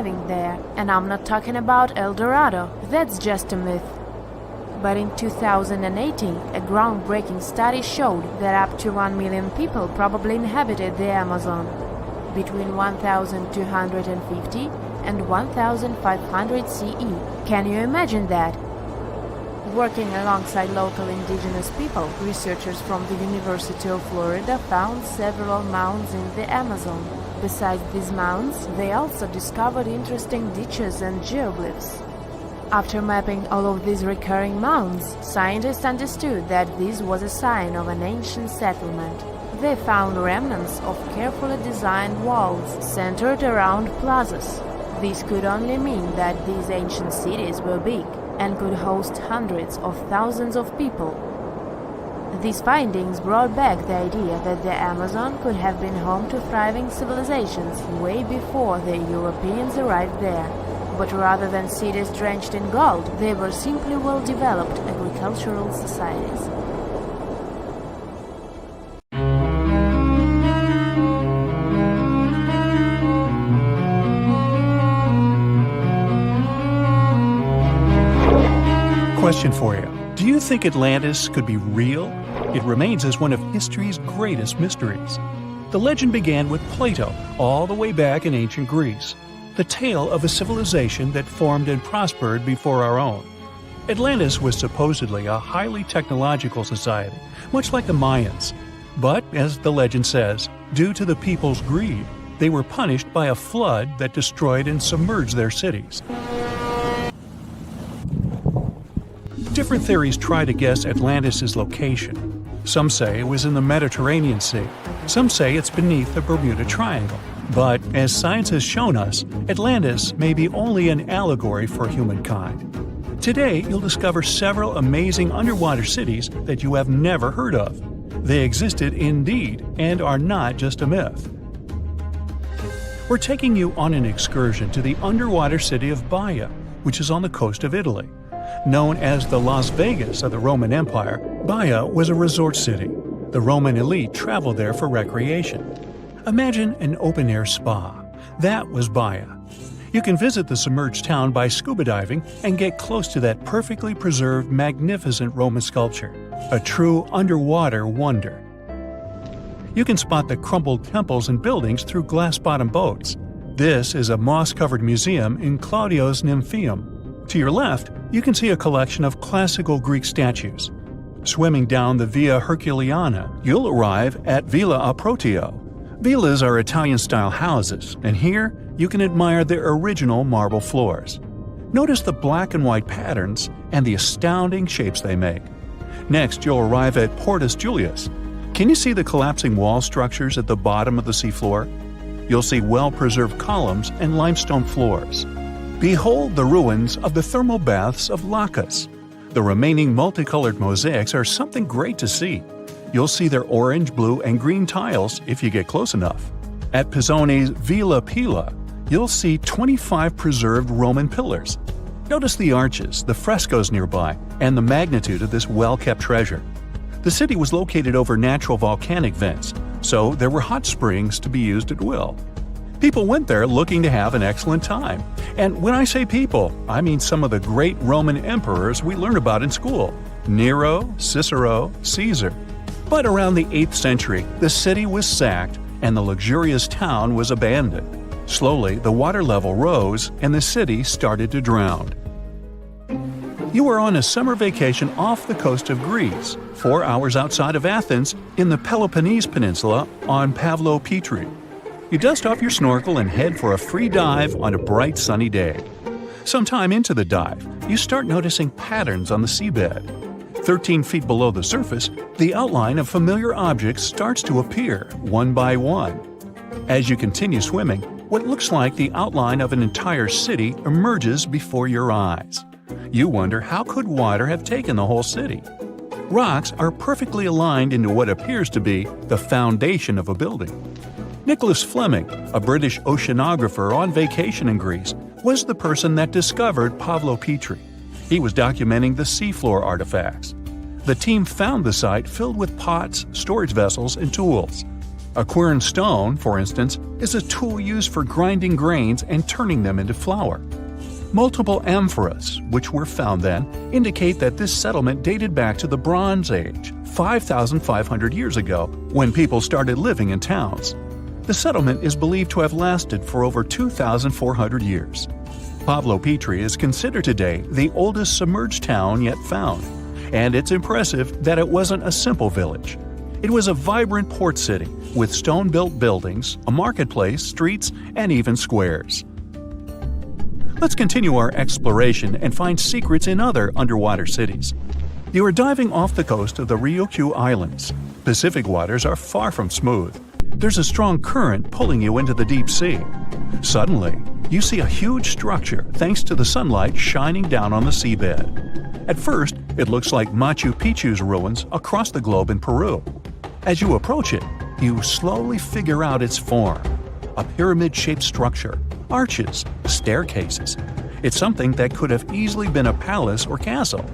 arriving there, and I'm not talking about El Dorado, that's just a myth. But in 2018, a groundbreaking study showed that up to 1 million people probably inhabited the Amazon, between 1250 and 1500 CE. Can you imagine that? Working alongside local indigenous people, researchers from the University of Florida found several mounds in the Amazon. Besides these mounds, they also discovered interesting ditches and geoglyphs. After mapping all of these recurring mounds, scientists understood that this was a sign of an ancient settlement. They found remnants of carefully designed walls centered around plazas. This could only mean that these ancient cities were big and could host hundreds of thousands of people. These findings brought back the idea that the Amazon could have been home to thriving civilizations way before the Europeans arrived there. But rather than cities drenched in gold, they were simply well-developed agricultural societies. Question for you. Do you think Atlantis could be real? It remains as one of history's greatest mysteries. The legend began with Plato, all the way back in ancient Greece. The tale of a civilization that formed and prospered before our own. Atlantis was supposedly a highly technological society, much like the Mayans. But, as the legend says, due to the people's greed, they were punished by a flood that destroyed and submerged their cities. Different theories try to guess Atlantis' location. Some say it was in the Mediterranean Sea. Some say it's beneath the Bermuda Triangle. But, as science has shown us, Atlantis may be only an allegory for humankind. Today, you'll discover several amazing underwater cities that you have never heard of. They existed indeed and are not just a myth. We're taking you on an excursion to the underwater city of Baia, which is on the coast of Italy. Known as the Las Vegas of the Roman Empire, Baia was a resort city. The Roman elite traveled there for recreation. Imagine an open-air spa. That was Baia. You can visit the submerged town by scuba diving and get close to that perfectly preserved, magnificent Roman sculpture, a true underwater wonder. You can spot the crumbled temples and buildings through glass-bottom boats. This is a moss-covered museum in Claudio's Nymphaeum. To your left, you can see a collection of classical Greek statues. Swimming down the Via Herculeana, you'll arrive at Villa Aprotio. Villas are Italian-style houses, and here you can admire their original marble floors. Notice the black and white patterns and the astounding shapes they make. Next, you'll arrive at Portus Julius. Can you see the collapsing wall structures at the bottom of the seafloor? You'll see well-preserved columns and limestone floors. Behold the ruins of the thermal baths of Lacus. The remaining multicolored mosaics are something great to see. You'll see their orange, blue, and green tiles if you get close enough. At Pisoni's Villa Pila, you'll see 25 preserved Roman pillars. Notice the arches, the frescoes nearby, and the magnitude of this well-kept treasure. The city was located over natural volcanic vents, so there were hot springs to be used at will. People went there looking to have an excellent time. And when I say people, I mean some of the great Roman emperors we learn about in school: Nero, Cicero, Caesar. But around the 8th century, the city was sacked and the luxurious town was abandoned. Slowly, the water level rose and the city started to drown. You are on a summer vacation off the coast of Greece, 4 hours outside of Athens, in the Peloponnese Peninsula on Pavlopetri. You dust off your snorkel and head for a free dive on a bright sunny day. Sometime into the dive, you start noticing patterns on the seabed. 13 feet below the surface, the outline of familiar objects starts to appear, one by one. As you continue swimming, what looks like the outline of an entire city emerges before your eyes. You wonder, how could water have taken the whole city? Rocks are perfectly aligned into what appears to be the foundation of a building. Nicholas Fleming, a British oceanographer on vacation in Greece, was the person that discovered Pavlopetri. He was documenting the seafloor artifacts. The team found the site filled with pots, storage vessels, and tools. A quern stone, for instance, is a tool used for grinding grains and turning them into flour. Multiple amphoras, which were found then, indicate that this settlement dated back to the Bronze Age, 5,500 years ago, when people started living in towns. The settlement is believed to have lasted for over 2,400 years. Pavlopetri is considered today the oldest submerged town yet found, and it's impressive that it wasn't a simple village. It was a vibrant port city with stone-built buildings, a marketplace, streets, and even squares. Let's continue our exploration and find secrets in other underwater cities. You are diving off the coast of the Ryukyu Islands. Pacific waters are far from smooth. There's a strong current pulling you into the deep sea. Suddenly, you see a huge structure thanks to the sunlight shining down on the seabed. At first, it looks like Machu Picchu's ruins across the globe in Peru. As you approach it, you slowly figure out its form. A pyramid-shaped structure, arches, staircases. It's something that could have easily been a palace or castle.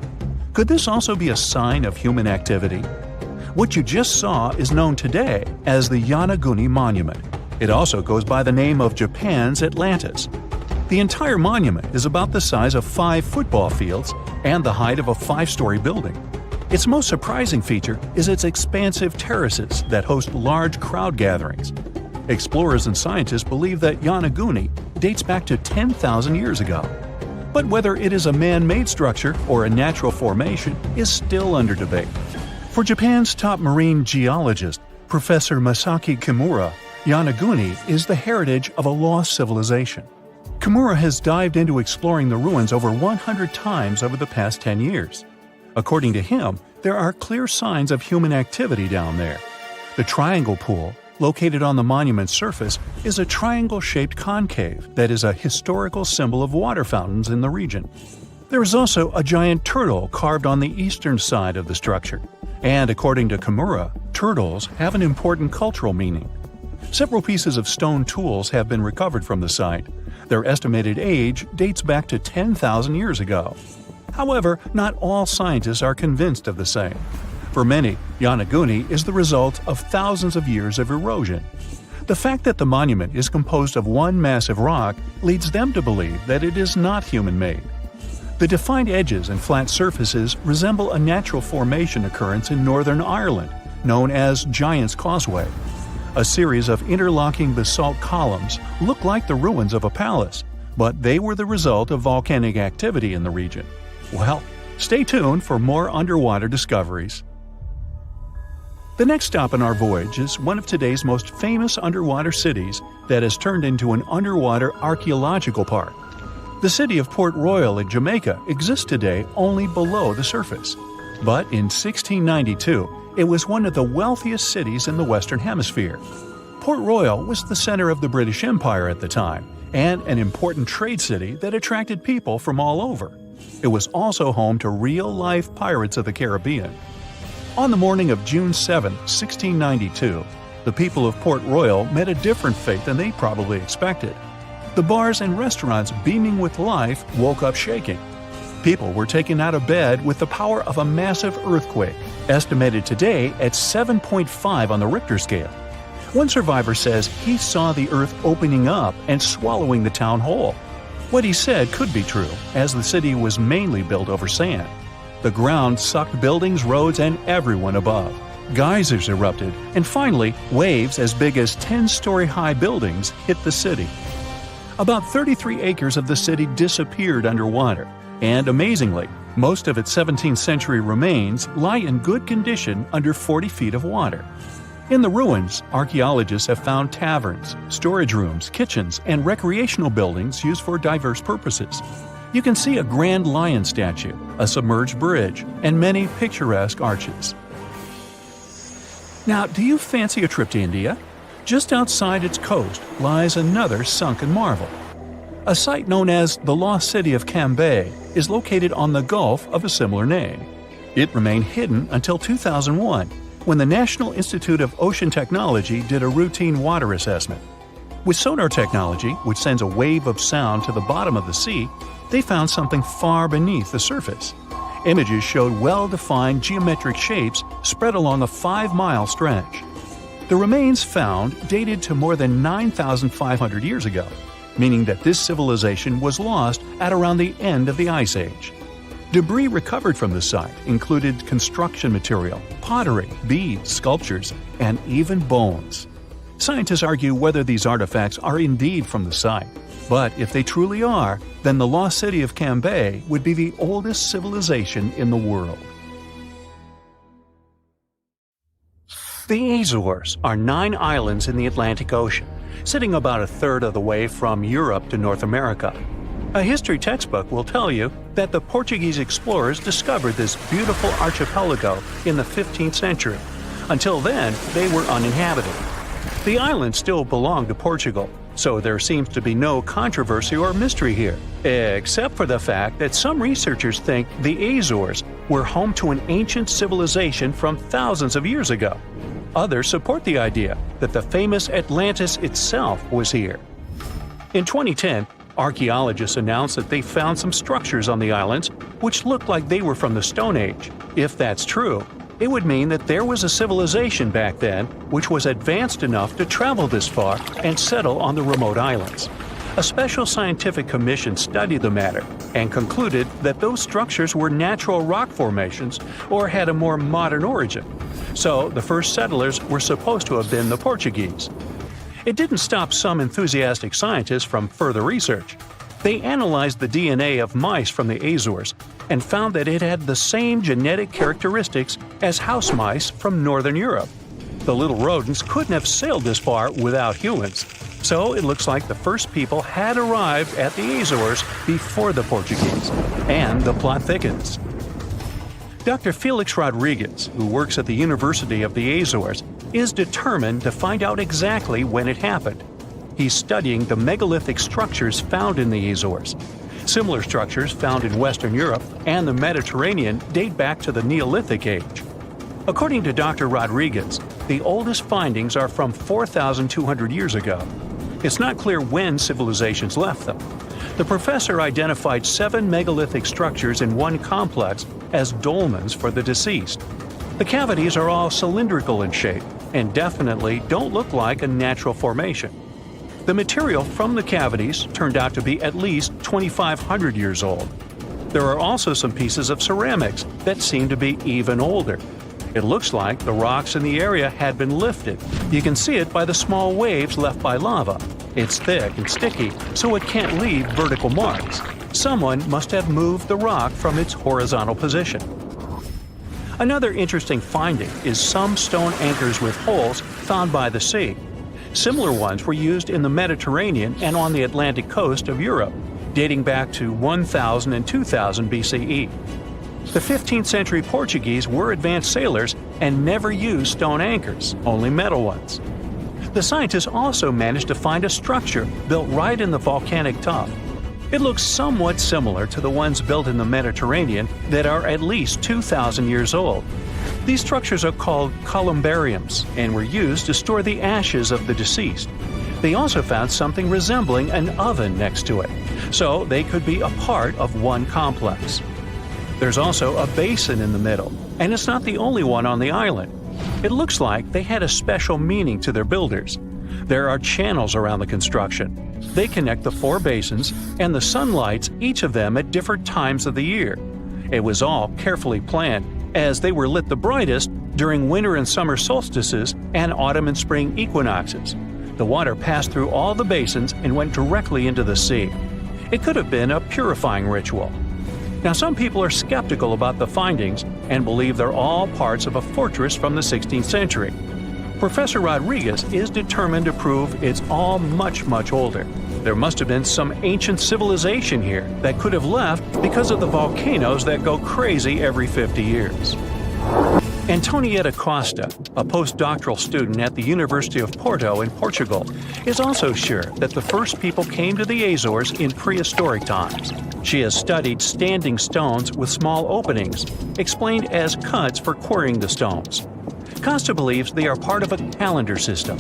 Could this also be a sign of human activity? What you just saw is known today as the Yonaguni Monument. It also goes by the name of Japan's Atlantis. The entire monument is about the size of 5 football fields and the height of a 5-story building. Its most surprising feature is its expansive terraces that host large crowd gatherings. Explorers and scientists believe that Yonaguni dates back to 10,000 years ago. But whether it is a man-made structure or a natural formation is still under debate. For Japan's top marine geologist, Professor Masaki Kimura, Yonaguni is the heritage of a lost civilization. Kimura has dived into exploring the ruins over 100 times over the past 10 years. According to him, there are clear signs of human activity down there. The Triangle Pool, located on the monument's surface, is a triangle-shaped concave that is a historical symbol of water fountains in the region. There is also a giant turtle carved on the eastern side of the structure. And according to Kimura, turtles have an important cultural meaning. Several pieces of stone tools have been recovered from the site. Their estimated age dates back to 10,000 years ago. However, not all scientists are convinced of the same. For many, Yonaguni is the result of thousands of years of erosion. The fact that the monument is composed of one massive rock leads them to believe that it is not human-made. The defined edges and flat surfaces resemble a natural formation occurrence in Northern Ireland, known as Giant's Causeway. A series of interlocking basalt columns look like the ruins of a palace, but they were the result of volcanic activity in the region. Well, stay tuned for more underwater discoveries. The next stop on our voyage is one of today's most famous underwater cities that has turned into an underwater archaeological park. The city of Port Royal in Jamaica exists today only below the surface. But in 1692, it was one of the wealthiest cities in the Western Hemisphere. Port Royal was the center of the British Empire at the time, and an important trade city that attracted people from all over. It was also home to real-life pirates of the Caribbean. On the morning of June 7, 1692, the people of Port Royal met a different fate than they probably expected. The bars and restaurants beaming with life woke up shaking. People were taken out of bed with the power of a massive earthquake, estimated today at 7.5 on the Richter scale. One survivor says he saw the earth opening up and swallowing the town whole. What he said could be true, as the city was mainly built over sand. The ground sucked buildings, roads, and everyone above. Geysers erupted, and finally, waves as big as 10-story-high buildings hit the city. About 33 acres of the city disappeared underwater, and amazingly, most of its 17th century remains lie in good condition under 40 feet of water. In the ruins, archaeologists have found taverns, storage rooms, kitchens, and recreational buildings used for diverse purposes. You can see a grand lion statue, a submerged bridge, and many picturesque arches. Now, do you fancy a trip to India? Just outside its coast lies another sunken marvel. A site known as the Lost City of Cambay is located on the Gulf of a similar name. It remained hidden until 2001, when the National Institute of Ocean Technology did a routine water assessment. With sonar technology, which sends a wave of sound to the bottom of the sea, they found something far beneath the surface. Images showed well-defined geometric shapes spread along a 5-mile stretch. The remains found dated to more than 9,500 years ago, meaning that this civilization was lost at around the end of the Ice Age. Debris recovered from the site included construction material, pottery, beads, sculptures, and even bones. Scientists argue whether these artifacts are indeed from the site, but if they truly are, then the lost city of Cambay would be the oldest civilization in the world. The Azores are 9 islands in the Atlantic Ocean, sitting about a third of the way from Europe to North America. A history textbook will tell you that the Portuguese explorers discovered this beautiful archipelago in the 15th century. Until then, they were uninhabited. The islands still belong to Portugal, so there seems to be no controversy or mystery here, except for the fact that some researchers think the Azores were home to an ancient civilization from thousands of years ago. Others support the idea that the famous Atlantis itself was here. In 2010, archaeologists announced that they found some structures on the islands which looked like they were from the Stone Age. If that's true, it would mean that there was a civilization back then which was advanced enough to travel this far and settle on the remote islands. A special scientific commission studied the matter and concluded that those structures were natural rock formations or had a more modern origin. So the first settlers were supposed to have been the Portuguese. It didn't stop some enthusiastic scientists from further research. They analyzed the DNA of mice from the Azores and found that it had the same genetic characteristics as house mice from Northern Europe. The little rodents couldn't have sailed this far without humans, so it looks like the first people had arrived at the Azores before the Portuguese, and the plot thickens. Dr. Felix Rodriguez, who works at the University of the Azores, is determined to find out exactly when it happened. He's studying the megalithic structures found in the Azores. Similar structures found in Western Europe and the Mediterranean date back to the Neolithic age. According to Dr. Rodriguez, the oldest findings are from 4,200 years ago. It's not clear when civilizations left them. The professor identified 7 megalithic structures in one complex as dolmens for the deceased. The cavities are all cylindrical in shape and definitely don't look like a natural formation. The material from the cavities turned out to be at least 2,500 years old. There are also some pieces of ceramics that seem to be even older. It looks like the rocks in the area had been lifted. You can see it by the small waves left by lava. It's thick and sticky, so it can't leave vertical marks. Someone must have moved the rock from its horizontal position. Another interesting finding is some stone anchors with holes found by the sea. Similar ones were used in the Mediterranean and on the Atlantic coast of Europe, dating back to 1000 and 2000 BCE. The 15th century Portuguese were advanced sailors and never used stone anchors, only metal ones. The scientists also managed to find a structure built right in the volcanic top. It looks somewhat similar to the ones built in the Mediterranean that are at least 2,000 years old. These structures are called columbariums and were used to store the ashes of the deceased. They also found something resembling an oven next to it, so they could be a part of one complex. There's also a basin in the middle, and it's not the only one on the island. It looks like they had a special meaning to their builders. There are channels around the construction. They connect the 4 basins, and the sun lights each of them at different times of the year. It was all carefully planned, as they were lit the brightest during winter and summer solstices and autumn and spring equinoxes. The water passed through all the basins and went directly into the sea. It could have been a purifying ritual. Now, some people are skeptical about the findings and believe they're all parts of a fortress from the 16th century. Professor Rodriguez is determined to prove it's all much, much older. There must have been some ancient civilization here that could have left because of the volcanoes that go crazy every 50 years. Antonietta Costa, a postdoctoral student at the University of Porto in Portugal, is also sure that the first people came to the Azores in prehistoric times. She has studied standing stones with small openings, explained as cuts for quarrying the stones. Costa believes they are part of a calendar system.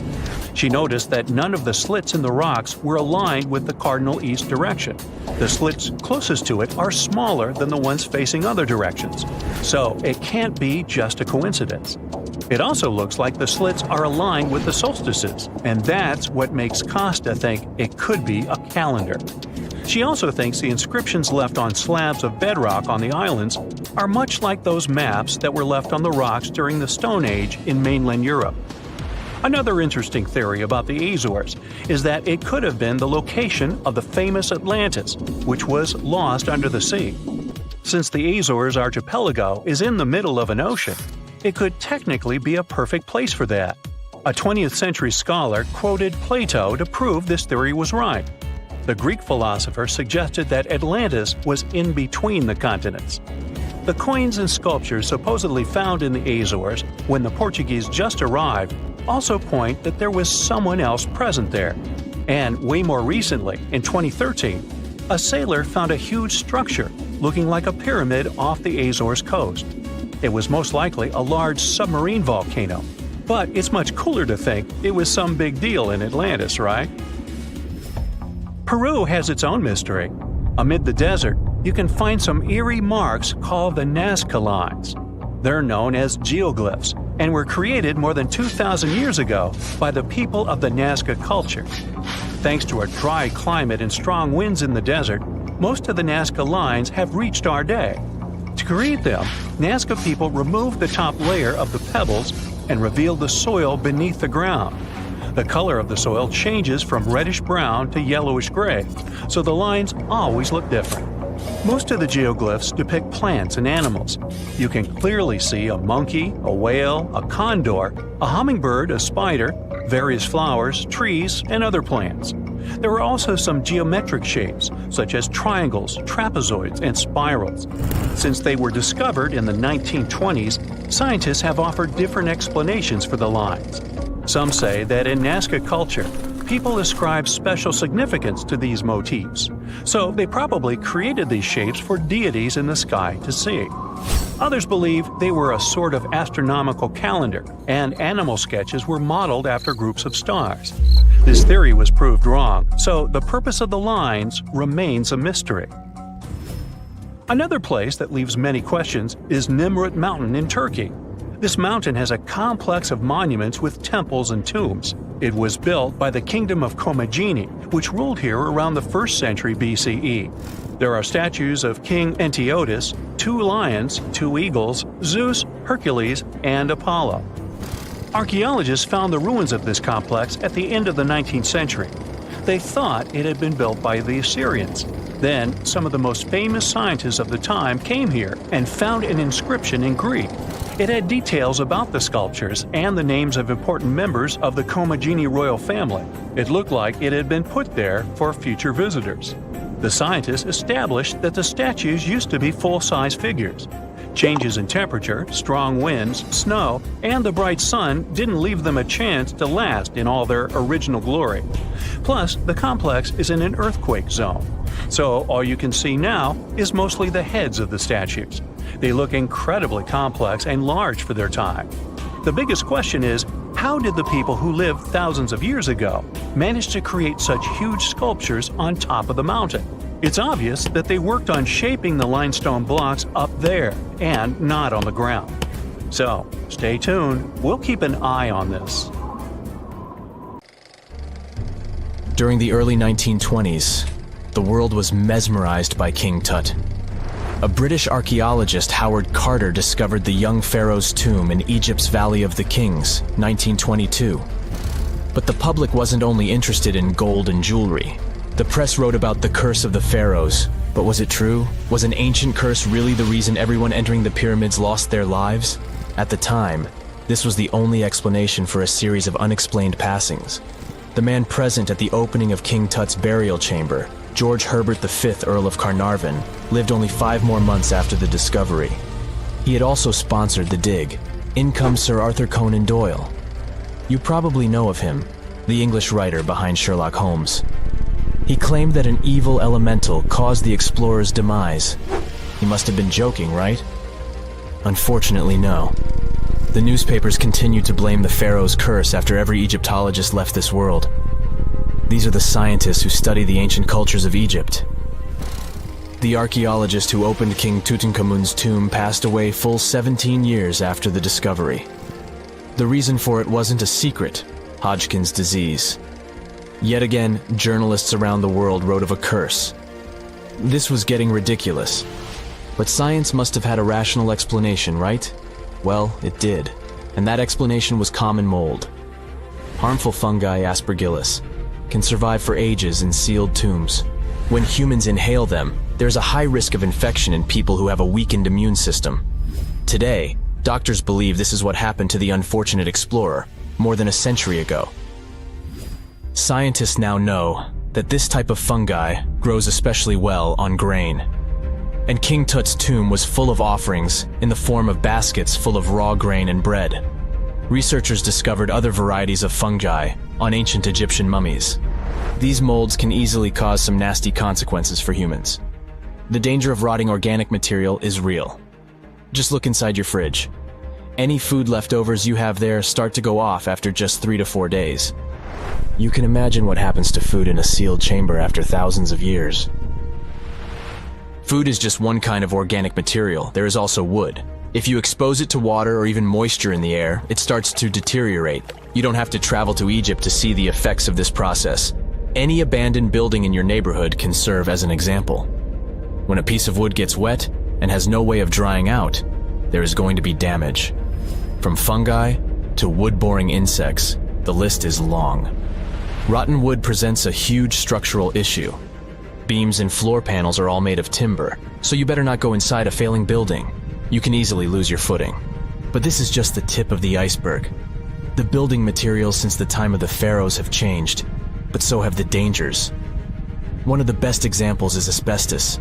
She noticed that none of the slits in the rocks were aligned with the cardinal east direction. The slits closest to it are smaller than the ones facing other directions, so it can't be just a coincidence. It also looks like the slits are aligned with the solstices, and that's what makes Costa think it could be a calendar. She also thinks the inscriptions left on slabs of bedrock on the islands are much like those maps that were left on the rocks during the Stone Age in mainland Europe. Another interesting theory about the Azores is that it could have been the location of the famous Atlantis, which was lost under the sea. Since the Azores archipelago is in the middle of an ocean, it could technically be a perfect place for that. A 20th century scholar quoted Plato to prove this theory was right. The Greek philosopher suggested that Atlantis was in between the continents. The coins and sculptures supposedly found in the Azores when the Portuguese just arrived also point that there was someone else present there. And way more recently, in 2013, a sailor found a huge structure looking like a pyramid off the Azores coast. It was most likely a large submarine volcano, but it's much cooler to think it was some big deal in Atlantis, right? Peru has its own mystery. Amid the desert, you can find some eerie marks called the Nasca lines. They're known as geoglyphs and were created more than 2,000 years ago by the people of the Nasca culture. Thanks to a dry climate and strong winds in the desert, most of the Nasca lines have reached our day. To create them, Nasca people removed the top layer of the pebbles and revealed the soil beneath the ground. The color of the soil changes from reddish-brown to yellowish-gray, so the lines always look different. Most of the geoglyphs depict plants and animals. You can clearly see a monkey, a whale, a condor, a hummingbird, a spider, various flowers, trees, and other plants. There are also some geometric shapes, such as triangles, trapezoids, and spirals. Since they were discovered in the 1920s, scientists have offered different explanations for the lines. Some say that in Nasca culture, people ascribe special significance to these motifs, so they probably created these shapes for deities in the sky to see. Others believe they were a sort of astronomical calendar, and animal sketches were modeled after groups of stars. This theory was proved wrong, so the purpose of the lines remains a mystery. Another place that leaves many questions is Nemrut Mountain in Turkey. This mountain has a complex of monuments with temples and tombs. It was built by the Kingdom of Commagene, which ruled here around the 1st century BCE. There are statues of King Antiochus, 2 lions, 2 eagles, Zeus, Hercules, and Apollo. Archaeologists found the ruins of this complex at the end of the 19th century. They thought it had been built by the Assyrians. Then, some of the most famous scientists of the time came here and found an inscription in Greek. It had details about the sculptures and the names of important members of the Commagene royal family. It looked like it had been put there for future visitors. The scientists established that the statues used to be full-size figures. Changes in temperature, strong winds, snow, and the bright sun didn't leave them a chance to last in all their original glory. Plus, the complex is in an earthquake zone, so all you can see now is mostly the heads of the statues. They look incredibly complex and large for their time. The biggest question is, how did the people who lived thousands of years ago manage to create such huge sculptures on top of the mountain? It's obvious that they worked on shaping the limestone blocks up there and not on the ground. So, stay tuned. We'll keep an eye on this. During the early 1920s, the world was mesmerized by King Tut. A British archaeologist, Howard Carter, discovered the young pharaoh's tomb in Egypt's Valley of the Kings, 1922. But the public wasn't only interested in gold and jewelry. The press wrote about the curse of the pharaohs, but was it true? Was an ancient curse really the reason everyone entering the pyramids lost their lives? At the time, this was the only explanation for a series of unexplained passings. The man present at the opening of King Tut's burial chamber, George Herbert V, Earl of Carnarvon, lived only 5 more months after the discovery. He had also sponsored the dig. In comes Sir Arthur Conan Doyle. You probably know of him, the English writer behind Sherlock Holmes. He claimed that an evil elemental caused the explorer's demise. He must have been joking, right? Unfortunately, no. The newspapers continued to blame the pharaoh's curse after every Egyptologist left this world. These are the scientists who study the ancient cultures of Egypt. The archaeologist who opened King Tutankhamun's tomb passed away full 17 years after the discovery. The reason for it wasn't a secret: Hodgkin's disease. Yet again, journalists around the world wrote of a curse. This was getting ridiculous. But science must have had a rational explanation, right? Well, it did. And that explanation was common mold. Harmful fungi, Aspergillus, can survive for ages in sealed tombs. When humans inhale them, there's a high risk of infection in people who have a weakened immune system. Today, doctors believe this is what happened to the unfortunate explorer more than a century ago. Scientists now know that this type of fungi grows especially well on grain. And King Tut's tomb was full of offerings in the form of baskets full of raw grain and bread. Researchers discovered other varieties of fungi on ancient Egyptian mummies. These molds can easily cause some nasty consequences for humans. The danger of rotting organic material is real. Just look inside your fridge. Any food leftovers you have there start to go off after just 3 to 4 days. You can imagine what happens to food in a sealed chamber after thousands of years. Food is just one kind of organic material. There is also wood. If you expose it to water or even moisture in the air, it starts to deteriorate. You don't have to travel to Egypt to see the effects of this process. Any abandoned building in your neighborhood can serve as an example. When a piece of wood gets wet and has no way of drying out, there is going to be damage. From fungi to wood-boring insects, the list is long. Rotten wood presents a huge structural issue. Beams and floor panels are all made of timber, so you better not go inside a failing building. You can easily lose your footing. But this is just the tip of the iceberg. The building materials since the time of the pharaohs have changed, but so have the dangers. One of the best examples is asbestos.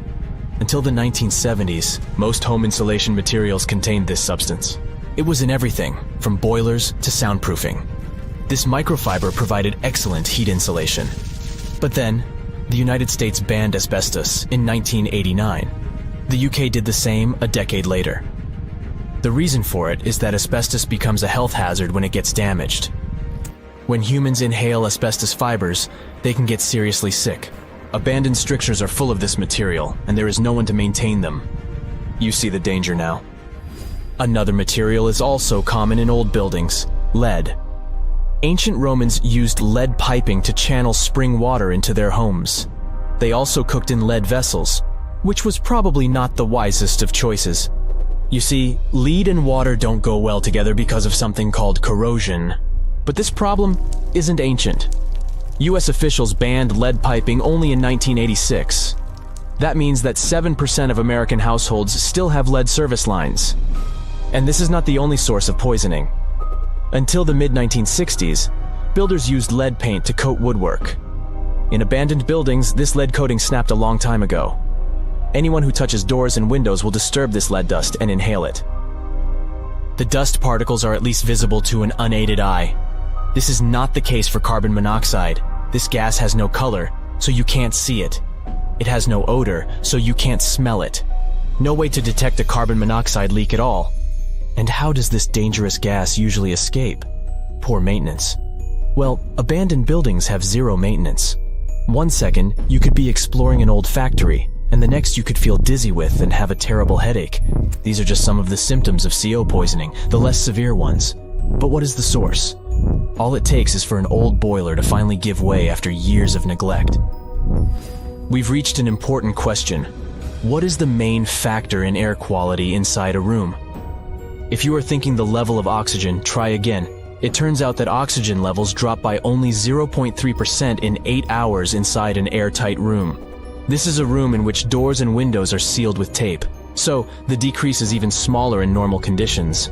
Until the 1970s, most home insulation materials contained this substance. It was in everything, from boilers to soundproofing. This microfiber provided excellent heat insulation. But then, the United States banned asbestos in 1989. The UK did the same a decade later. The reason for it is that asbestos becomes a health hazard when it gets damaged. When humans inhale asbestos fibers, they can get seriously sick. Abandoned strictures are full of this material, and there is no one to maintain them. You see the danger now. Another material is also common in old buildings: lead. Ancient Romans used lead piping to channel spring water into their homes. They also cooked in lead vessels, which was probably not the wisest of choices. You see, lead and water don't go well together because of something called corrosion. But this problem isn't ancient. US officials banned lead piping only in 1986. That means that 7% of American households still have lead service lines. And this is not the only source of poisoning. Until the mid-1960s, builders used lead paint to coat woodwork. In abandoned buildings, this lead coating snapped a long time ago. Anyone who touches doors and windows will disturb this lead dust and inhale it. The dust particles are at least visible to an unaided eye. This is not the case for carbon monoxide. This gas has no color, so you can't see it. It has no odor, so you can't smell it. No way to detect a carbon monoxide leak at all. And how does this dangerous gas usually escape? Poor maintenance. Well, abandoned buildings have zero maintenance. 1 second, you could be exploring an old factory, and the next you could feel dizzy with and have a terrible headache. These are just some of the symptoms of CO poisoning, the less severe ones. But what is the source? All it takes is for an old boiler to finally give way after years of neglect. We've reached an important question. What is the main factor in air quality inside a room? If you are thinking the level of oxygen, try again. It turns out that oxygen levels drop by only 0.3% in 8 hours inside an airtight room. This is a room in which doors and windows are sealed with tape, so the decrease is even smaller in normal conditions.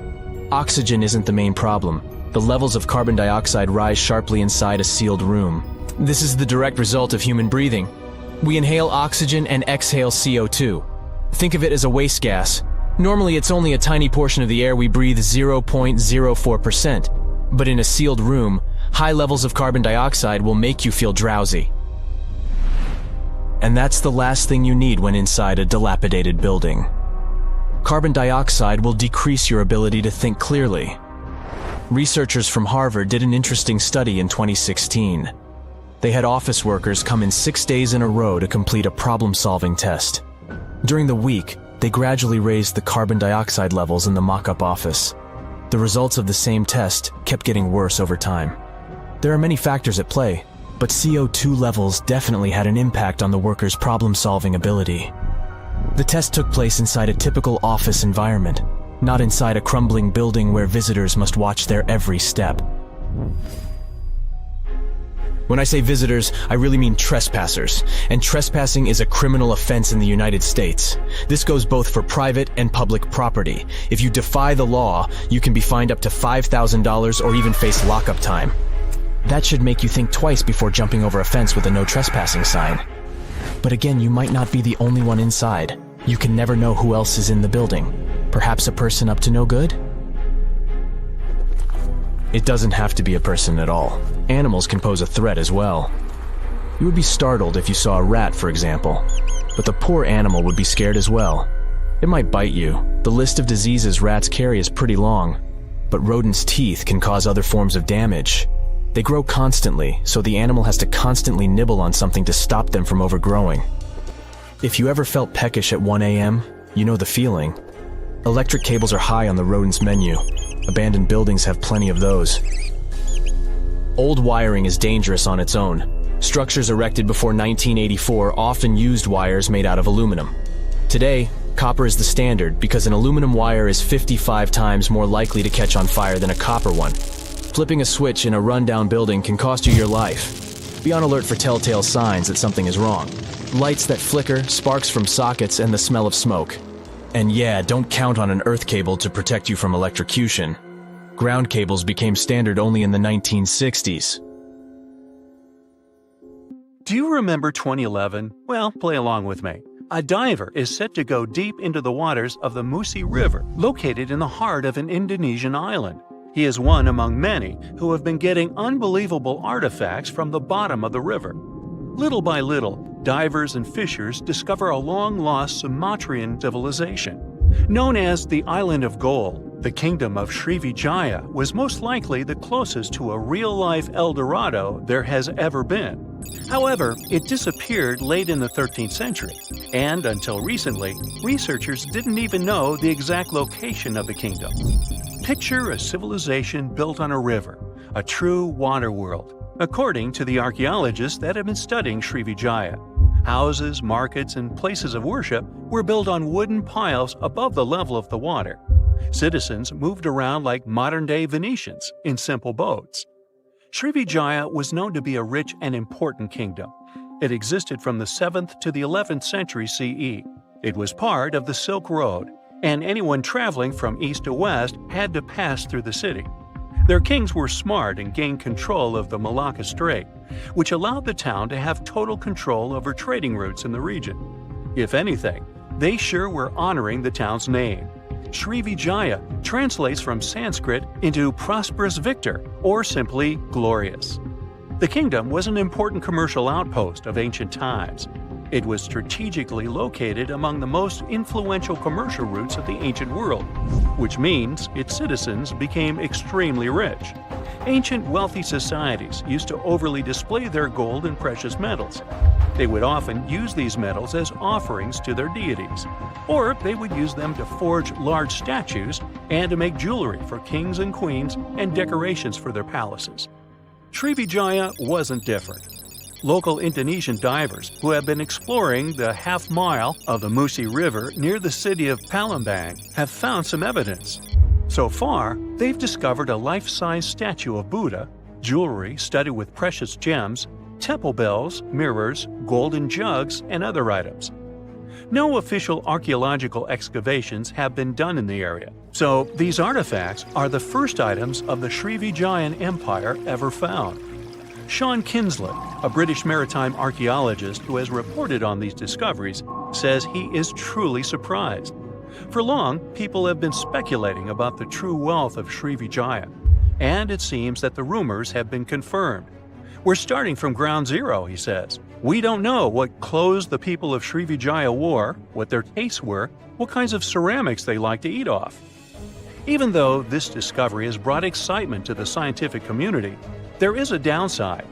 Oxygen isn't the main problem. The levels of carbon dioxide rise sharply inside a sealed room. This is the direct result of human breathing. We inhale oxygen and exhale CO2. Think of it as a waste gas. Normally it's only a tiny portion of the air we breathe, 0.04%. But in a sealed room, high levels of carbon dioxide will make you feel drowsy. And that's the last thing you need when inside a dilapidated building. Carbon dioxide will decrease your ability to think clearly. Researchers from Harvard did an interesting study in 2016. They had office workers come in 6 days in a row to complete a problem-solving test. During the week, they gradually raised the carbon dioxide levels in the mock-up office. The results of the same test kept getting worse over time. There are many factors at play, but CO2 levels definitely had an impact on the workers' problem-solving ability. The test took place inside a typical office environment, not inside a crumbling building where visitors must watch their every step. When I say visitors, I really mean trespassers, and trespassing is a criminal offense in the United States. This goes both for private and public property. If you defy the law, you can be fined up to $5,000 or even face lockup time. That should make you think twice before jumping over a fence with a no trespassing sign. But again, you might not be the only one inside. You can never know who else is in the building. Perhaps a person up to no good? It doesn't have to be a person at all. Animals can pose a threat as well. You would be startled if you saw a rat, for example. But the poor animal would be scared as well. It might bite you. The list of diseases rats carry is pretty long. But rodents' teeth can cause other forms of damage. They grow constantly, so the animal has to constantly nibble on something to stop them from overgrowing. If you ever felt peckish at 1 a.m., you know the feeling. Electric cables are high on the rodents' menu. Abandoned buildings have plenty of those. Old wiring is dangerous on its own. Structures erected before 1984 often used wires made out of aluminum. Today, copper is the standard because an aluminum wire is 55 times more likely to catch on fire than a copper one. Flipping a switch in a rundown building can cost you your life. Be on alert for telltale signs that something is wrong. Lights that flicker, sparks from sockets, and the smell of smoke. And yeah, don't count on an earth cable to protect you from electrocution. Ground cables became standard only in the 1960s. Do you remember 2011? Well, play along with me. A diver is set to go deep into the waters of the Musi River, located in the heart of an Indonesian island. He is one among many who have been getting unbelievable artifacts from the bottom of the river. Little by little, divers and fishers discover a long-lost Sumatran civilization. Known as the Island of Gold, the kingdom of Srivijaya was most likely the closest to a real-life El Dorado there has ever been. However, it disappeared late in the 13th century, and until recently, researchers didn't even know the exact location of the kingdom. Picture a civilization built on a river, a true water world. According to the archaeologists that have been studying Srivijaya, houses, markets, and places of worship were built on wooden piles above the level of the water. Citizens moved around like modern-day Venetians in simple boats. Srivijaya was known to be a rich and important kingdom. It existed from the 7th to the 11th century CE. It was part of the Silk Road, and anyone traveling from east to west had to pass through the city. Their kings were smart and gained control of the Malacca Strait, which allowed the town to have total control over trading routes in the region. If anything, they sure were honoring the town's name. Srivijaya translates from Sanskrit into prosperous victor, or simply glorious. The kingdom was an important commercial outpost of ancient times. It was strategically located among the most influential commercial routes of the ancient world, which means its citizens became extremely rich. Ancient wealthy societies used to overly display their gold and precious metals. They would often use these metals as offerings to their deities, or they would use them to forge large statues and to make jewelry for kings and queens and decorations for their palaces. Srivijaya wasn't different. Local Indonesian divers who have been exploring the half-mile of the Musi River near the city of Palembang have found some evidence. So far, they've discovered a life-size statue of Buddha, jewelry studded with precious gems, temple bells, mirrors, golden jugs, and other items. No official archaeological excavations have been done in the area, so these artifacts are the first items of the Srivijaya Empire ever found. Sean Kinsley, a British maritime archaeologist who has reported on these discoveries, says he is truly surprised. For long, people have been speculating about the true wealth of Srivijaya, and it seems that the rumors have been confirmed. We're starting from ground zero, he says. We don't know what clothes the people of Srivijaya wore, what their tastes were, what kinds of ceramics they like to eat off. Even though this discovery has brought excitement to the scientific community, there is a downside.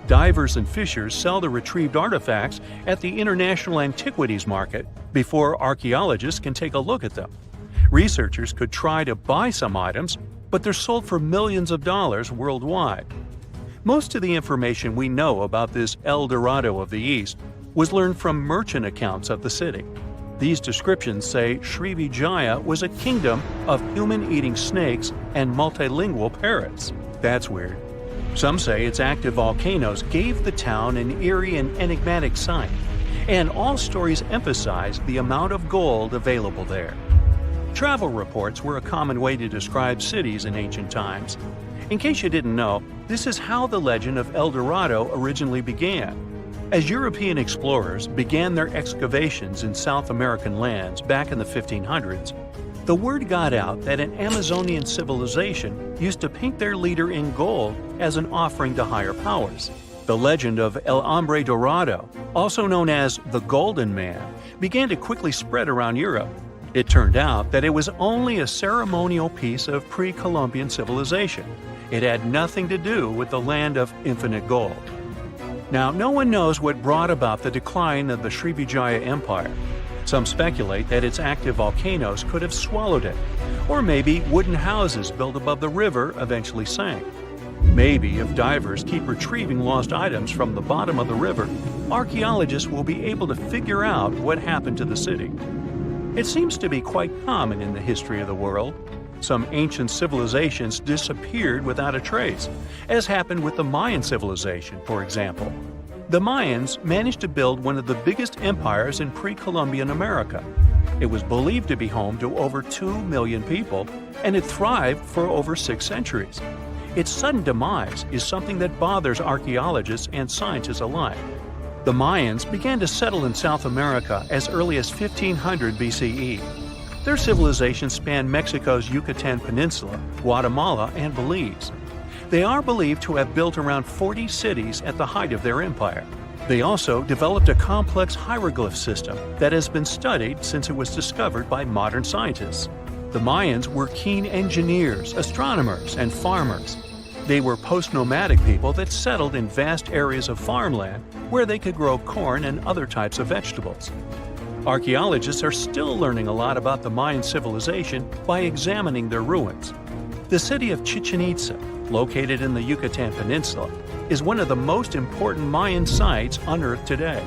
Divers and fishers sell the retrieved artifacts at the International Antiquities Market before archaeologists can take a look at them. Researchers could try to buy some items, but they're sold for millions of dollars worldwide. Most of the information we know about this El Dorado of the East was learned from merchant accounts of the city. These descriptions say Srivijaya was a kingdom of human-eating snakes and multilingual parrots. That's weird. Some say its active volcanoes gave the town an eerie and enigmatic sight, and all stories emphasize the amount of gold available there. Travel reports were a common way to describe cities in ancient times. In case you didn't know, this is how the legend of El Dorado originally began. As European explorers began their excavations in South American lands back in the 1500s, the word got out that an Amazonian civilization used to paint their leader in gold as an offering to higher powers. The legend of El Hombre Dorado, also known as the Golden Man, began to quickly spread around Europe. It turned out that it was only a ceremonial piece of pre-Columbian civilization. It had nothing to do with the land of infinite gold. Now, no one knows what brought about the decline of the Srivijaya Empire. Some speculate that its active volcanoes could have swallowed it, or maybe wooden houses built above the river eventually sank. Maybe if divers keep retrieving lost items from the bottom of the river, archaeologists will be able to figure out what happened to the city. It seems to be quite common in the history of the world. Some ancient civilizations disappeared without a trace, as happened with the Mayan civilization, for example. The Mayans managed to build one of the biggest empires in pre-Columbian America. It was believed to be home to over 2 million people, and it thrived for over 6 centuries. Its sudden demise is something that bothers archaeologists and scientists alike. The Mayans began to settle in South America as early as 1500 BCE. Their civilization spanned Mexico's Yucatan Peninsula, Guatemala, and Belize. They are believed to have built around 40 cities at the height of their empire. They also developed a complex hieroglyph system that has been studied since it was discovered by modern scientists. The Mayans were keen engineers, astronomers, and farmers. They were post-nomadic people that settled in vast areas of farmland where they could grow corn and other types of vegetables. Archaeologists are still learning a lot about the Mayan civilization by examining their ruins. The city of Chichen Itza, located in the Yucatan Peninsula, is one of the most important Mayan sites unearthed today.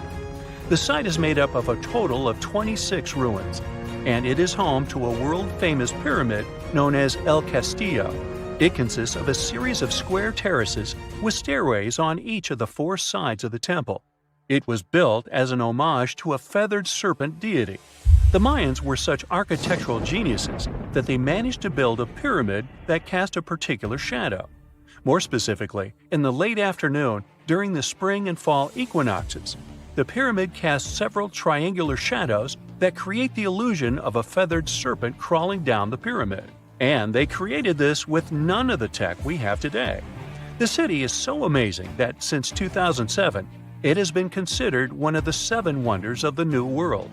The site is made up of a total of 26 ruins, and it is home to a world-famous pyramid known as El Castillo. It consists of a series of square terraces with stairways on each of the 4 sides of the temple. It was built as an homage to a feathered serpent deity. The Mayans were such architectural geniuses that they managed to build a pyramid that cast a particular shadow. More specifically, in the late afternoon during the spring and fall equinoxes, the pyramid casts several triangular shadows that create the illusion of a feathered serpent crawling down the pyramid. And they created this with none of the tech we have today. The city is so amazing that since 2007, it has been considered one of the 7 wonders of the New World.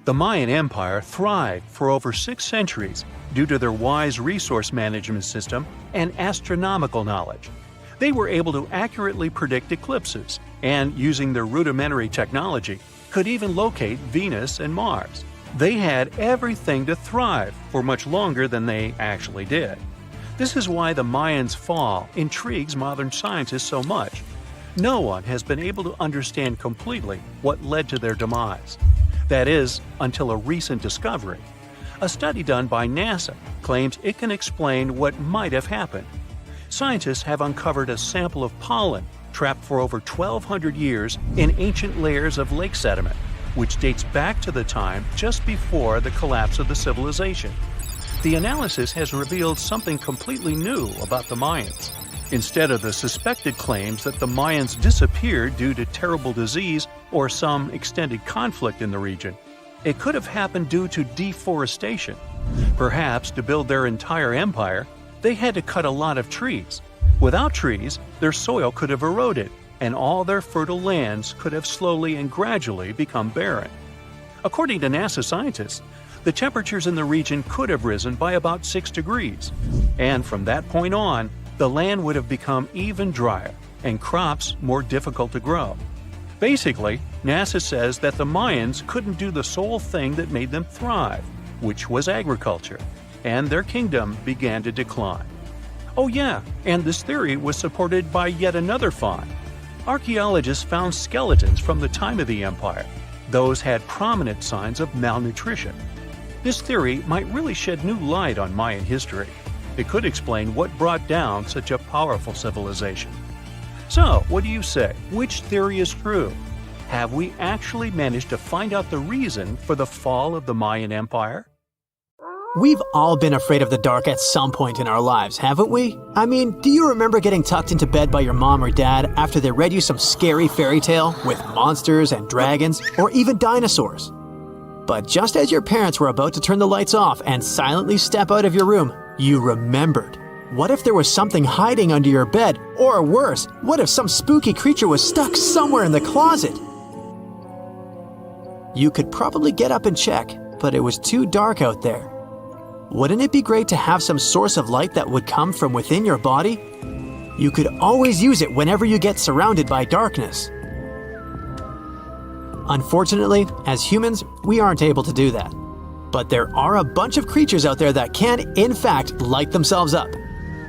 The Mayan Empire thrived for over 6 centuries due to their wise resource management system and astronomical knowledge. They were able to accurately predict eclipses, and using their rudimentary technology, could even locate Venus and Mars. They had everything to thrive for much longer than they actually did. This is why the Mayans' fall intrigues modern scientists so much. No one has been able to understand completely what led to their demise. That is, until a recent discovery. A study done by Nasca claims it can explain what might have happened. Scientists have uncovered a sample of pollen trapped for over 1,200 years in ancient layers of lake sediment, which dates back to the time just before the collapse of the civilization. The analysis has revealed something completely new about the Mayans. Instead of the suspected claims that the Mayans disappeared due to terrible disease or some extended conflict in the region, it could have happened due to deforestation. Perhaps to build their entire empire, they had to cut a lot of trees. Without trees, their soil could have eroded, and all their fertile lands could have slowly and gradually become barren. According to NASA scientists, the temperatures in the region could have risen by about 6 degrees, and from that point on, the land would have become even drier and crops more difficult to grow. Basically, NASA says that the Mayans couldn't do the sole thing that made them thrive, which was agriculture, and their kingdom began to decline. Oh yeah, and this theory was supported by yet another find. Archaeologists found skeletons from the time of the empire. Those had prominent signs of malnutrition. This theory might really shed new light on Mayan history. It could explain what brought down such a powerful civilization. So, what do you say? Which theory is true? Have we actually managed to find out the reason for the fall of the Mayan Empire? We've all been afraid of the dark at some point in our lives, haven't we? I mean, do you remember getting tucked into bed by your mom or dad after they read you some scary fairy tale with monsters and dragons or even dinosaurs? But just as your parents were about to turn the lights off and silently step out of your room, you remembered. What if there was something hiding under your bed? Or worse, what if some spooky creature was stuck somewhere in the closet? You could probably get up and check, but it was too dark out there. Wouldn't it be great to have some source of light that would come from within your body? You could always use it whenever you get surrounded by darkness. Unfortunately, as humans, we aren't able to do that. But there are a bunch of creatures out there that can, in fact, light themselves up.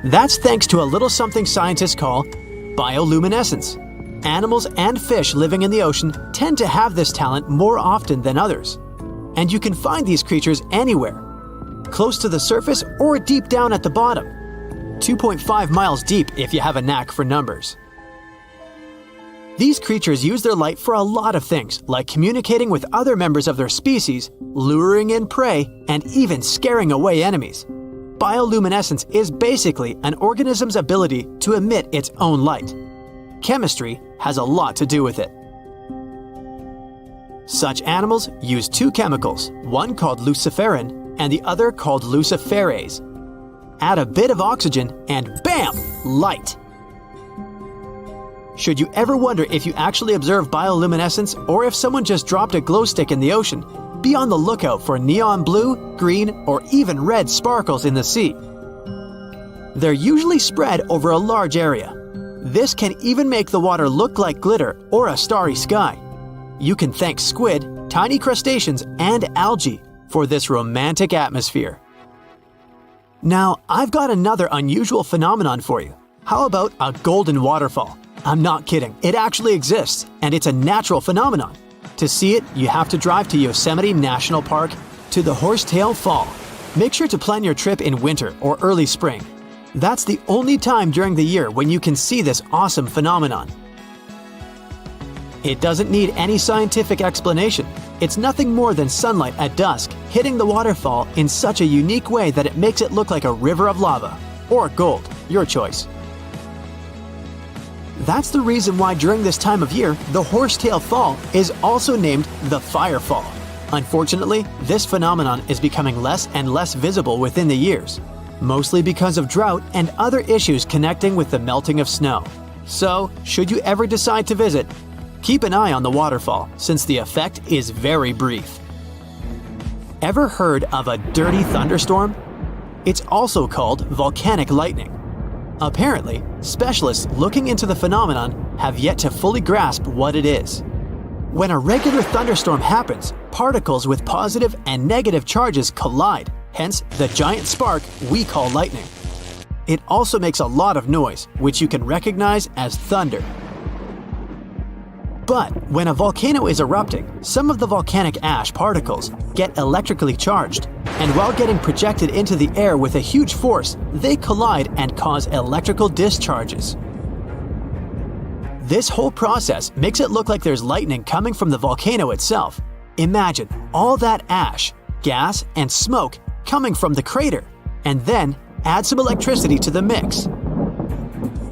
That's thanks to a little something scientists call bioluminescence. Animals and fish living in the ocean tend to have this talent more often than others. And you can find these creatures anywhere, close to the surface or deep down at the bottom. 2.5 miles deep if you have a knack for numbers. These creatures use their light for a lot of things, like communicating with other members of their species, luring in prey, and even scaring away enemies. Bioluminescence is basically an organism's ability to emit its own light. Chemistry has a lot to do with it. Such animals use two chemicals, one called luciferin and the other called luciferase. Add a bit of oxygen and bam! Light! Should you ever wonder if you actually observe bioluminescence or if someone just dropped a glow stick in the ocean, be on the lookout for neon blue, green, or even red sparkles in the sea. They're usually spread over a large area. This can even make the water look like glitter or a starry sky. You can thank squid, tiny crustaceans, and algae for this romantic atmosphere. Now, I've got another unusual phenomenon for you. How about a golden waterfall? I'm not kidding, it actually exists, and it's a natural phenomenon. To see it, you have to drive to Yosemite National Park to the Horsetail Fall. Make sure to plan your trip in winter or early spring. That's the only time during the year when you can see this awesome phenomenon. It doesn't need any scientific explanation. It's nothing more than sunlight at dusk hitting the waterfall in such a unique way that it makes it look like a river of lava. Or gold, your choice. That's the reason why during this time of year, the Horsetail Fall is also named the Fire Fall. Unfortunately, this phenomenon is becoming less and less visible within the years, mostly because of drought and other issues connecting with the melting of snow. So, should you ever decide to visit, keep an eye on the waterfall since the effect is very brief. Ever heard of a dirty thunderstorm? It's also called volcanic lightning. Apparently, specialists looking into the phenomenon have yet to fully grasp what it is. When a regular thunderstorm happens, particles with positive and negative charges collide, hence the giant spark we call lightning. It also makes a lot of noise, which you can recognize as thunder. But when a volcano is erupting, some of the volcanic ash particles get electrically charged, and while getting projected into the air with a huge force, they collide and cause electrical discharges. This whole process makes it look like there's lightning coming from the volcano itself. Imagine all that ash, gas, and smoke coming from the crater, and then add some electricity to the mix.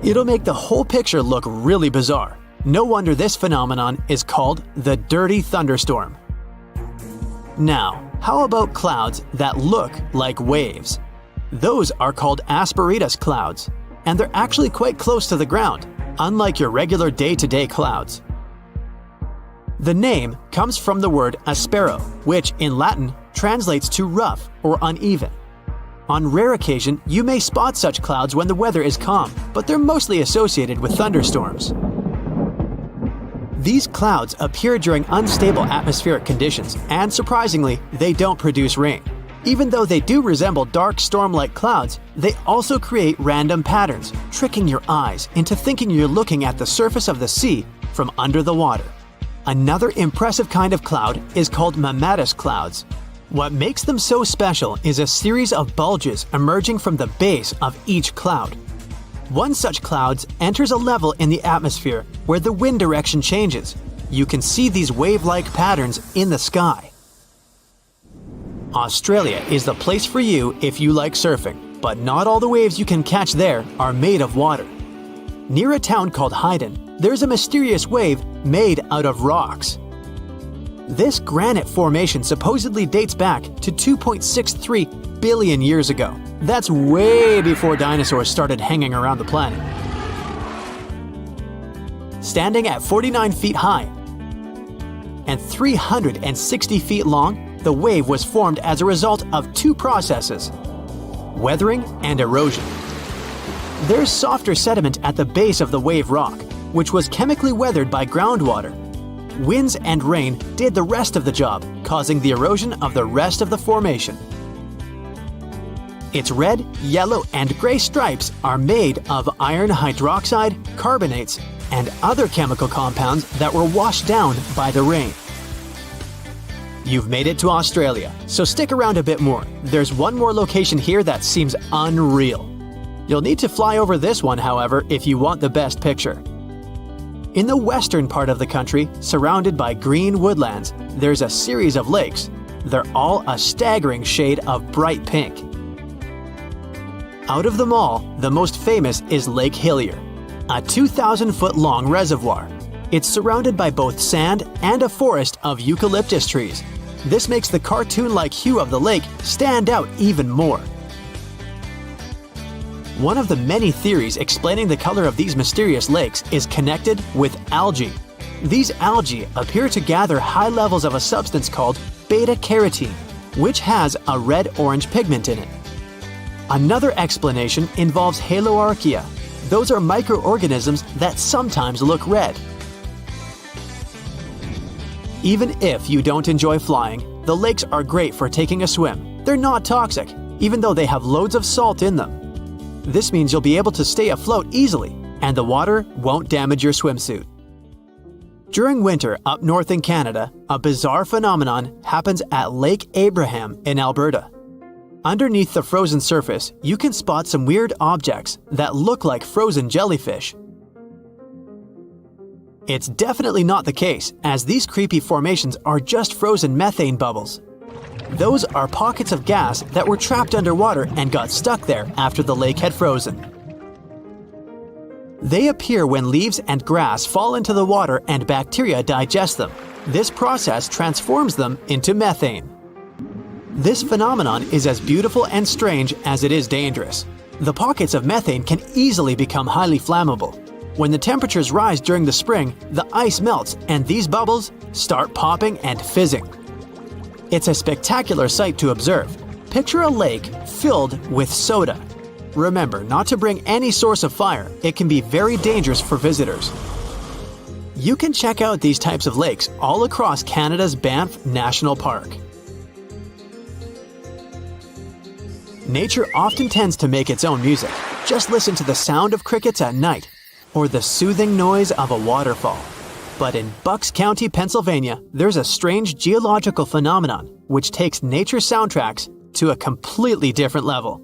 It'll make the whole picture look really bizarre. No wonder this phenomenon is called the dirty thunderstorm. Now, how about clouds that look like waves? Those are called asperitas clouds, and they're actually quite close to the ground, unlike your regular day-to-day clouds. The name comes from the word aspero, which in Latin translates to rough or uneven. On rare occasion, you may spot such clouds when the weather is calm, but they're mostly associated with thunderstorms. These clouds appear during unstable atmospheric conditions, and surprisingly, they don't produce rain. Even though they do resemble dark storm-like clouds, they also create random patterns, tricking your eyes into thinking you're looking at the surface of the sea from under the water. Another impressive kind of cloud is called mammatus clouds. What makes them so special is a series of bulges emerging from the base of each cloud. One such cloud enters a level in the atmosphere where the wind direction changes. You can see these wave-like patterns in the sky. Australia is the place for you if you like surfing, but not all the waves you can catch there are made of water. Near a town called Hayden, there's a mysterious wave made out of rocks. This granite formation supposedly dates back to 2.63 billion years ago. That's way before dinosaurs started hanging around the planet. Standing at 49 feet high and 360 feet long, the wave was formed as a result of two processes: weathering and erosion. There's softer sediment at the base of the wave rock, which was chemically weathered by groundwater. Winds and rain did the rest of the job, causing the erosion of the rest of the formation. Its red, yellow, and gray stripes are made of iron hydroxide, carbonates, and other chemical compounds that were washed down by the rain. You've made it to Australia, so stick around a bit more. There's one more location here that seems unreal. You'll need to fly over this one, however, if you want the best picture. In the western part of the country, surrounded by green woodlands, there's a series of lakes. They're all a staggering shade of bright pink. Out of them all, the most famous is Lake Hillier, a 2,000-foot-long reservoir. It's surrounded by both sand and a forest of eucalyptus trees. This makes the cartoon-like hue of the lake stand out even more. One of the many theories explaining the color of these mysterious lakes is connected with algae. These algae appear to gather high levels of a substance called beta-carotene, which has a red-orange pigment in it. Another explanation involves haloarchaea. Those are microorganisms that sometimes look red. Even if you don't enjoy flying, the lakes are great for taking a swim. They're not toxic, even though they have loads of salt in them. This means you'll be able to stay afloat easily, and the water won't damage your swimsuit. During winter up north in Canada, a bizarre phenomenon happens at Lake Abraham in Alberta. Underneath the frozen surface, you can spot some weird objects that look like frozen jellyfish. It's definitely not the case, as these creepy formations are just frozen methane bubbles. Those are pockets of gas that were trapped underwater and got stuck there after the lake had frozen. They appear when leaves and grass fall into the water and bacteria digest them. This process transforms them into methane. This phenomenon is as beautiful and strange as it is dangerous. The pockets of methane can easily become highly flammable. When the temperatures rise during the spring, the ice melts and these bubbles start popping and fizzing. It's a spectacular sight to observe. Picture a lake filled with soda. Remember not to bring any source of fire. It can be very dangerous for visitors. You can check out these types of lakes all across Canada's Banff National Park. Nature often tends to make its own music. Just listen to the sound of crickets at night, or the soothing noise of a waterfall. But in Bucks County, Pennsylvania, there's a strange geological phenomenon which takes nature soundtracks to a completely different level.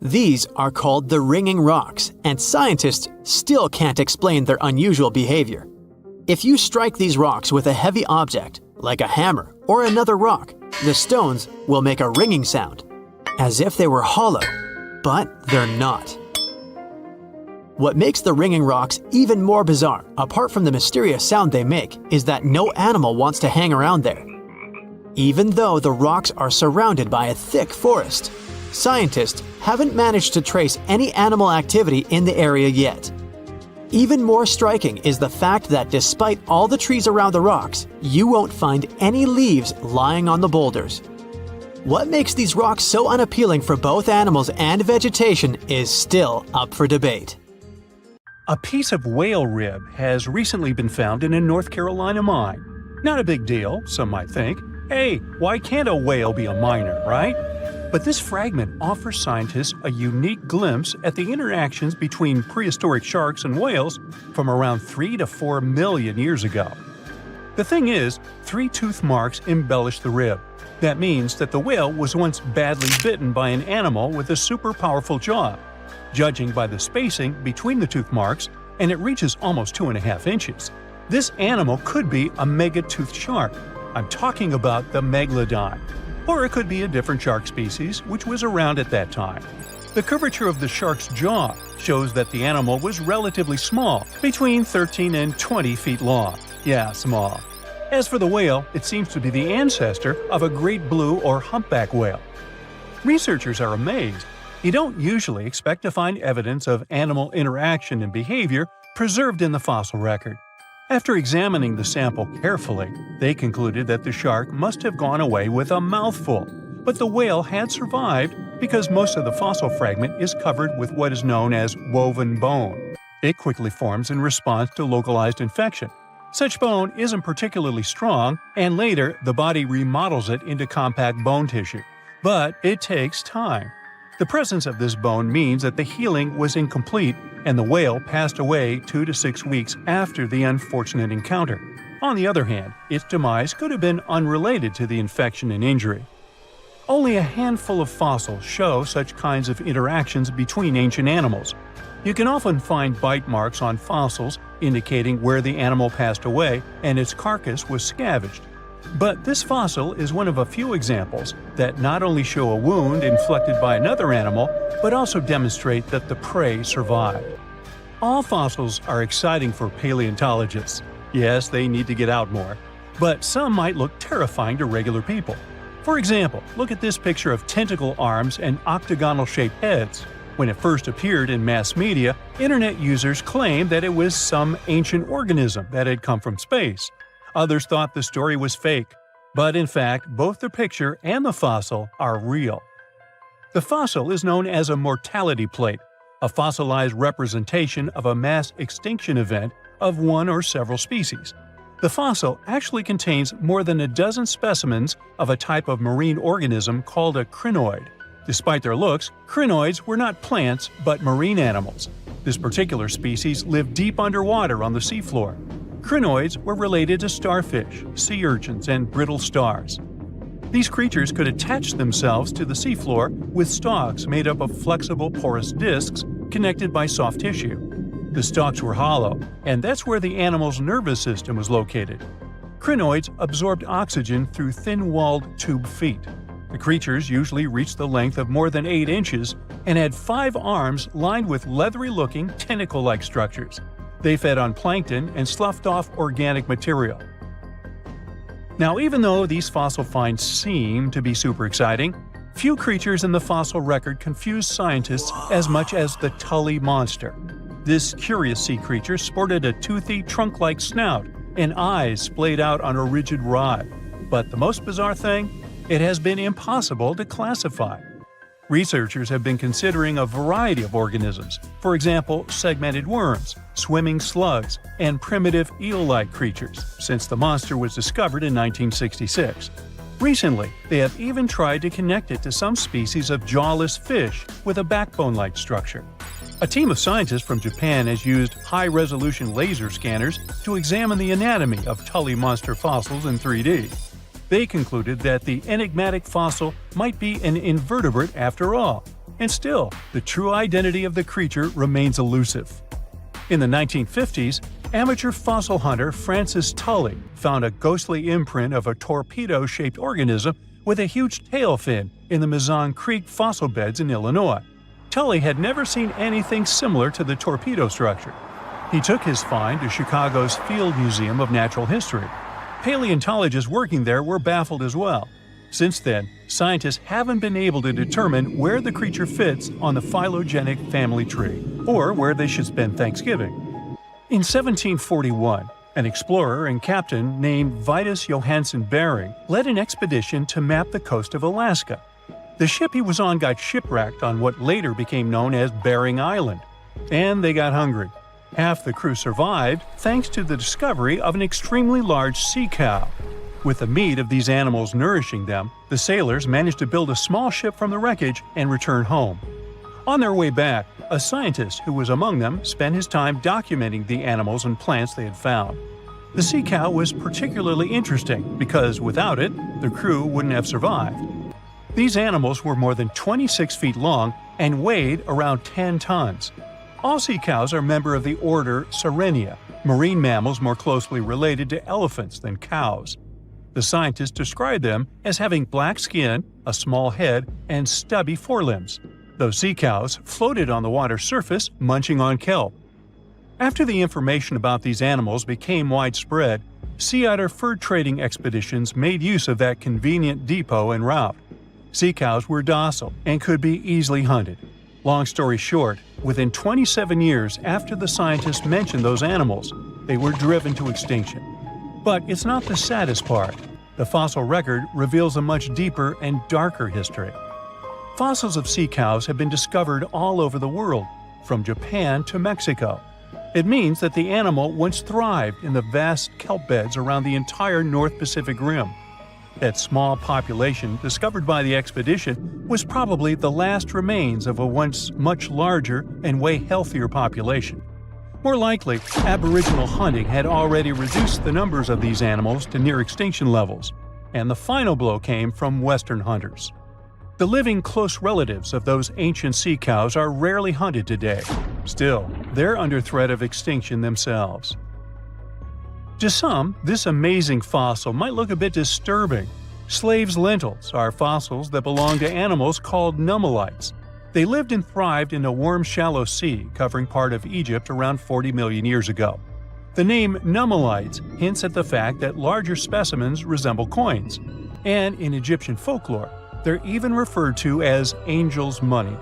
These are called the ringing rocks, and scientists still can't explain their unusual behavior. If you strike these rocks with a heavy object, like a hammer or another rock, the stones will make a ringing sound, as if they were hollow, but they're not. What makes the ringing rocks even more bizarre, apart from the mysterious sound they make, is that no animal wants to hang around there. Even though the rocks are surrounded by a thick forest, scientists haven't managed to trace any animal activity in the area yet. Even more striking is the fact that despite all the trees around the rocks, you won't find any leaves lying on the boulders. What makes these rocks so unappealing for both animals and vegetation is still up for debate. A piece of whale rib has recently been found in a North Carolina mine. Not a big deal, some might think, Hey, why can't a whale be a minor, right? But this fragment offers scientists a unique glimpse at the interactions between prehistoric sharks and whales from around 3 to 4 million years ago. The thing is, 3 tooth marks embellish the rib. That means that the whale was once badly bitten by an animal with a super powerful jaw. Judging by the spacing between the tooth marks, and it reaches almost 2.5 inches. This animal could be a mega-toothed shark. I'm talking about the megalodon. Or it could be a different shark species which was around at that time. The curvature of the shark's jaw shows that the animal was relatively small, between 13 and 20 feet long. Yeah, small. As for the whale, it seems to be the ancestor of a great blue or humpback whale. Researchers are amazed. You don't usually expect to find evidence of animal interaction and behavior preserved in the fossil record. After examining the sample carefully, they concluded that the shark must have gone away with a mouthful, but the whale had survived because most of the fossil fragment is covered with what is known as woven bone. It quickly forms in response to localized infection. Such bone isn't particularly strong, and later the body remodels it into compact bone tissue. But it takes time. The presence of this bone means that the healing was incomplete and the whale passed away 2 to 6 weeks after the unfortunate encounter. On the other hand, its demise could have been unrelated to the infection and injury. Only a handful of fossils show such kinds of interactions between ancient animals. You can often find bite marks on fossils indicating where the animal passed away and its carcass was scavenged. But this fossil is one of a few examples that not only show a wound inflicted by another animal, but also demonstrate that the prey survived. All fossils are exciting for paleontologists. Yes, they need to get out more. But some might look terrifying to regular people. For example, look at this picture of tentacle arms and octagonal-shaped heads. When it first appeared in mass media, internet users claimed that it was some ancient organism that had come from space. Others thought the story was fake, but in fact, both the picture and the fossil are real. The fossil is known as a mortality plate, a fossilized representation of a mass extinction event of one or several species. The fossil actually contains more than a dozen specimens of a type of marine organism called a crinoid. Despite their looks, crinoids were not plants but marine animals. This particular species lived deep underwater on the seafloor. Crinoids were related to starfish, sea urchins, and brittle stars. These creatures could attach themselves to the seafloor with stalks made up of flexible porous discs connected by soft tissue. The stalks were hollow, and that's where the animal's nervous system was located. Crinoids absorbed oxygen through thin-walled tube feet. The creatures usually reached the length of more than 8 inches and had 5 arms lined with leathery-looking tentacle-like structures. They fed on plankton and sloughed off organic material. Now, even though these fossil finds seem to be super exciting, few creatures in the fossil record confuse scientists as much as the Tully monster. This curious sea creature sported a toothy, trunk-like snout and eyes splayed out on a rigid rod. But the most bizarre thing? It has been impossible to classify. Researchers have been considering a variety of organisms, for example, segmented worms, swimming slugs, and primitive eel-like creatures, since the monster was discovered in 1966. Recently, they have even tried to connect it to some species of jawless fish with a backbone-like structure. A team of scientists from Japan has used high-resolution laser scanners to examine the anatomy of Tully monster fossils in 3D. They concluded that the enigmatic fossil might be an invertebrate after all, and still, the true identity of the creature remains elusive. In the 1950s, amateur fossil hunter Francis Tully found a ghostly imprint of a torpedo-shaped organism with a huge tail fin in the Mizon Creek fossil beds in Illinois. Tully had never seen anything similar to the torpedo structure. He took his find to Chicago's Field Museum of Natural History. Paleontologists working there were baffled as well. Since then, scientists haven't been able to determine where the creature fits on the phylogenetic family tree, or where they should spend Thanksgiving. In 1741, an explorer and captain named Vitus Johansen Bering led an expedition to map the coast of Alaska. The ship he was on got shipwrecked on what later became known as Bering Island, and they got hungry. Half the crew survived thanks to the discovery of an extremely large sea cow. With the meat of these animals nourishing them, the sailors managed to build a small ship from the wreckage and return home. On their way back, a scientist who was among them spent his time documenting the animals and plants they had found. The sea cow was particularly interesting because without it, the crew wouldn't have survived. These animals were more than 26 feet long and weighed around 10 tons. All sea cows are member of the order Sirenia, marine mammals more closely related to elephants than cows. The scientists described them as having black skin, a small head, and stubby forelimbs. Those sea cows floated on the water's surface, munching on kelp. After the information about these animals became widespread, sea otter fur trading expeditions made use of that convenient depot en route. Sea cows were docile and could be easily hunted. Long story short, within 27 years after the scientists mentioned those animals, they were driven to extinction. But it's not the saddest part. The fossil record reveals a much deeper and darker history. Fossils of sea cows have been discovered all over the world, from Japan to Mexico. It means that the animal once thrived in the vast kelp beds around the entire North Pacific Rim. That small population discovered by the expedition was probably the last remains of a once much larger and way healthier population. More likely, Aboriginal hunting had already reduced the numbers of these animals to near extinction levels, and the final blow came from Western hunters. The living close relatives of those ancient sea cows are rarely hunted today. Still, they're under threat of extinction themselves. To some, this amazing fossil might look a bit disturbing. Slaves' lentils are fossils that belong to animals called Nummulites. They lived and thrived in a warm, shallow sea covering part of Egypt around 40 million years ago. The name Nummulites hints at the fact that larger specimens resemble coins, and in Egyptian folklore, they're even referred to as angel's money.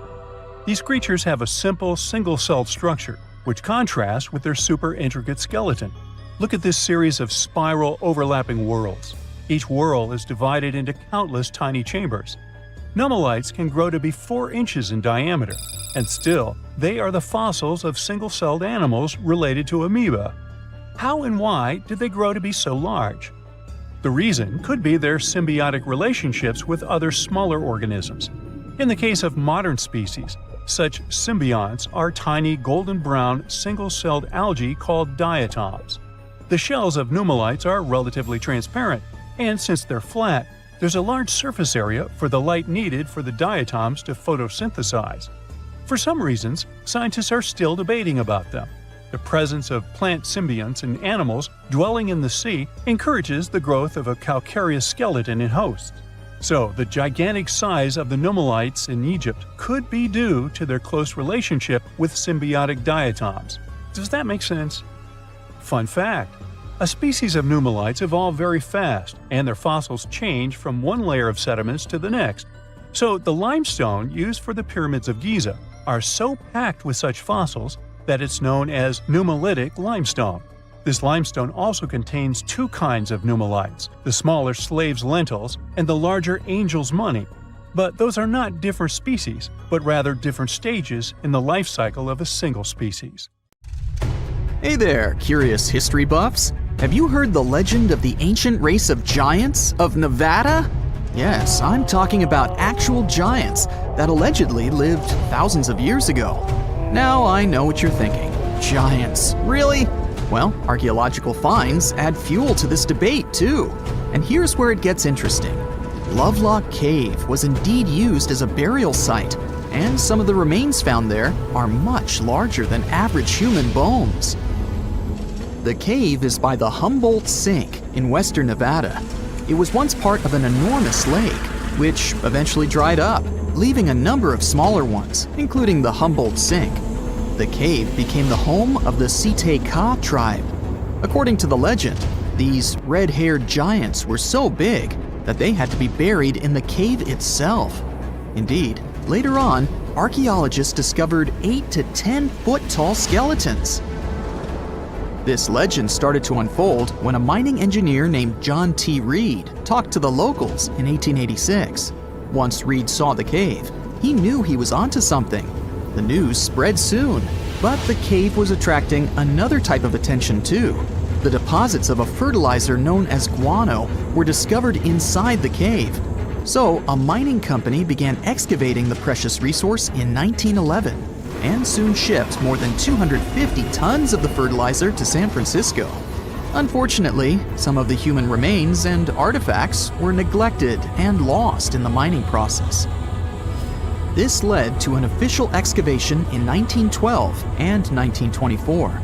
These creatures have a simple, single-celled structure, which contrasts with their super intricate skeleton. Look at this series of spiral overlapping whorls. Each whorl is divided into countless tiny chambers. Nummulites can grow to be 4 inches in diameter, and still, they are the fossils of single-celled animals related to amoeba. How and why did they grow to be so large? The reason could be their symbiotic relationships with other smaller organisms. In the case of modern species, such symbionts are tiny golden-brown single-celled algae called diatoms. The shells of Nummulites are relatively transparent, and since they're flat, there's a large surface area for the light needed for the diatoms to photosynthesize. For some reasons, scientists are still debating about them. The presence of plant symbionts in animals dwelling in the sea encourages the growth of a calcareous skeleton in hosts. So, the gigantic size of the Nummulites in Egypt could be due to their close relationship with symbiotic diatoms. Does that make sense? Fun fact: a species of Nummulites evolve very fast, and their fossils change from one layer of sediments to the next. So, the limestone used for the pyramids of Giza are so packed with such fossils that it's known as Nummulitic limestone. This limestone also contains 2 kinds of Nummulites, the smaller slave's lentils and the larger angel's money. But those are not different species, but rather different stages in the life cycle of a single species. Hey there, curious history buffs! Have you heard the legend of the ancient race of giants of Nevada? Yes, I'm talking about actual giants that allegedly lived thousands of years ago. Now I know what you're thinking. Giants, really? Well, archaeological finds add fuel to this debate too. And here's where it gets interesting. Lovelock Cave was indeed used as a burial site, and some of the remains found there are much larger than average human bones. The cave is by the Humboldt Sink in western Nevada. It was once part of an enormous lake, which eventually dried up, leaving a number of smaller ones, including the Humboldt Sink. The cave became the home of the Site-Ka tribe. According to the legend, these red-haired giants were so big that they had to be buried in the cave itself. Indeed, later on, archaeologists discovered 8 to 10 foot tall skeletons. This legend started to unfold when a mining engineer named John T. Reed talked to the locals in 1886. Once Reed saw the cave, he knew he was onto something. The news spread soon, but the cave was attracting another type of attention too: The deposits of a fertilizer known as guano were discovered inside the cave. So, a mining company began excavating the precious resource in 1911 and soon shipped more than 250 tons of the fertilizer to San Francisco. Unfortunately, some of the human remains and artifacts were neglected and lost in the mining process. This led to an official excavation in 1912 and 1924.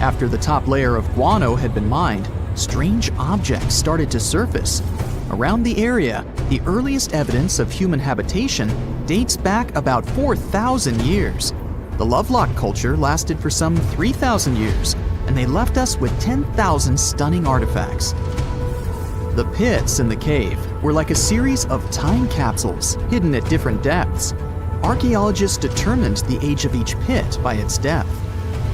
After the top layer of guano had been mined, strange objects started to surface. Around the area, the earliest evidence of human habitation dates back about 4,000 years. The Lovelock culture lasted for some 3,000 years, and they left us with 10,000 stunning artifacts. The pits in the cave were like a series of time capsules hidden at different depths. Archaeologists determined the age of each pit by its depth.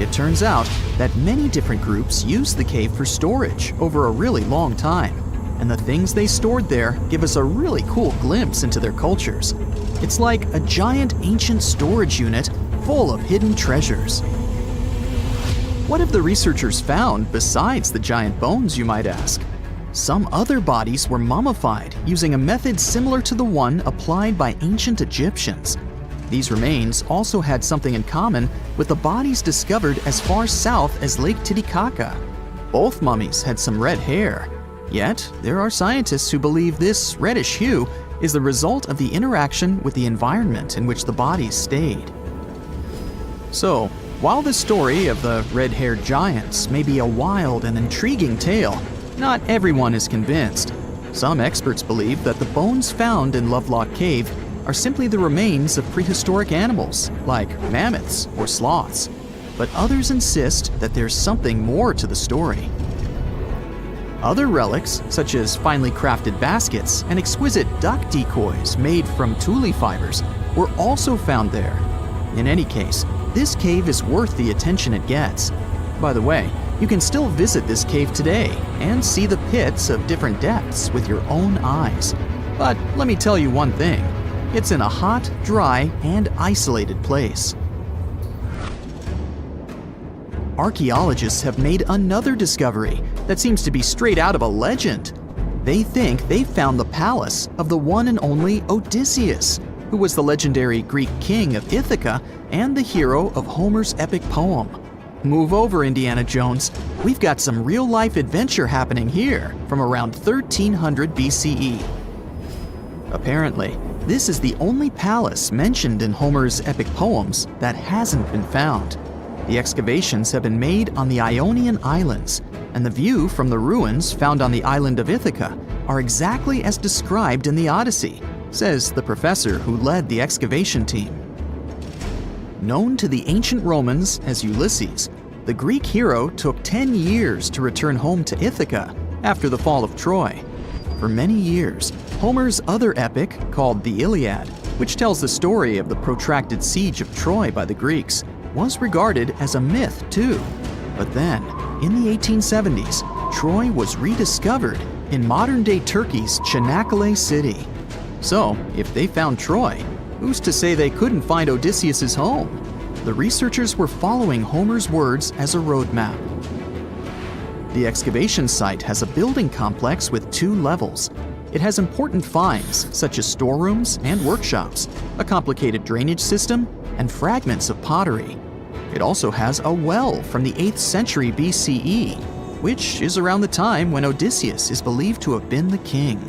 It turns out that many different groups used the cave for storage over a really long time, and the things they stored there give us a really cool glimpse into their cultures. It's like a giant ancient storage unit full of hidden treasures. What have the researchers found besides the giant bones, you might ask? Some other bodies were mummified using a method similar to the one applied by ancient Egyptians. These remains also had something in common with the bodies discovered as far south as Lake Titicaca. Both mummies had some red hair. Yet, there are scientists who believe this reddish hue is the result of the interaction with the environment in which the bodies stayed. So, while the story of the red-haired giants may be a wild and intriguing tale, not everyone is convinced. Some experts believe that the bones found in Lovelock Cave are simply the remains of prehistoric animals, like mammoths or sloths. But others insist that there's something more to the story. Other relics, such as finely crafted baskets and exquisite duck decoys made from tule fibers, were also found there. In any case, this cave is worth the attention it gets. By the way, you can still visit this cave today and see the pits of different depths with your own eyes. But let me tell you one thing. It's in a hot, dry, and isolated place. Archaeologists have made another discovery that seems to be straight out of a legend. They think they found the palace of the one and only Odysseus, who was the legendary Greek king of Ithaca and the hero of Homer's epic poem. Move over, Indiana Jones. We've got some real-life adventure happening here from around 1300 BCE. Apparently, this is the only palace mentioned in Homer's epic poems that hasn't been found. The excavations have been made on the Ionian Islands, and the view from the ruins found on the island of Ithaca are exactly as described in the Odyssey, says the professor who led the excavation team. Known to the ancient Romans as Ulysses, the Greek hero took 10 years to return home to Ithaca after the fall of Troy. For many years, Homer's other epic, called the Iliad, which tells the story of the protracted siege of Troy by the Greeks, was regarded as a myth too. But then, in the 1870s, Troy was rediscovered in modern-day Turkey's Çanakkale city. So, if they found Troy, who's to say they couldn't find Odysseus' home? The researchers were following Homer's words as a roadmap. The excavation site has a building complex with 2 levels. It has important finds, such as storerooms and workshops, a complicated drainage system, and fragments of pottery. It also has a well from the 8th century BCE, which is around the time when Odysseus is believed to have been the king.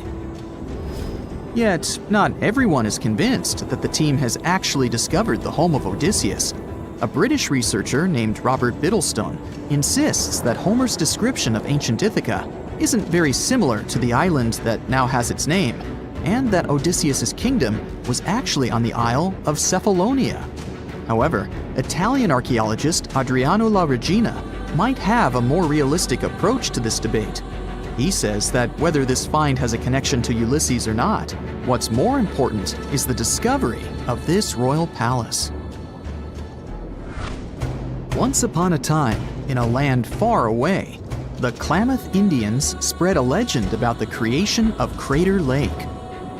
Yet, not everyone is convinced that the team has actually discovered the home of Odysseus. A British researcher named Robert Biddlestone insists that Homer's description of ancient Ithaca isn't very similar to the island that now has its name, and that Odysseus' kingdom was actually on the Isle of Cephalonia. However, Italian archaeologist Adriano La Regina might have a more realistic approach to this debate. He says that whether this find has a connection to Ulysses or not, what's more important is the discovery of this royal palace. Once upon a time, in a land far away, the Klamath Indians spread a legend about the creation of Crater Lake.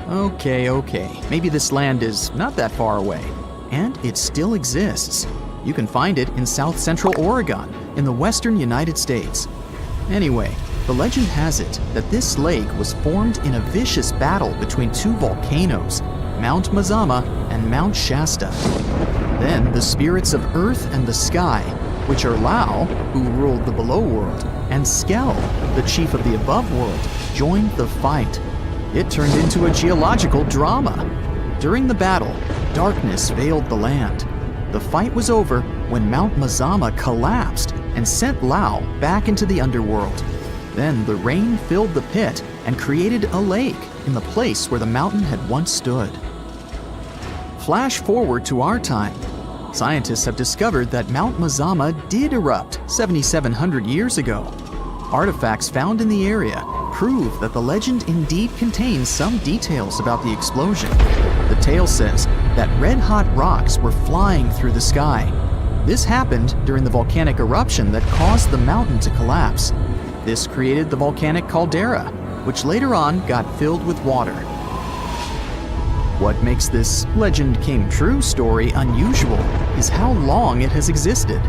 Okay, maybe this land is not that far away, and it still exists. You can find it in south central Oregon, in the western United States. Anyway, the legend has it that this lake was formed in a vicious battle between two volcanoes, Mount Mazama and Mount Shasta. Then the spirits of Earth and the sky, which are Lao, who ruled the below world, and Skell, the chief of the above world, joined the fight. It turned into a geological drama. During the battle, darkness veiled the land. The fight was over when Mount Mazama collapsed and sent Lao back into the underworld. Then the rain filled the pit and created a lake in the place where the mountain had once stood. Flash forward to our time. Scientists have discovered that Mount Mazama did erupt 7,700 years ago. Artifacts found in the area prove that the legend indeed contains some details about the explosion. The tale says that red-hot rocks were flying through the sky. This happened during the volcanic eruption that caused the mountain to collapse. This created the volcanic caldera, which later on got filled with water. What makes this legend came true story unusual is how long it has existed.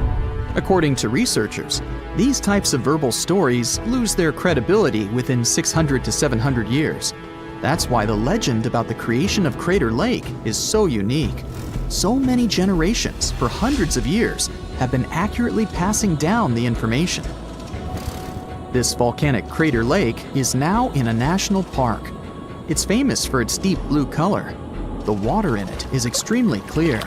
According to researchers, these types of verbal stories lose their credibility within 600 to 700 years. That's why the legend about the creation of Crater Lake is so unique. So many generations, for hundreds of years, have been accurately passing down the information. This volcanic crater lake is now in a national park. It's famous for its deep blue color. The water in it is extremely clear.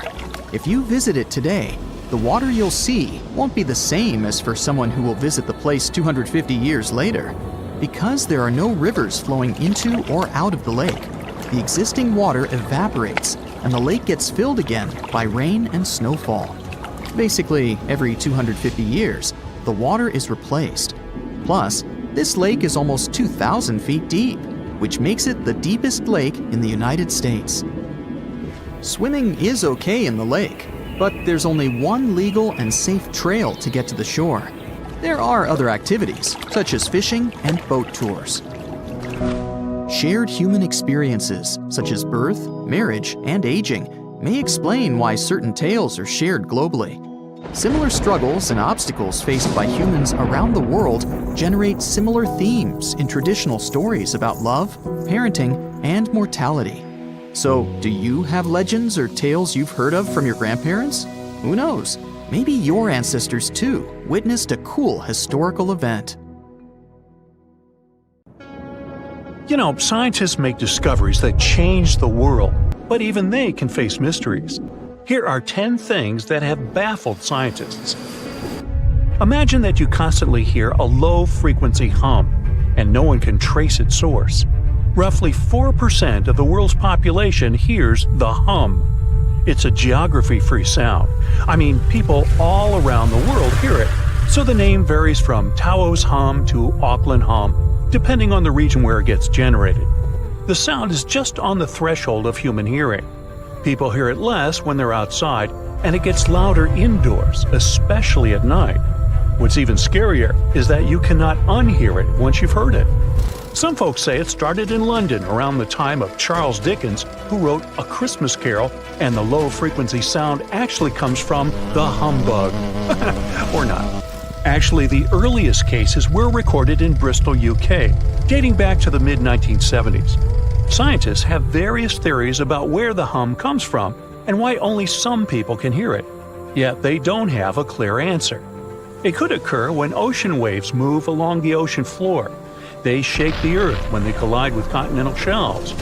If you visit it today, the water you'll see won't be the same as for someone who will visit the place 250 years later. Because there are no rivers flowing into or out of the lake, the existing water evaporates and the lake gets filled again by rain and snowfall. Basically, every 250 years, the water is replaced. Plus, this lake is almost 2,000 feet deep, which makes it the deepest lake in the United States. Swimming is okay in the lake, but there's only one legal and safe trail to get to the shore. There are other activities, such as fishing and boat tours. Shared human experiences, such as birth, marriage, and aging, may explain why certain tales are shared globally. Similar struggles and obstacles faced by humans around the world generate similar themes in traditional stories about love, parenting, and mortality. So, do you have legends or tales you've heard of from your grandparents? Who knows? Maybe your ancestors too witnessed a cool historical event. You know, scientists make discoveries that change the world, but even they can face mysteries. Here are 10 things that have baffled scientists. Imagine that you constantly hear a low-frequency hum, and no one can trace its source. Roughly 4% of the world's population hears the hum. It's a geography-free sound. I mean, people all around the world hear it, so the name varies from Tao's hum to Auckland hum, depending on the region where it gets generated. The sound is just on the threshold of human hearing. People hear it less when they're outside, and it gets louder indoors, especially at night. What's even scarier is that you cannot unhear it once you've heard it. Some folks say it started in London around the time of Charles Dickens, who wrote A Christmas Carol, and the low-frequency sound actually comes from the humbug. Or not. Actually, the earliest cases were recorded in Bristol, UK, dating back to the mid-1970s. Scientists have various theories about where the hum comes from and why only some people can hear it, yet they don't have a clear answer. It could occur when ocean waves move along the ocean floor. They shake the Earth when they collide with continental shelves.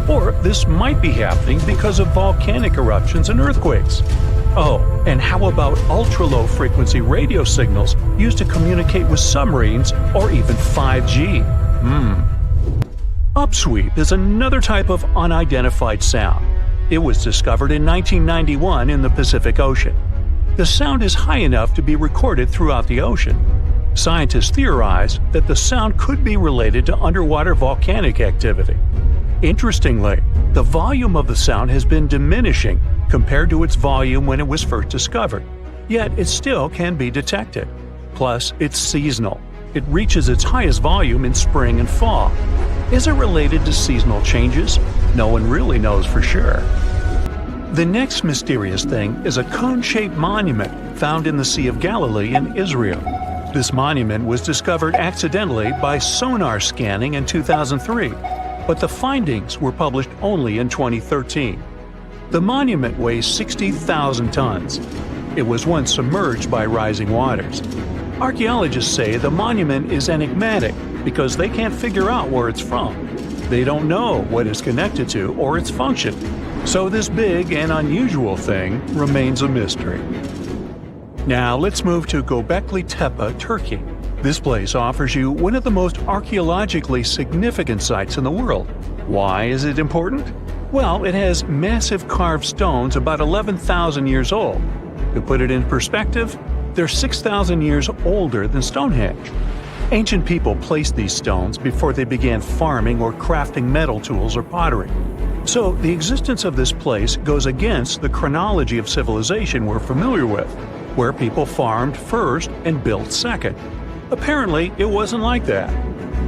Or this might be happening because of volcanic eruptions and earthquakes. Oh, and how about ultra-low frequency radio signals used to communicate with submarines or even 5G? Upsweep is another type of unidentified sound. It was discovered in 1991 in the Pacific Ocean. The sound is high enough to be recorded throughout the ocean. Scientists theorize that the sound could be related to underwater volcanic activity. Interestingly, the volume of the sound has been diminishing compared to its volume when it was first discovered, yet it still can be detected. Plus, it's seasonal. It reaches its highest volume in spring and fall. Is it related to seasonal changes? No one really knows for sure. The next mysterious thing is a cone-shaped monument found in the Sea of Galilee in Israel. This monument was discovered accidentally by sonar scanning in 2003, but the findings were published only in 2013. The monument weighs 60,000 tons. It was once submerged by rising waters. Archaeologists say the monument is enigmatic because they can't figure out where it's from. They don't know what it's connected to or its function, so this big and unusual thing remains a mystery. Now let's move to Göbekli Tepe, Turkey. This place offers you one of the most archaeologically significant sites in the world. Why is it important? Well, it has massive carved stones about 11,000 years old. To put it in perspective, they're 6,000 years older than Stonehenge. Ancient people placed these stones before they began farming or crafting metal tools or pottery. So the existence of this place goes against the chronology of civilization we're familiar with, where people farmed first and built second. Apparently, it wasn't like that.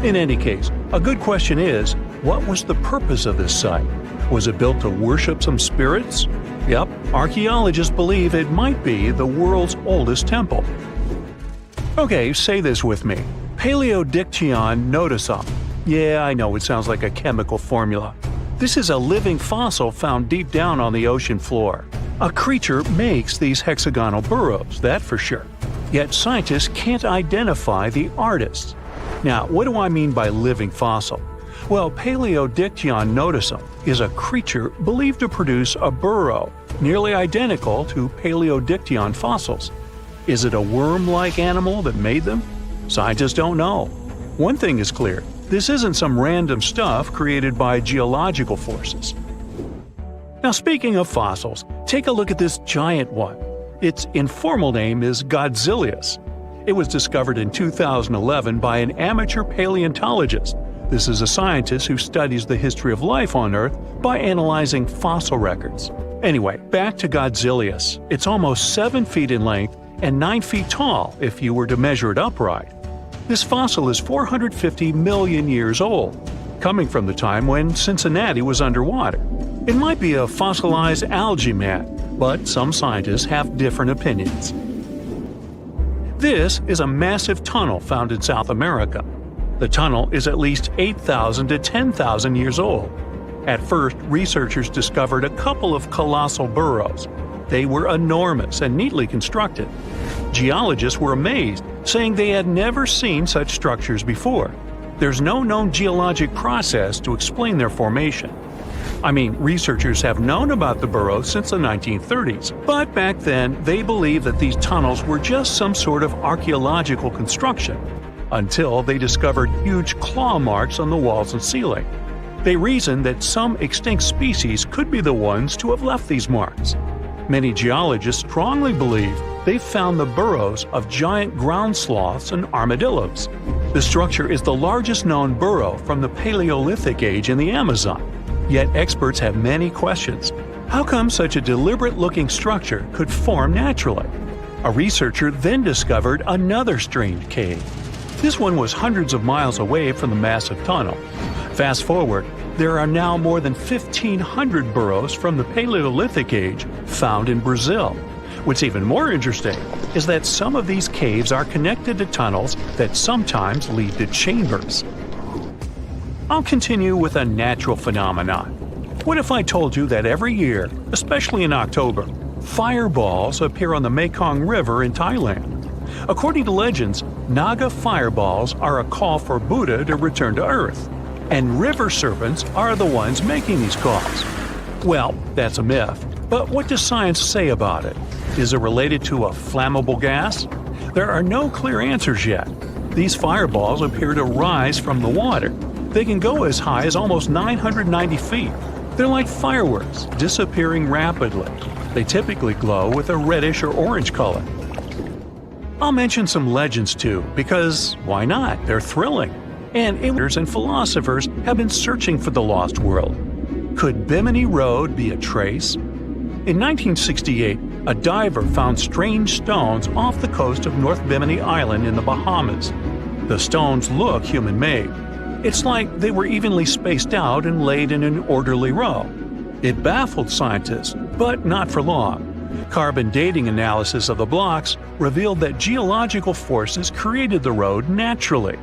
In any case, a good question is, what was the purpose of this site? Was it built to worship some spirits? Yep, archaeologists believe it might be the world's oldest temple. Okay, say this with me. Paleodictyon nodosum. Yeah, I know it sounds like a chemical formula. This is a living fossil found deep down on the ocean floor. A creature makes these hexagonal burrows, that for sure. Yet scientists can't identify the artist. Now, what do I mean by living fossil? Well, Paleodictyon nodosum is a creature believed to produce a burrow nearly identical to Paleodictyon fossils. Is it a worm-like animal that made them? Scientists don't know. One thing is clear, this isn't some random stuff created by geological forces. Now, speaking of fossils, take a look at this giant one. Its informal name is Godzilius. It was discovered in 2011 by an amateur paleontologist. This is a scientist who studies the history of life on Earth by analyzing fossil records. Anyway, back to Godzilius. It's almost 7 feet in length and 9 feet tall if you were to measure it upright. This fossil is 450 million years old, coming from the time when Cincinnati was underwater. It might be a fossilized algae mat, but some scientists have different opinions. This is a massive tunnel found in South America. The tunnel is at least 8,000 to 10,000 years old. At first, researchers discovered a couple of colossal burrows. They were enormous and neatly constructed. Geologists were amazed, saying they had never seen such structures before. There's no known geologic process to explain their formation. I mean, researchers have known about the burrows since the 1930s, but back then they believed that these tunnels were just some sort of archaeological construction, until they discovered huge claw marks on the walls and ceiling. They reasoned that some extinct species could be the ones to have left these marks. Many geologists strongly believe they found the burrows of giant ground sloths and armadillos. The structure is the largest known burrow from the Paleolithic age in the Amazon. Yet experts have many questions. How come such a deliberate-looking structure could form naturally? A researcher then discovered another strange cave. This one was hundreds of miles away from the massive tunnel. Fast forward, there are now more than 1,500 burrows from the Paleolithic age found in Brazil. What's even more interesting is that some of these caves are connected to tunnels that sometimes lead to chambers. I'll continue with a natural phenomenon. What if I told you that every year, especially in October, fireballs appear on the Mekong River in Thailand? According to legends, Naga fireballs are a call for Buddha to return to Earth, and river serpents are the ones making these calls. Well, that's a myth, but what does science say about it? Is it related to a flammable gas? There are no clear answers yet. These fireballs appear to rise from the water. They can go as high as almost 990 feet. They're like fireworks, disappearing rapidly. They typically glow with a reddish or orange color. I'll mention some legends too, because why not? They're thrilling. And inventors and philosophers have been searching for the lost world. Could Bimini Road be a trace? In 1968, a diver found strange stones off the coast of North Bimini Island in the Bahamas. The stones look human-made. It's like they were evenly spaced out and laid in an orderly row. It baffled scientists, but not for long. Carbon dating analysis of the blocks revealed that geological forces created the road naturally.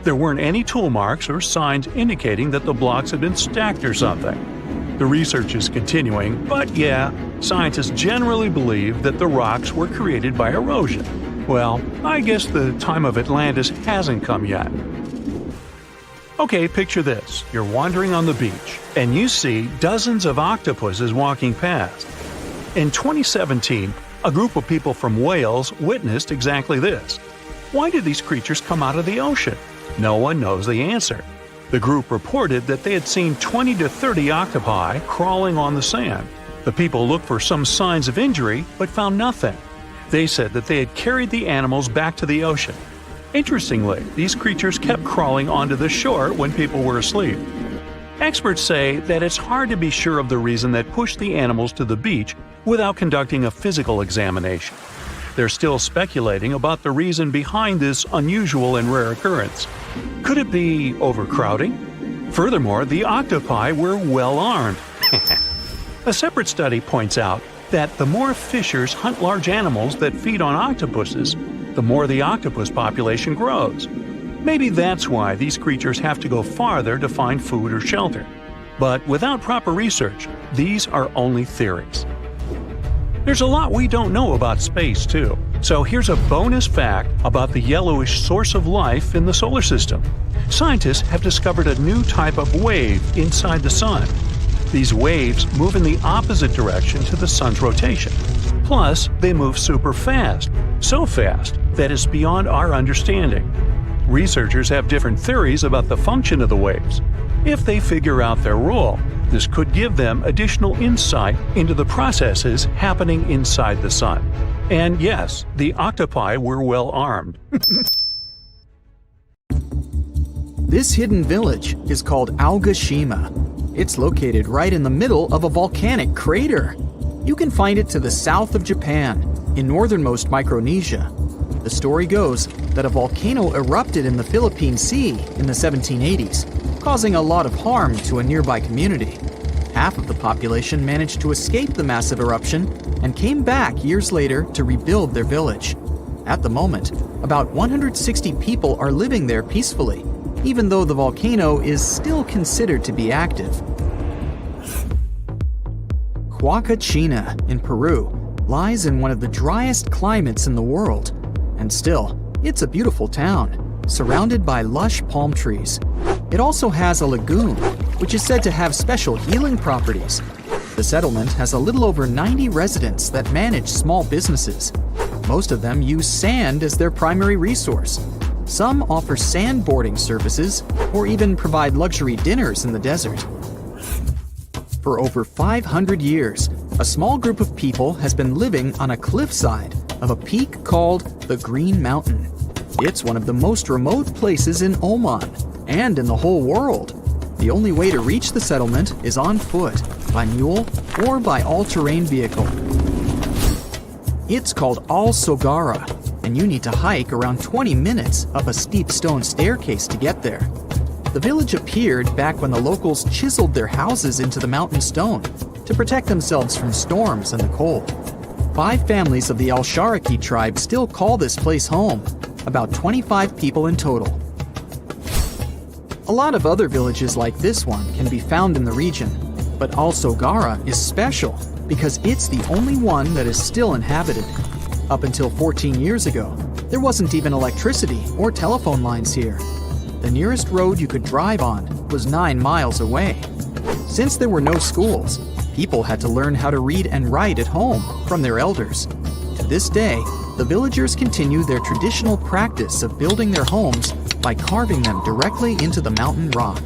There weren't any tool marks or signs indicating that the blocks had been stacked or something. The research is continuing, but yeah, scientists generally believe that the rocks were created by erosion. Well, I guess the time of Atlantis hasn't come yet. Okay, picture this. You're wandering on the beach, and you see dozens of octopuses walking past. In 2017, a group of people from Wales witnessed exactly this. Why did these creatures come out of the ocean? No one knows the answer. The group reported that they had seen 20 to 30 octopi crawling on the sand. The people looked for some signs of injury, but found nothing. They said that they had carried the animals back to the ocean. Interestingly, these creatures kept crawling onto the shore when people were asleep. Experts say that it's hard to be sure of the reason that pushed the animals to the beach without conducting a physical examination. They're still speculating about the reason behind this unusual and rare occurrence. Could it be overcrowding? Furthermore, the octopi were well armed. A separate study points out that the more fishers hunt large animals that feed on octopuses, the more the octopus population grows. Maybe that's why these creatures have to go farther to find food or shelter. But without proper research, these are only theories. There's a lot we don't know about space, too. So here's a bonus fact about the yellowish source of life in the solar system. Scientists have discovered a new type of wave inside the sun. These waves move in the opposite direction to the sun's rotation. Plus, they move super fast. So fast that it's beyond our understanding. Researchers have different theories about the function of the waves. If they figure out their role, this could give them additional insight into the processes happening inside the sun. And yes, the octopi were well armed. This hidden village is called Aogashima. It's located right in the middle of a volcanic crater. You can find it to the south of Japan, in northernmost Micronesia. The story goes that a volcano erupted in the Philippine Sea in the 1780s, causing a lot of harm to a nearby community. Half of the population managed to escape the massive eruption and came back years later to rebuild their village. At the moment, about 160 people are living there peacefully, even though the volcano is still considered to be active. Huacachina in Peru lies in one of the driest climates in the world, and still, it's a beautiful town, surrounded by lush palm trees. It also has a lagoon, which is said to have special healing properties. The settlement has a little over 90 residents that manage small businesses. Most of them use sand as their primary resource. Some offer sandboarding services or even provide luxury dinners in the desert. For over 500 years, a small group of people has been living on a cliffside of a peak called the Green Mountain. It's one of the most remote places in Oman and in the whole world. The only way to reach the settlement is on foot, by mule, or by all-terrain vehicle. It's called Al Sogara, and you need to hike around 20 minutes up a steep stone staircase to get there. The village appeared back when the locals chiseled their houses into the mountain stone to protect themselves from storms and the cold. 5 families of the Al-Sharaki tribe still call this place home, about 25 people in total. A lot of other villages like this one can be found in the region, but Al Sogara is special because it's the only one that is still inhabited. Up until 14 years ago, there wasn't even electricity or telephone lines here. The nearest road you could drive on was 9 miles away. Since there were no schools, people had to learn how to read and write at home from their elders. To this day, the villagers continue their traditional practice of building their homes by carving them directly into the mountain rock.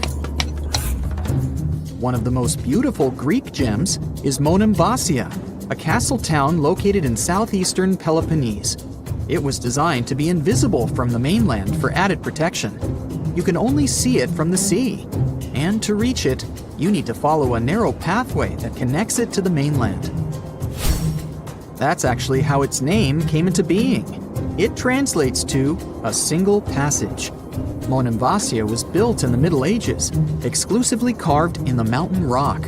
One of the most beautiful Greek gems is Monemvasia, a castle town located in southeastern Peloponnese. It was designed to be invisible from the mainland for added protection. You can only see it from the sea, and to reach it, you need to follow a narrow pathway that connects it to the mainland. That's actually how its name came into being. It translates to a single passage. Monemvasia was built in the Middle Ages, exclusively carved in the mountain rock.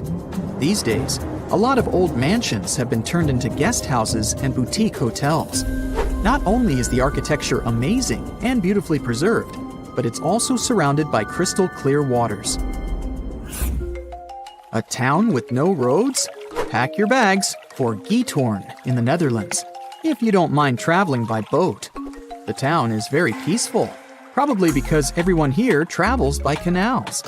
These days, A lot of old mansions have been turned into guest houses and boutique hotels. Not only is the architecture amazing and beautifully preserved, but it's also surrounded by crystal clear waters. A town with no roads? Pack your bags for Giethoorn in the Netherlands, if you don't mind traveling by boat. The town is very peaceful, probably because everyone here travels by canals.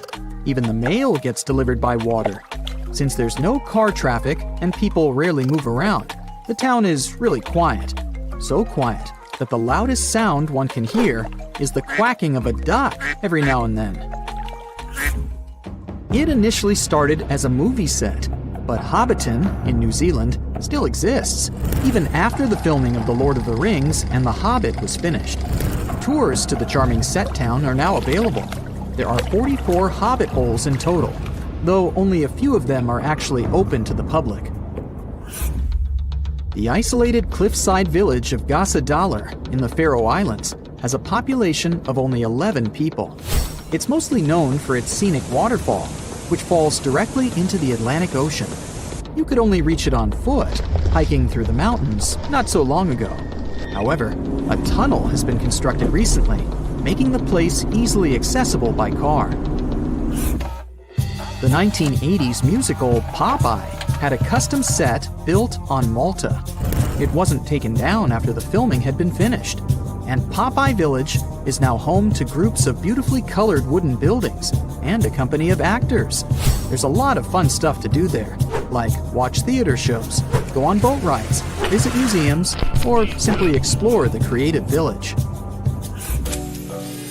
Even the mail gets delivered by water. Since there's no car traffic and people rarely move around, the town is really quiet. So quiet that the loudest sound one can hear is the quacking of a duck every now and then. It initially started as a movie set, but Hobbiton in New Zealand still exists, even after the filming of The Lord of the Rings and The Hobbit was finished. Tours to the charming set town are now available. There are 44 Hobbit holes in total, though only a few of them are actually open to the public. The isolated cliffside village of Gasadalar in the Faroe Islands has a population of only 11 people. It's mostly known for its scenic waterfall, which falls directly into the Atlantic Ocean. You could only reach it on foot, hiking through the mountains not so long ago. However, a tunnel has been constructed recently, making the place easily accessible by car. The 1980s musical Popeye had a custom set built on Malta. It wasn't taken down after the filming had been finished, and Popeye Village is now home to groups of beautifully colored wooden buildings and a company of actors. There's a lot of fun stuff to do there, like watch theater shows, go on boat rides, visit museums, or simply explore the creative village.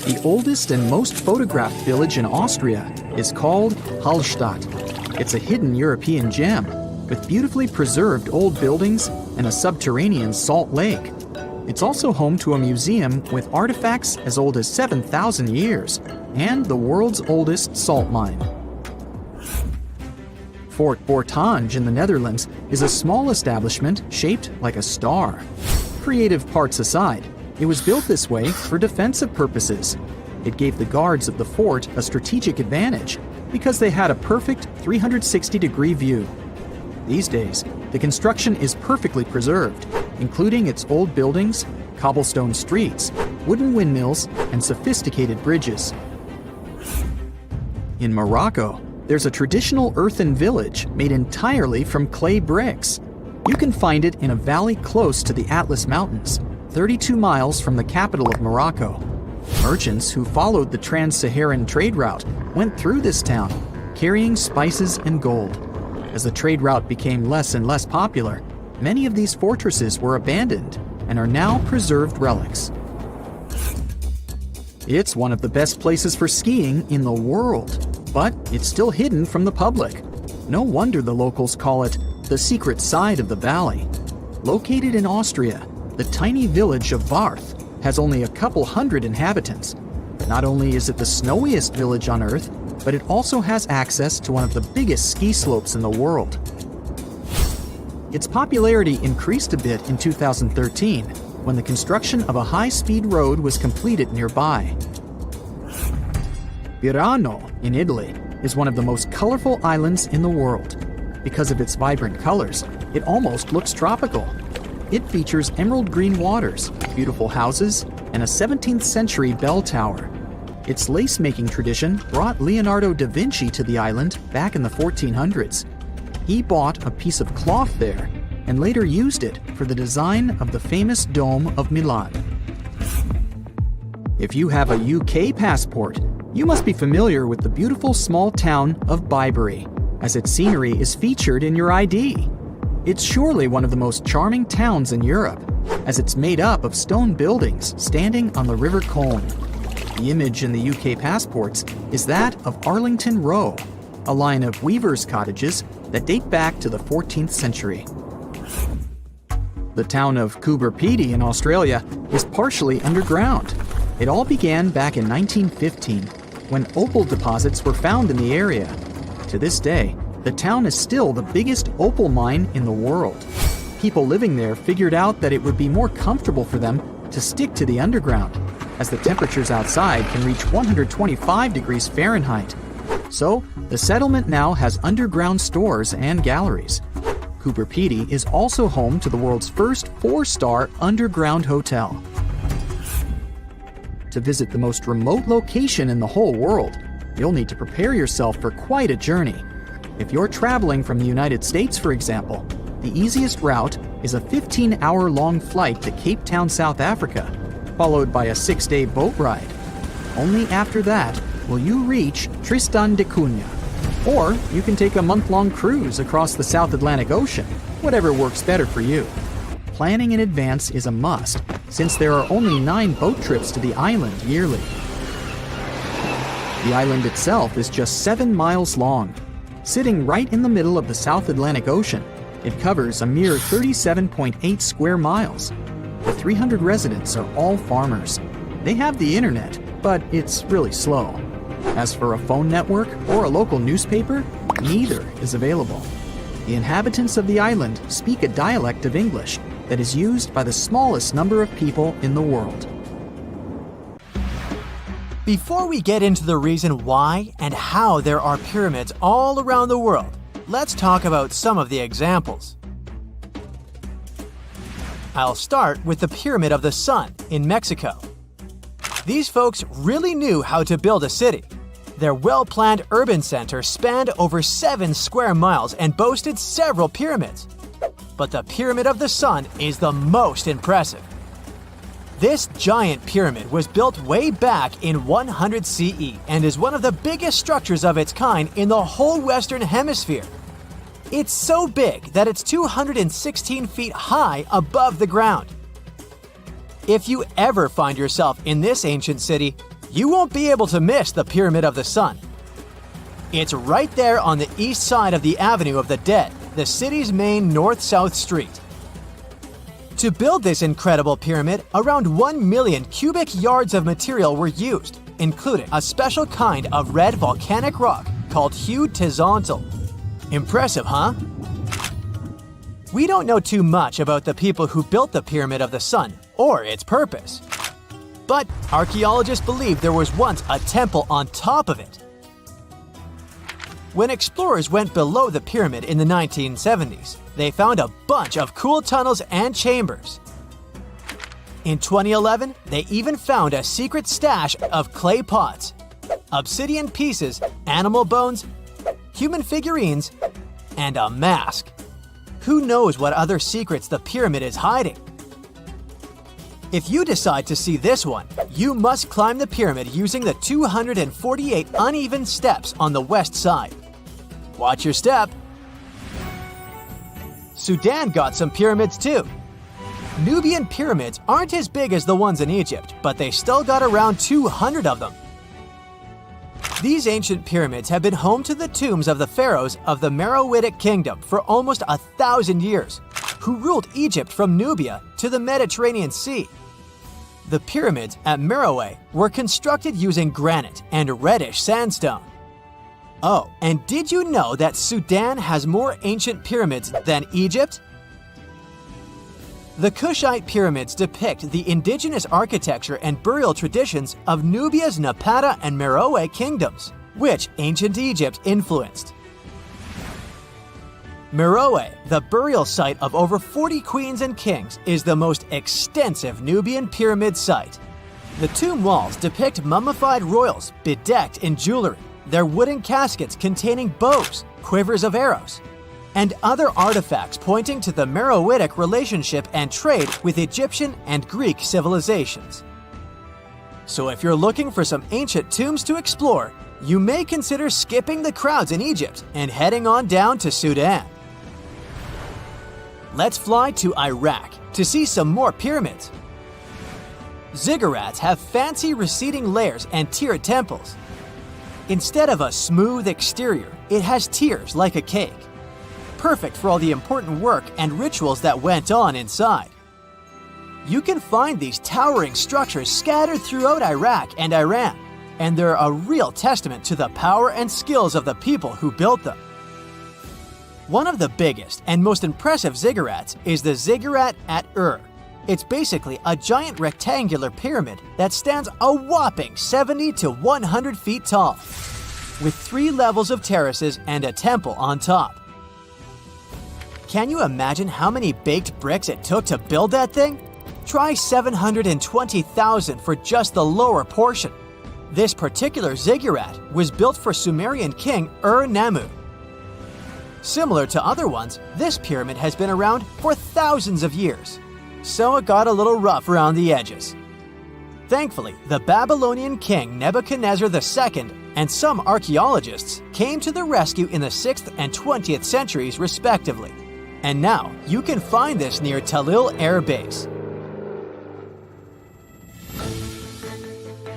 The oldest and most photographed village in Austria is called Hallstatt. It's a hidden European gem, with beautifully preserved old buildings and a subterranean salt lake. It's also home to a museum with artifacts as old as 7,000 years and the world's oldest salt mine. Fort Bortange in the Netherlands is a small establishment shaped like a star. Creative parts aside, it was built this way for defensive purposes. It gave the guards of the fort a strategic advantage because they had a perfect 360-degree view. These days, the construction is perfectly preserved, including its old buildings, cobblestone streets, wooden windmills, and sophisticated bridges. In Morocco, there's a traditional earthen village made entirely from clay bricks. You can find it in a valley close to the Atlas Mountains, 32 miles from the capital of Morocco. Merchants who followed the trans-Saharan trade route went through this town, carrying spices and gold. As the trade route became less and less popular, many of these fortresses were abandoned and are now preserved relics. It's one of the best places for skiing in the world, but it's still hidden from the public. No wonder the locals call it the secret side of the valley. Located in Austria, the tiny village of Varth has only a couple hundred inhabitants. Not only is it the snowiest village on Earth, but it also has access to one of the biggest ski slopes in the world. Its popularity increased a bit in 2013 when the construction of a high-speed road was completed nearby. Birano in Italy is one of the most colorful islands in the world. Because of its vibrant colors, it almost looks tropical. It features emerald green waters, beautiful houses, and a 17th century bell tower. Its lace-making tradition brought Leonardo da Vinci to the island back in the 1400s. He bought a piece of cloth there and later used it for the design of the famous Dome of Milan. If you have a UK passport, you must be familiar with the beautiful small town of Bibury, as its scenery is featured in your ID. It's surely one of the most charming towns in Europe, as it's made up of stone buildings standing on the River Colne. The image in the UK passports is that of Arlington Row, a line of weavers' cottages that date back to the 14th century. The town of Coober Pedy in Australia is partially underground. It all began back in 1915, when opal deposits were found in the area. To this day, the town is still the biggest opal mine in the world. People living there figured out that it would be more comfortable for them to stick to the underground, as the temperatures outside can reach 125 degrees Fahrenheit. So, the settlement now has underground stores and galleries. Cooper Pedy is also home to the world's first 4-star underground hotel. To visit the most remote location in the whole world, you'll need to prepare yourself for quite a journey. If you're traveling from the United States, for example, the easiest route is a 15-hour-long flight to Cape Town, South Africa, followed by a 6-day boat ride. Only after that will you reach Tristan da Cunha. Or you can take a month-long cruise across the South Atlantic Ocean, whatever works better for you. Planning in advance is a must, since there are only 9 boat trips to the island yearly. The island itself is just 7 miles long. Sitting right in the middle of the South Atlantic Ocean, it covers a mere 37.8 square miles. The 300 residents are all farmers. They have the internet, but it's really slow. As for a phone network or a local newspaper, neither is available. The inhabitants of the island speak a dialect of English that is used by the smallest number of people in the world. Before we get into the reason why and how there are pyramids all around the world, let's talk about some of the examples. I'll start with the Pyramid of the Sun in Mexico. These folks really knew how to build a city. Their well-planned urban center spanned over 7 square miles and boasted several pyramids. But the Pyramid of the Sun is the most impressive. This giant pyramid was built way back in 100 CE and is one of the biggest structures of its kind in the whole Western Hemisphere. It's so big that it's 216 feet high above the ground. If you ever find yourself in this ancient city, you won't be able to miss the Pyramid of the Sun. It's right there on the east side of the Avenue of the Dead, the city's main north-south street. To build this incredible pyramid, around 1 million cubic yards of material were used, including a special kind of red volcanic rock called hued tizontal. Impressive, huh? We don't know too much about the people who built the Pyramid of the Sun or its purpose. But archaeologists believe there was once a temple on top of it. When explorers went below the pyramid in the 1970s, they found a bunch of cool tunnels and chambers. In 2011, they even found a secret stash of clay pots, obsidian pieces, animal bones, human figurines, and a mask. Who knows what other secrets the pyramid is hiding? If you decide to see this one, you must climb the pyramid using the 248 uneven steps on the west side. Watch your step. Sudan got some pyramids too. Nubian pyramids aren't as big as the ones in Egypt, but they still got around 200 of them. These ancient pyramids have been home to the tombs of the pharaohs of the Meroitic kingdom for almost 1,000 years, who ruled Egypt from Nubia to the Mediterranean Sea. The pyramids at Meroe were constructed using granite and reddish sandstone. Oh, and did you know that Sudan has more ancient pyramids than Egypt? The Kushite pyramids depict the indigenous architecture and burial traditions of Nubia's Napata and Meroe kingdoms, which ancient Egypt influenced. Meroe, the burial site of over 40 queens and kings, is the most extensive Nubian pyramid site. The tomb walls depict mummified royals bedecked in jewelry, their wooden caskets containing bows, quivers of arrows, and other artifacts pointing to the Meroitic relationship and trade with Egyptian and Greek civilizations. So if you're looking for some ancient tombs to explore, you may consider skipping the crowds in Egypt and heading on down to Sudan. Let's fly to Iraq to see some more pyramids. Ziggurats have fancy receding layers and tiered temples. Instead of a smooth exterior, it has tiers like a cake. Perfect for all the important work and rituals that went on inside. You can find these towering structures scattered throughout Iraq and Iran, and they're a real testament to the power and skills of the people who built them. One of the biggest and most impressive ziggurats is the ziggurat at Ur. It's basically a giant rectangular pyramid that stands a whopping 70 to 100 feet tall, with 3 levels of terraces and a temple on top. Can you imagine how many baked bricks it took to build that thing? Try 720,000 for just the lower portion. This particular ziggurat was built for Sumerian king Ur-Nammu. Similar to other ones, this pyramid has been around for thousands of years, so it got a little rough around the edges. Thankfully, the Babylonian king Nebuchadnezzar II and some archaeologists came to the rescue in the 6th and 20th centuries respectively, and now you can find this near Talil Air Base.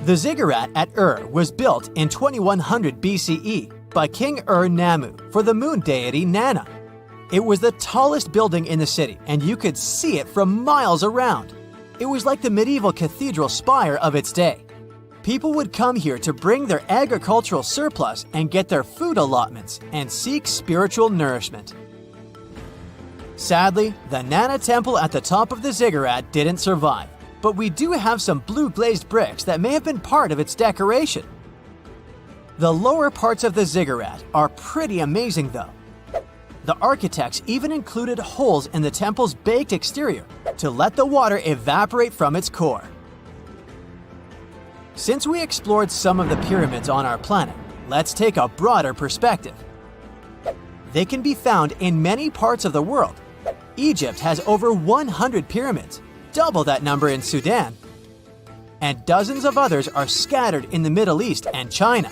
The ziggurat at Ur was built in 2100 BCE by King Ur-Nammu for the moon deity Nana. It was the tallest building in the city, and you could see it from miles around. It was like the medieval cathedral spire of its day. People would come here to bring their agricultural surplus and get their food allotments and seek spiritual nourishment. Sadly, the Nana temple at the top of the ziggurat didn't survive, but we do have some blue glazed bricks that may have been part of its decoration. The lower parts of the ziggurat are pretty amazing though. The architects even included holes in the temple's baked exterior to let the water evaporate from its core. Since we explored some of the pyramids on our planet, let's take a broader perspective. They can be found in many parts of the world. Egypt has over 100 pyramids, double that number in Sudan, and dozens of others are scattered in the Middle East and China.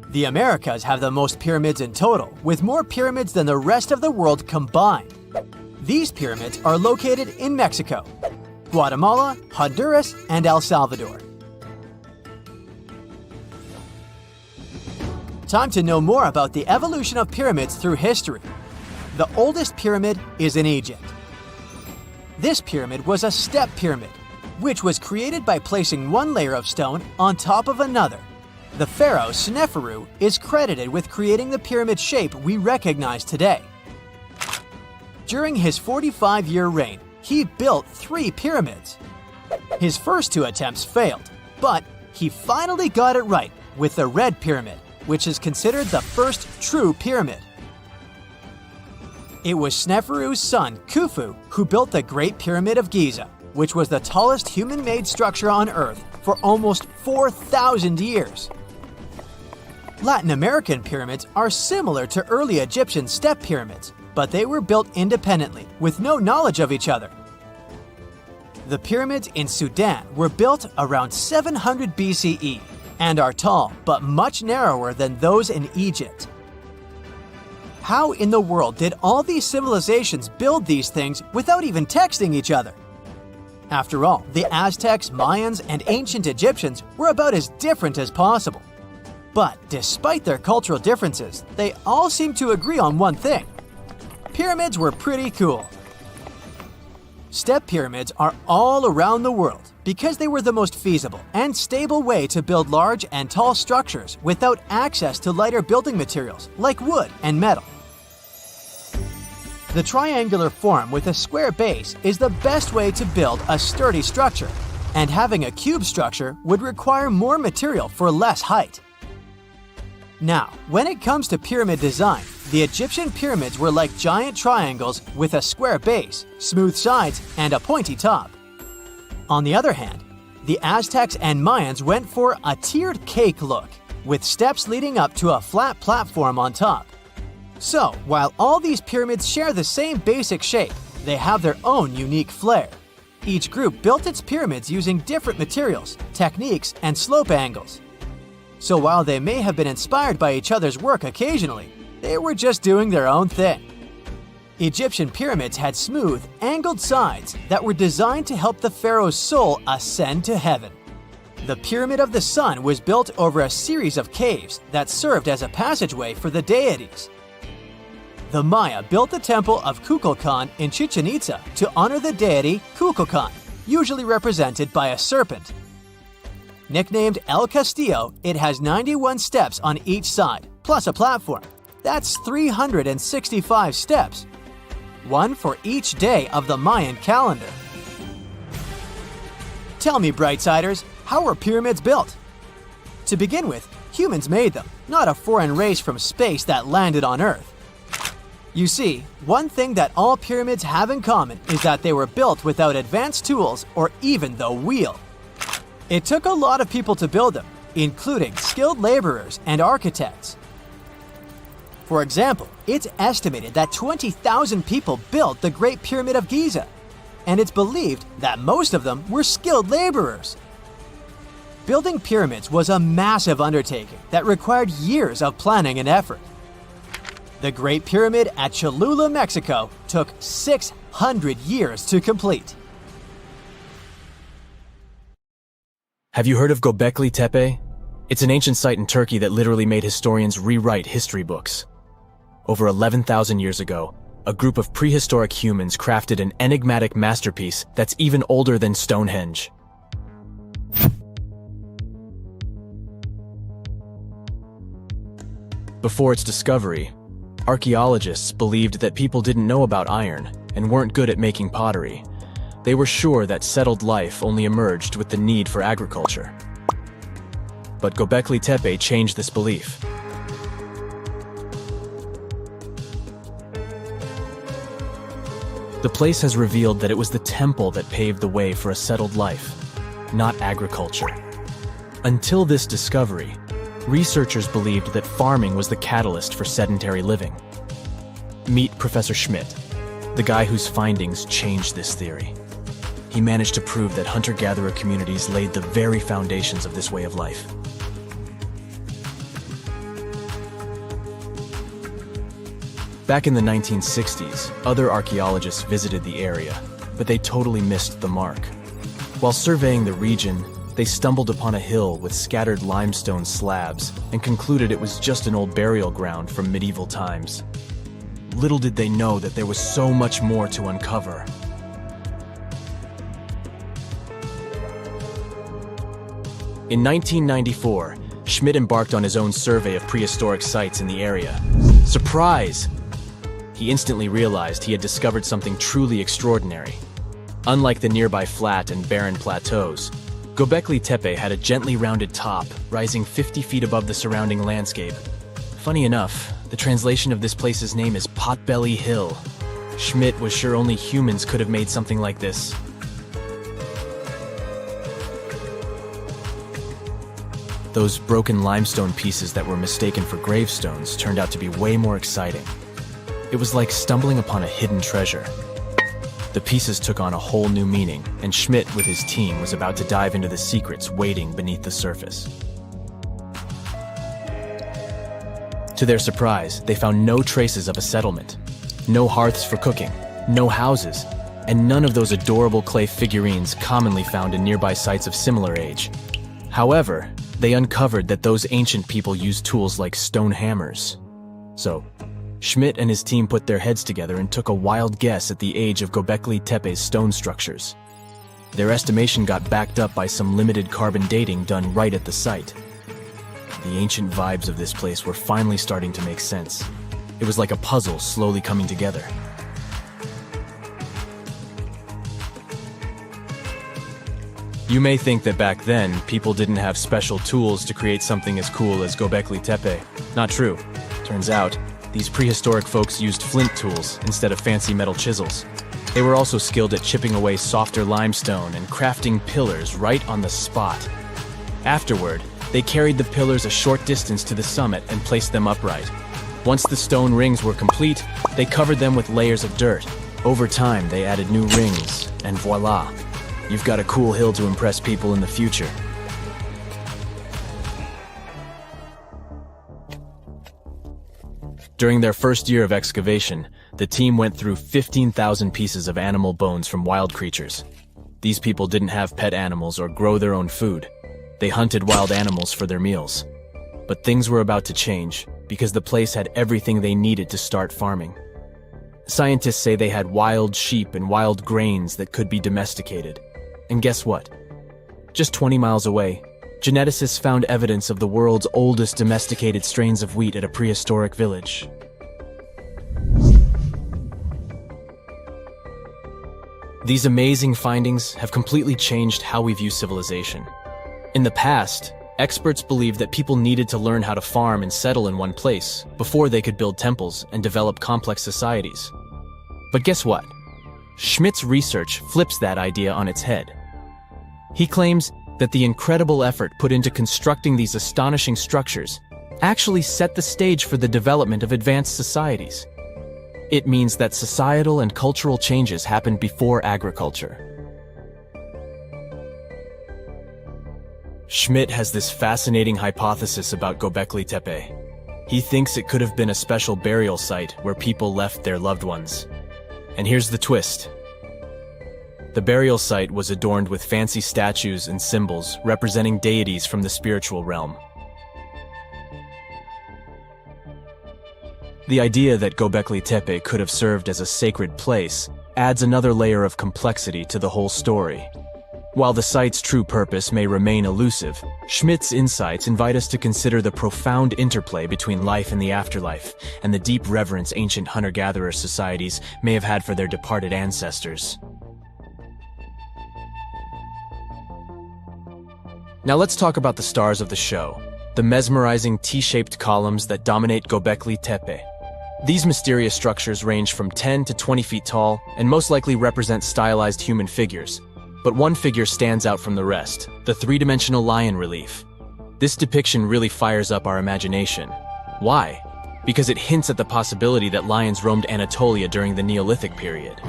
The Americas have the most pyramids in total, with more pyramids than the rest of the world combined. These pyramids are located in Mexico, Guatemala, Honduras, and El Salvador. Time to know more about the evolution of pyramids through history. The oldest pyramid is in Egypt. This pyramid was a step pyramid, which was created by placing one layer of stone on top of another. The pharaoh Sneferu is credited with creating the pyramid shape we recognize today. During his 45-year reign, he built 3 pyramids. His first 2 attempts failed, but he finally got it right with the Red Pyramid, which is considered the first true pyramid. It was Sneferu's son, Khufu, who built the Great Pyramid of Giza, which was the tallest human-made structure on Earth for almost 4,000 years. Latin American pyramids are similar to early Egyptian step pyramids, but they were built independently, with no knowledge of each other. The pyramids in Sudan were built around 700 BCE and are tall, but much narrower than those in Egypt. How in the world did all these civilizations build these things without even texting each other? After all, the Aztecs, Mayans, and ancient Egyptians were about as different as possible. But despite their cultural differences, they all seem to agree on one thing. Pyramids were pretty cool. Step pyramids are all around the world because they were the most feasible and stable way to build large and tall structures without access to lighter building materials like wood and metal. The triangular form with a square base is the best way to build a sturdy structure, and having a cube structure would require more material for less height. Now, when it comes to pyramid design, the Egyptian pyramids were like giant triangles with a square base, smooth sides, and a pointy top. On the other hand, the Aztecs and Mayans went for a tiered cake look, with steps leading up to a flat platform on top. So, while all these pyramids share the same basic shape, they have their own unique flair. Each group built its pyramids using different materials, techniques, and slope angles. So while they may have been inspired by each other's work occasionally, they were just doing their own thing. Egyptian pyramids had smooth, angled sides that were designed to help the pharaoh's soul ascend to heaven. The Pyramid of the Sun was built over a series of caves that served as a passageway for the deities. The Maya built the temple of Kukulkan in Chichen Itza to honor the deity Kukulkan, usually represented by a serpent. Nicknamed El Castillo, it has 91 steps on each side, plus a platform. That's 365 steps, one for each day of the Mayan calendar. Tell me, Brightsiders, how were pyramids built? To begin with, humans made them, not a foreign race from space that landed on Earth. You see, one thing that all pyramids have in common is that they were built without advanced tools or even the wheel. It took a lot of people to build them, including skilled laborers and architects. For example, it's estimated that 20,000 people built the Great Pyramid of Giza, and it's believed that most of them were skilled laborers. Building pyramids was a massive undertaking that required years of planning and effort. The Great Pyramid at Cholula, Mexico, took 600 years to complete. Have you heard of Göbekli Tepe? It's an ancient site in Turkey that literally made historians rewrite history books. Over 11,000 years ago, a group of prehistoric humans crafted an enigmatic masterpiece that's even older than Stonehenge. Before its discovery, archaeologists believed that people didn't know about iron and weren't good at making pottery. They were sure that settled life only emerged with the need for agriculture. But Göbekli Tepe changed this belief. The place has revealed that it was the temple that paved the way for a settled life, not agriculture. Until this discovery, researchers believed that farming was the catalyst for sedentary living. Meet Professor Schmidt, the guy whose findings changed this theory. He managed to prove that hunter-gatherer communities laid the very foundations of this way of life. Back in the 1960s, other archaeologists visited the area, but they totally missed the mark. While surveying the region, they stumbled upon a hill with scattered limestone slabs and concluded it was just an old burial ground from medieval times. Little did they know that there was so much more to uncover. In 1994, Schmidt embarked on his own survey of prehistoric sites in the area. Surprise! He instantly realized he had discovered something truly extraordinary. Unlike the nearby flat and barren plateaus, Göbekli Tepe had a gently rounded top, rising 50 feet above the surrounding landscape. Funny enough, the translation of this place's name is Potbelly Hill. Schmidt was sure only humans could have made something like this. Those broken limestone pieces that were mistaken for gravestones turned out to be way more exciting. It was like stumbling upon a hidden treasure. The pieces took on a whole new meaning, and Schmidt with his team was about to dive into the secrets waiting beneath the surface. To their surprise, they found no traces of a settlement. No hearths for cooking, no houses, and none of those adorable clay figurines commonly found in nearby sites of similar age. However, they uncovered that those ancient people used tools like stone hammers. So, Schmidt and his team put their heads together and took a wild guess at the age of Göbekli Tepe's stone structures. Their estimation got backed up by some limited carbon dating done right at the site. The ancient vibes of this place were finally starting to make sense. It was like a puzzle slowly coming together. You may think that back then, people didn't have special tools to create something as cool as Göbekli Tepe. Not true. Turns out, these prehistoric folks used flint tools instead of fancy metal chisels. They were also skilled at chipping away softer limestone and crafting pillars right on the spot. Afterward, they carried the pillars a short distance to the summit and placed them upright. Once the stone rings were complete, they covered them with layers of dirt. Over time, they added new rings, and voila! You've got a cool hill to impress people in the future. During their first year of excavation, the team went through 15,000 pieces of animal bones from wild creatures. These people didn't have pet animals or grow their own food. They hunted wild animals for their meals. But things were about to change, because the place had everything they needed to start farming. Scientists say they had wild sheep and wild grains that could be domesticated. And guess what? Just 20 miles away, geneticists found evidence of the world's oldest domesticated strains of wheat at a prehistoric village. These amazing findings have completely changed how we view civilization. In the past, Experts believe that people needed to learn how to farm and settle in one place before they could build temples and develop complex societies. But guess what? Schmidt's research flips that idea on its head. He claims that the incredible effort put into constructing these astonishing structures actually set the stage for the development of advanced societies. It means that societal and cultural changes happened before agriculture. Schmidt has this fascinating hypothesis about Göbekli Tepe. He thinks it could have been a special burial site where people left their loved ones. And here's the twist. The burial site was adorned with fancy statues and symbols representing deities from the spiritual realm. The idea that Göbekli Tepe could have served as a sacred place adds another layer of complexity to the whole story. While the site's true purpose may remain elusive, Schmidt's insights invite us to consider the profound interplay between life and the afterlife, and the deep reverence ancient hunter-gatherer societies may have had for their departed ancestors. Now let's talk about the stars of the show, the mesmerizing T-shaped columns that dominate Göbekli Tepe. These mysterious structures range from 10 to 20 feet tall and most likely represent stylized human figures. But one figure stands out from the rest, the three-dimensional lion relief. This depiction really fires up our imagination. Why? Because it hints at the possibility that lions roamed Anatolia during the Neolithic period.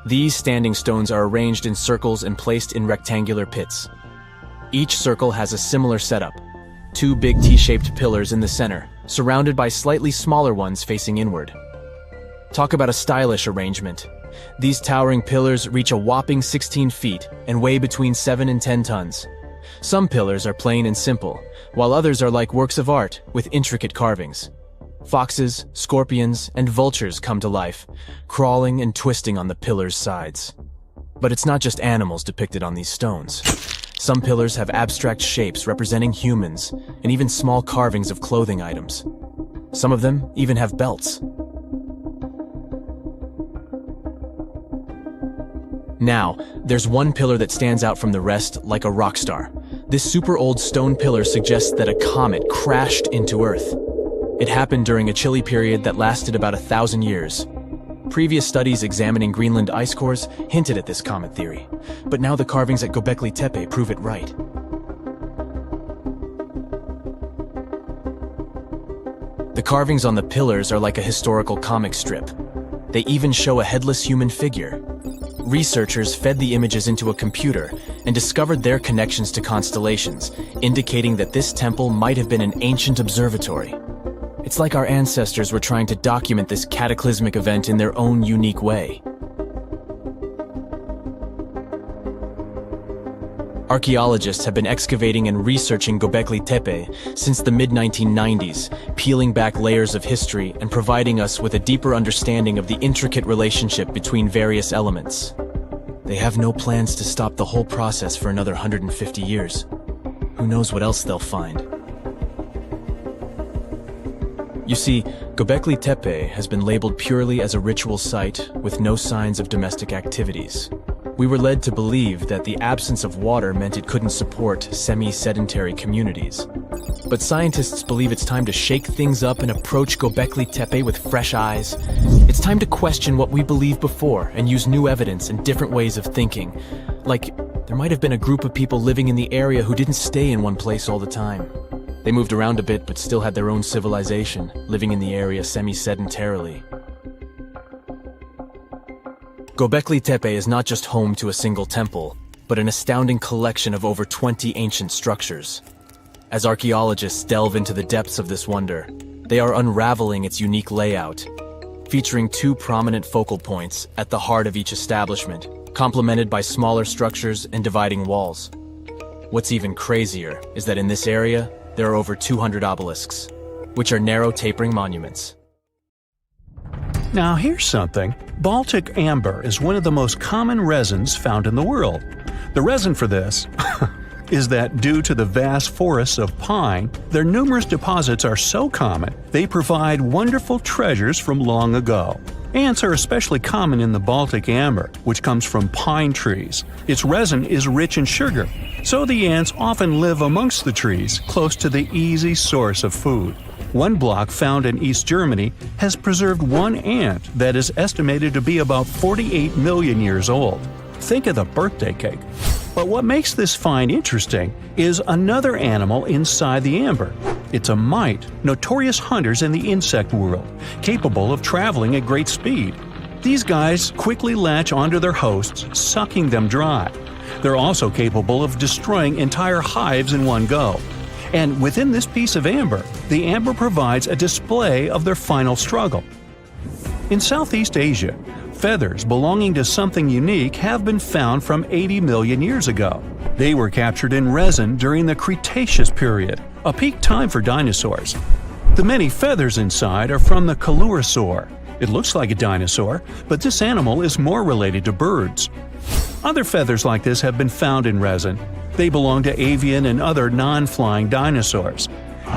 These standing stones are arranged in circles and placed in rectangular pits. Each circle has a similar setup. Two big T-shaped pillars in the center, surrounded by slightly smaller ones facing inward. Talk about a stylish arrangement. These towering pillars reach a whopping 16 feet and weigh between 7 and 10 tons. Some pillars are plain and simple, while others are like works of art with intricate carvings. Foxes, scorpions, and vultures come to life, crawling and twisting on the pillars' sides. But it's not just animals depicted on these stones. Some pillars have abstract shapes representing humans, and even small carvings of clothing items. Some of them even have belts. Now, there's one pillar that stands out from the rest like a rock star. This super old stone pillar suggests that a comet crashed into Earth. It happened during a chilly period that lasted about 1,000 years. Previous studies examining Greenland ice cores hinted at this comet theory, but now the carvings at Göbekli Tepe prove it right. The carvings on the pillars are like a historical comic strip. They even show a headless human figure. Researchers fed the images into a computer and discovered their connections to constellations, indicating that this temple might have been an ancient observatory. It's like our ancestors were trying to document this cataclysmic event in their own unique way. Archaeologists have been excavating and researching Göbekli Tepe since the mid-1990s, peeling back layers of history and providing us with a deeper understanding of the intricate relationship between various elements. They have no plans to stop the whole process for another 150 years. Who knows what else they'll find? You see, Göbekli Tepe has been labeled purely as a ritual site with no signs of domestic activities. We were led to believe that the absence of water meant it couldn't support semi-sedentary communities. But scientists believe it's time to shake things up and approach Göbekli Tepe with fresh eyes. It's time to question what we believed before and use new evidence and different ways of thinking. Like, there might have been a group of people living in the area who didn't stay in one place all the time. They moved around a bit but still had their own civilization, living in the area semi-sedentarily. Göbekli Tepe is not just home to a single temple, but an astounding collection of over 20 ancient structures. As archaeologists delve into the depths of this wonder, they are unraveling its unique layout, featuring two prominent focal points at the heart of each establishment, complemented by smaller structures and dividing walls. What's even crazier is that in this area, there are over 200 obelisks, which are narrow tapering monuments. Now here's something. Baltic amber is one of the most common resins found in the world. The reason for this is that due to the vast forests of pine, their numerous deposits are so common, they provide wonderful treasures from long ago. Ants are especially common in the Baltic amber, which comes from pine trees. Its resin is rich in sugar, so the ants often live amongst the trees, close to the easy source of food. One block found in East Germany has preserved one ant that is estimated to be about 48 million years old. Think of the birthday cake. But what makes this find interesting is another animal inside the amber. It's a mite, notorious hunters in the insect world, capable of traveling at great speed. These guys quickly latch onto their hosts, sucking them dry. They're also capable of destroying entire hives in one go. And within this piece of amber, the amber provides a display of their final struggle. In Southeast Asia, feathers belonging to something unique have been found from 80 million years ago. They were captured in resin during the Cretaceous period, a peak time for dinosaurs. The many feathers inside are from the Coelurosaur. It looks like a dinosaur, but this animal is more related to birds. Other feathers like this have been found in resin. They belong to avian and other non-flying dinosaurs.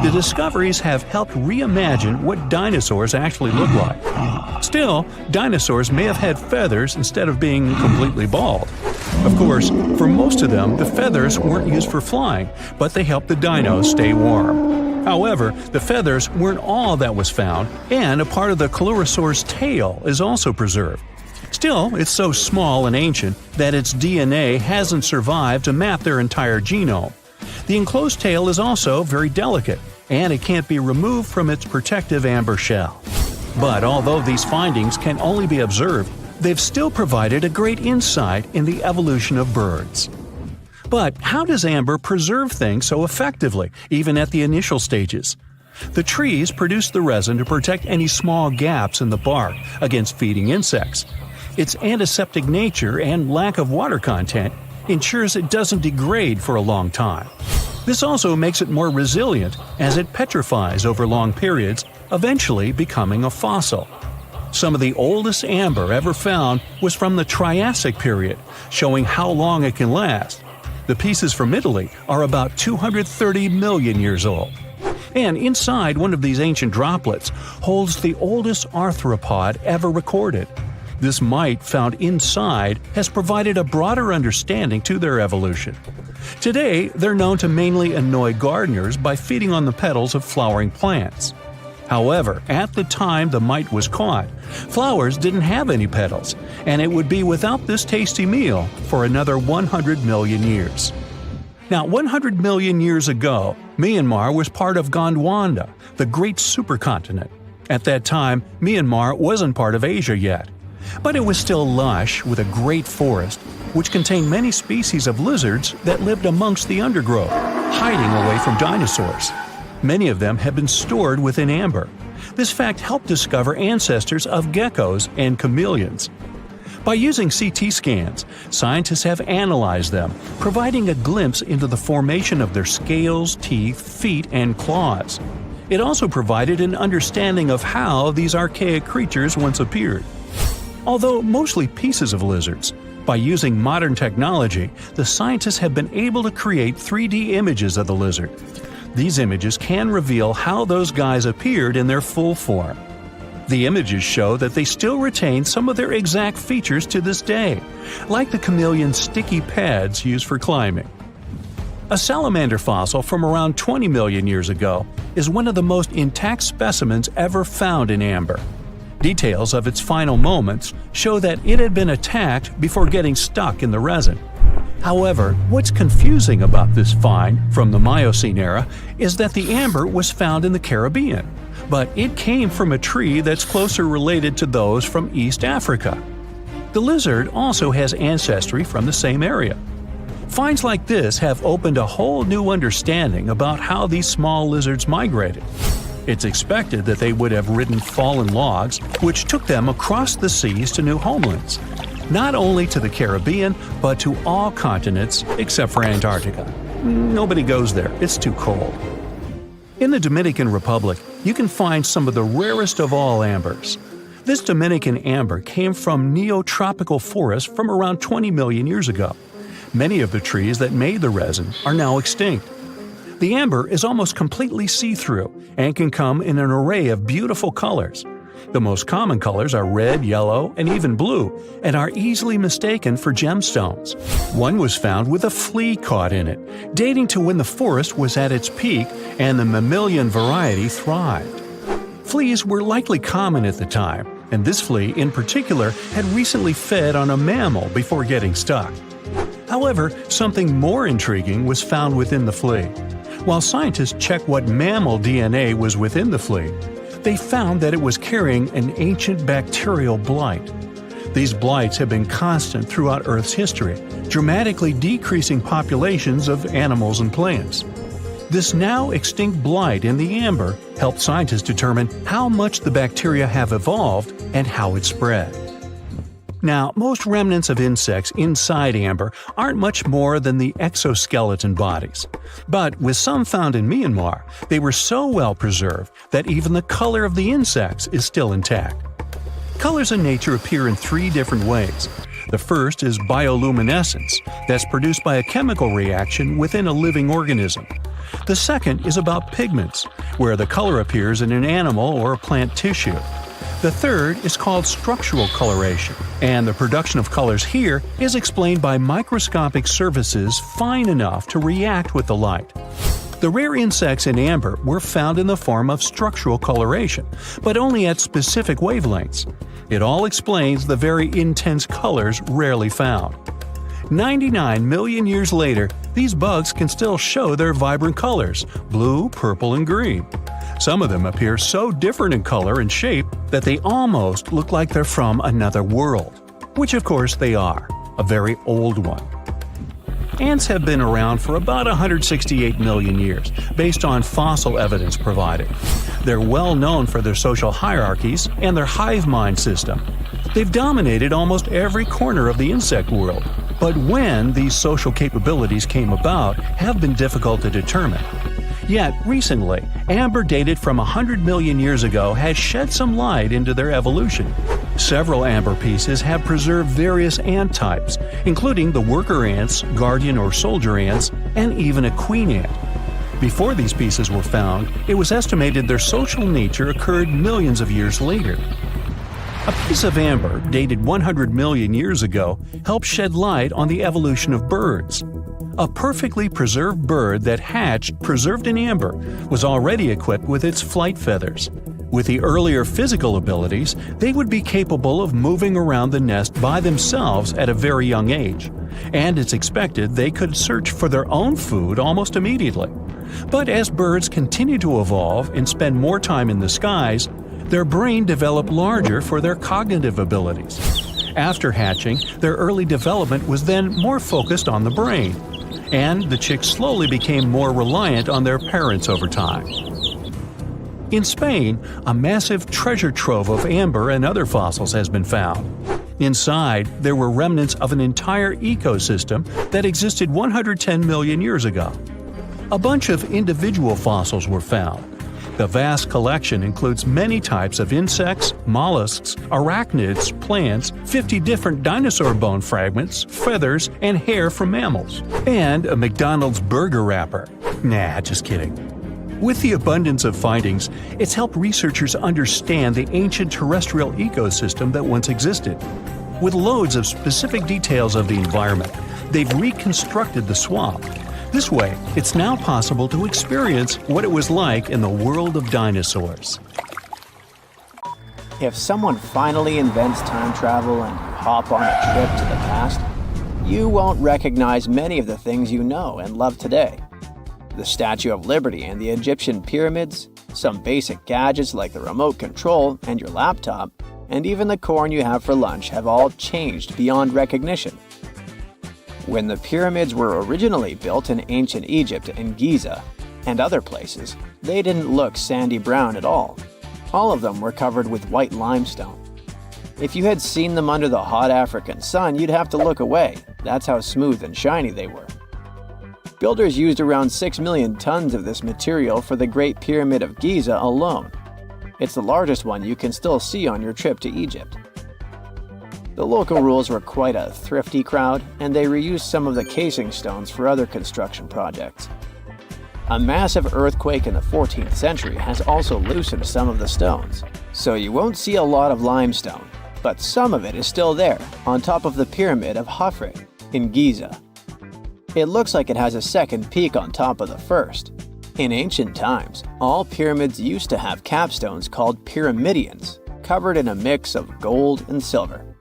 The discoveries have helped reimagine what dinosaurs actually look like. Still, dinosaurs may have had feathers instead of being completely bald. Of course, for most of them, the feathers weren't used for flying, but they helped the dinos stay warm. However, the feathers weren't all that was found, and a part of the Coelurosaur's tail is also preserved. Still, it's so small and ancient that its DNA hasn't survived to map their entire genome. The enclosed tail is also very delicate, and it can't be removed from its protective amber shell. But although these findings can only be observed, they've still provided a great insight in the evolution of birds. But how does amber preserve things so effectively, even at the initial stages? The trees produce the resin to protect any small gaps in the bark against feeding insects. Its antiseptic nature and lack of water content ensures it doesn't degrade for a long time. This also makes it more resilient as it petrifies over long periods, eventually becoming a fossil. Some of the oldest amber ever found was from the Triassic period, showing how long it can last. The pieces from Italy are about 230 million years old. And inside one of these ancient droplets holds the oldest arthropod ever recorded. This mite found inside has provided a broader understanding to their evolution. Today, they're known to mainly annoy gardeners by feeding on the petals of flowering plants. However, at the time the mite was caught, flowers didn't have any petals, and it would be without this tasty meal for another 100 million years. Now, 100 million years ago, Myanmar was part of Gondwana, the great supercontinent. At that time, Myanmar wasn't part of Asia yet. But it was still lush with a great forest, which contained many species of lizards that lived amongst the undergrowth, hiding away from dinosaurs. Many of them have been stored within amber. This fact helped discover ancestors of geckos and chameleons. By using CT scans, scientists have analyzed them, providing a glimpse into the formation of their scales, teeth, feet, and claws. It also provided an understanding of how these archaic creatures once appeared. Although mostly pieces of lizards, by using modern technology, the scientists have been able to create 3D images of the lizard. These images can reveal how those guys appeared in their full form. The images show that they still retain some of their exact features to this day, like the chameleon's sticky pads used for climbing. A salamander fossil from around 20 million years ago is one of the most intact specimens ever found in amber. Details of its final moments show that it had been attacked before getting stuck in the resin. However, what's confusing about this find from the Miocene era is that the amber was found in the Caribbean, but it came from a tree that's closer related to those from East Africa. The lizard also has ancestry from the same area. Finds like this have opened a whole new understanding about how these small lizards migrated. It's expected that they would have ridden fallen logs, which took them across the seas to new homelands, not only to the Caribbean, but to all continents except for Antarctica. Nobody goes there, it's too cold. In the Dominican Republic, you can find some of the rarest of all ambers. This Dominican amber came from neotropical forests from around 20 million years ago. Many of the trees that made the resin are now extinct. The amber is almost completely see-through and can come in an array of beautiful colors. The most common colors are red, yellow, and even blue, and are easily mistaken for gemstones. One was found with a flea caught in it, dating to when the forest was at its peak and the mammalian variety thrived. Fleas were likely common at the time, and this flea in particular had recently fed on a mammal before getting stuck. However, something more intriguing was found within the flea. While scientists checked what mammal DNA was within the flea, they found that it was carrying an ancient bacterial blight. These blights have been constant throughout Earth's history, dramatically decreasing populations of animals and plants. This now extinct blight in the amber helped scientists determine how much the bacteria have evolved and how it spread. Now, most remnants of insects inside amber aren't much more than the exoskeleton bodies. But with some found in Myanmar, they were so well preserved that even the color of the insects is still intact. Colors in nature appear in three different ways. The first is bioluminescence, that's produced by a chemical reaction within a living organism. The second is about pigments, where the color appears in an animal or a plant tissue. The third is called structural coloration, and the production of colors here is explained by microscopic surfaces fine enough to react with the light. The rare insects in amber were found in the form of structural coloration, but only at specific wavelengths. It all explains the very intense colors rarely found. 99 million years later, these bugs can still show their vibrant colors – blue, purple, and green. Some of them appear so different in color and shape that they almost look like they're from another world. Which of course they are, a very old one. Ants have been around for about 168 million years, based on fossil evidence provided. They're well known for their social hierarchies and their hive mind system. They've dominated almost every corner of the insect world, but when these social capabilities came about have been difficult to determine. Yet, recently, amber dated from 100 million years ago has shed some light into their evolution. Several amber pieces have preserved various ant types, including the worker ants, guardian or soldier ants, and even a queen ant. Before these pieces were found, it was estimated their social nature occurred millions of years later. A piece of amber dated 100 million years ago helped shed light on the evolution of birds. A perfectly preserved bird that hatched preserved in amber was already equipped with its flight feathers. With the earlier physical abilities, they would be capable of moving around the nest by themselves at a very young age, and it's expected they could search for their own food almost immediately. But as birds continue to evolve and spend more time in the skies, their brain developed larger for their cognitive abilities. After hatching, their early development was then more focused on the brain, and the chicks slowly became more reliant on their parents over time. In Spain, a massive treasure trove of amber and other fossils has been found. Inside, there were remnants of an entire ecosystem that existed 110 million years ago. A bunch of individual fossils were found. The vast collection includes many types of insects, mollusks, arachnids, plants, 50 different dinosaur bone fragments, feathers, and hair from mammals, and a McDonald's burger wrapper. Nah, just kidding. With the abundance of findings, it's helped researchers understand the ancient terrestrial ecosystem that once existed. With loads of specific details of the environment, they've reconstructed the swamp. This way, it's now possible to experience what it was like in the world of dinosaurs. If someone finally invents time travel and you hop on a trip to the past, you won't recognize many of the things you know and love today. The Statue of Liberty and the Egyptian pyramids, some basic gadgets like the remote control and your laptop, and even the corn you have for lunch have all changed beyond recognition. When the pyramids were originally built in ancient Egypt and Giza and other places, they didn't look sandy brown at all. All of them were covered with white limestone. If you had seen them under the hot African sun, you'd have to look away. That's how smooth and shiny they were. Builders used around 6 million tons of this material for the Great Pyramid of Giza alone. It's the largest one you can still see on your trip to Egypt. The local rules were quite a thrifty crowd, and they reused some of the casing stones for other construction projects. A massive earthquake in the 14th century has also loosened some of the stones, so you won't see a lot of limestone, but some of it is still there, on top of the pyramid of Khafre in Giza. It looks like it has a second peak on top of the first. In ancient times, all pyramids used to have capstones called pyramidions, covered in a mix of gold and silver.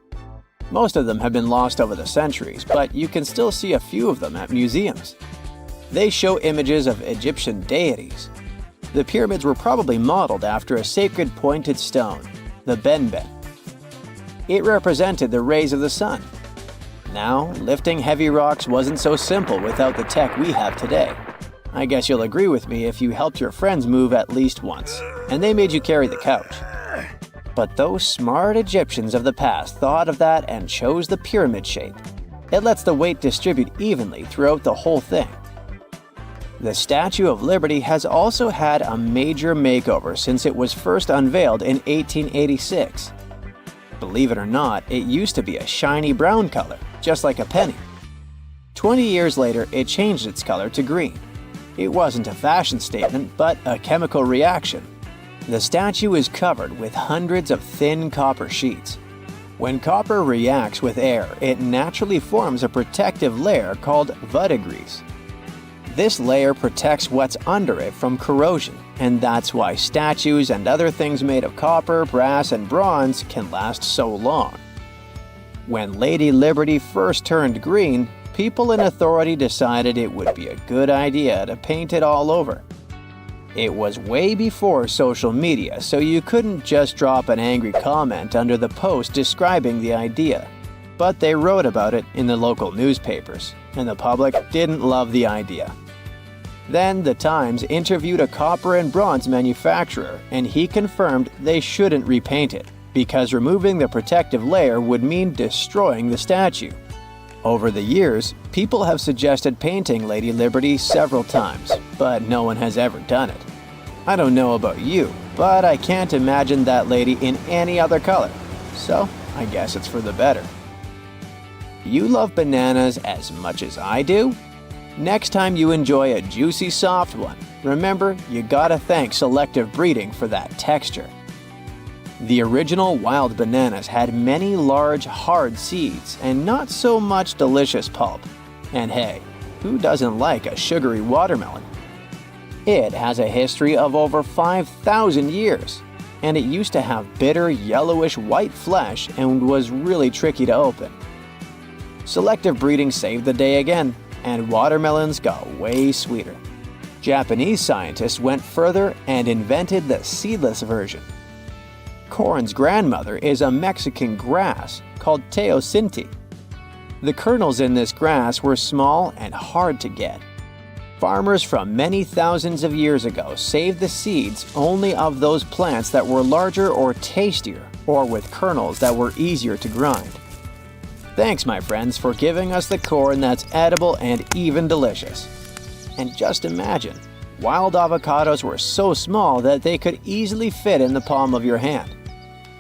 Most of them have been lost over the centuries, but you can still see a few of them at museums. They show images of Egyptian deities. The pyramids were probably modeled after a sacred pointed stone, the benben. It represented the rays of the sun. Now, lifting heavy rocks wasn't so simple without the tech we have today. I guess you'll agree with me if you helped your friends move at least once, and they made you carry the couch. But those smart Egyptians of the past thought of that and chose the pyramid shape. It lets the weight distribute evenly throughout the whole thing. The Statue of Liberty has also had a major makeover since it was first unveiled in 1886. Believe it or not, it used to be a shiny brown color, just like a penny. 20 years later, it changed its color to green. It wasn't a fashion statement, but a chemical reaction. The statue is covered with hundreds of thin copper sheets. When copper reacts with air, it naturally forms a protective layer called verdigris. This layer protects what's under it from corrosion, and that's why statues and other things made of copper, brass, and bronze can last so long. When Lady Liberty first turned green, people in authority decided it would be a good idea to paint it all over. It was way before social media, so you couldn't just drop an angry comment under the post describing the idea. But they wrote about it in the local newspapers, and the public didn't love the idea. Then the Times interviewed a copper and bronze manufacturer, and he confirmed they shouldn't repaint it, because removing the protective layer would mean destroying the statue. Over the years, people have suggested painting Lady Liberty several times, but no one has ever done it. I don't know about you, but I can't imagine that lady in any other color, so I guess it's for the better. You love bananas as much as I do? Next time you enjoy a juicy soft one, remember you gotta thank selective breeding for that texture. The original wild bananas had many large, hard seeds and not so much delicious pulp. And hey, who doesn't like a sugary watermelon? It has a history of over 5,000 years, and it used to have bitter, yellowish white flesh and was really tricky to open. Selective breeding saved the day again, and watermelons got way sweeter. Japanese scientists went further and invented the seedless version. Corn's grandmother is a Mexican grass called teosinte. The kernels in this grass were small and hard to get. Farmers from many thousands of years ago saved the seeds only of those plants that were larger or tastier, or with kernels that were easier to grind. Thanks, my friends, for giving us the corn that's edible and even delicious. And just imagine, wild avocados were so small that they could easily fit in the palm of your hand.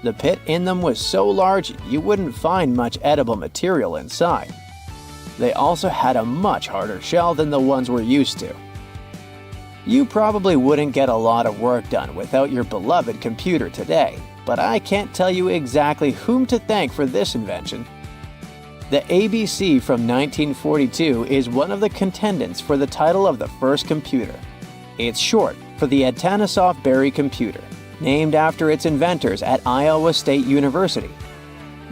The pit in them was so large you wouldn't find much edible material inside. They also had a much harder shell than the ones we're used to. You probably wouldn't get a lot of work done without your beloved computer today, but I can't tell you exactly whom to thank for this invention. The ABC from 1942 is one of the contendants for the title of the first computer. It's short for the Atanasoff Berry computer, named after its inventors at Iowa State University.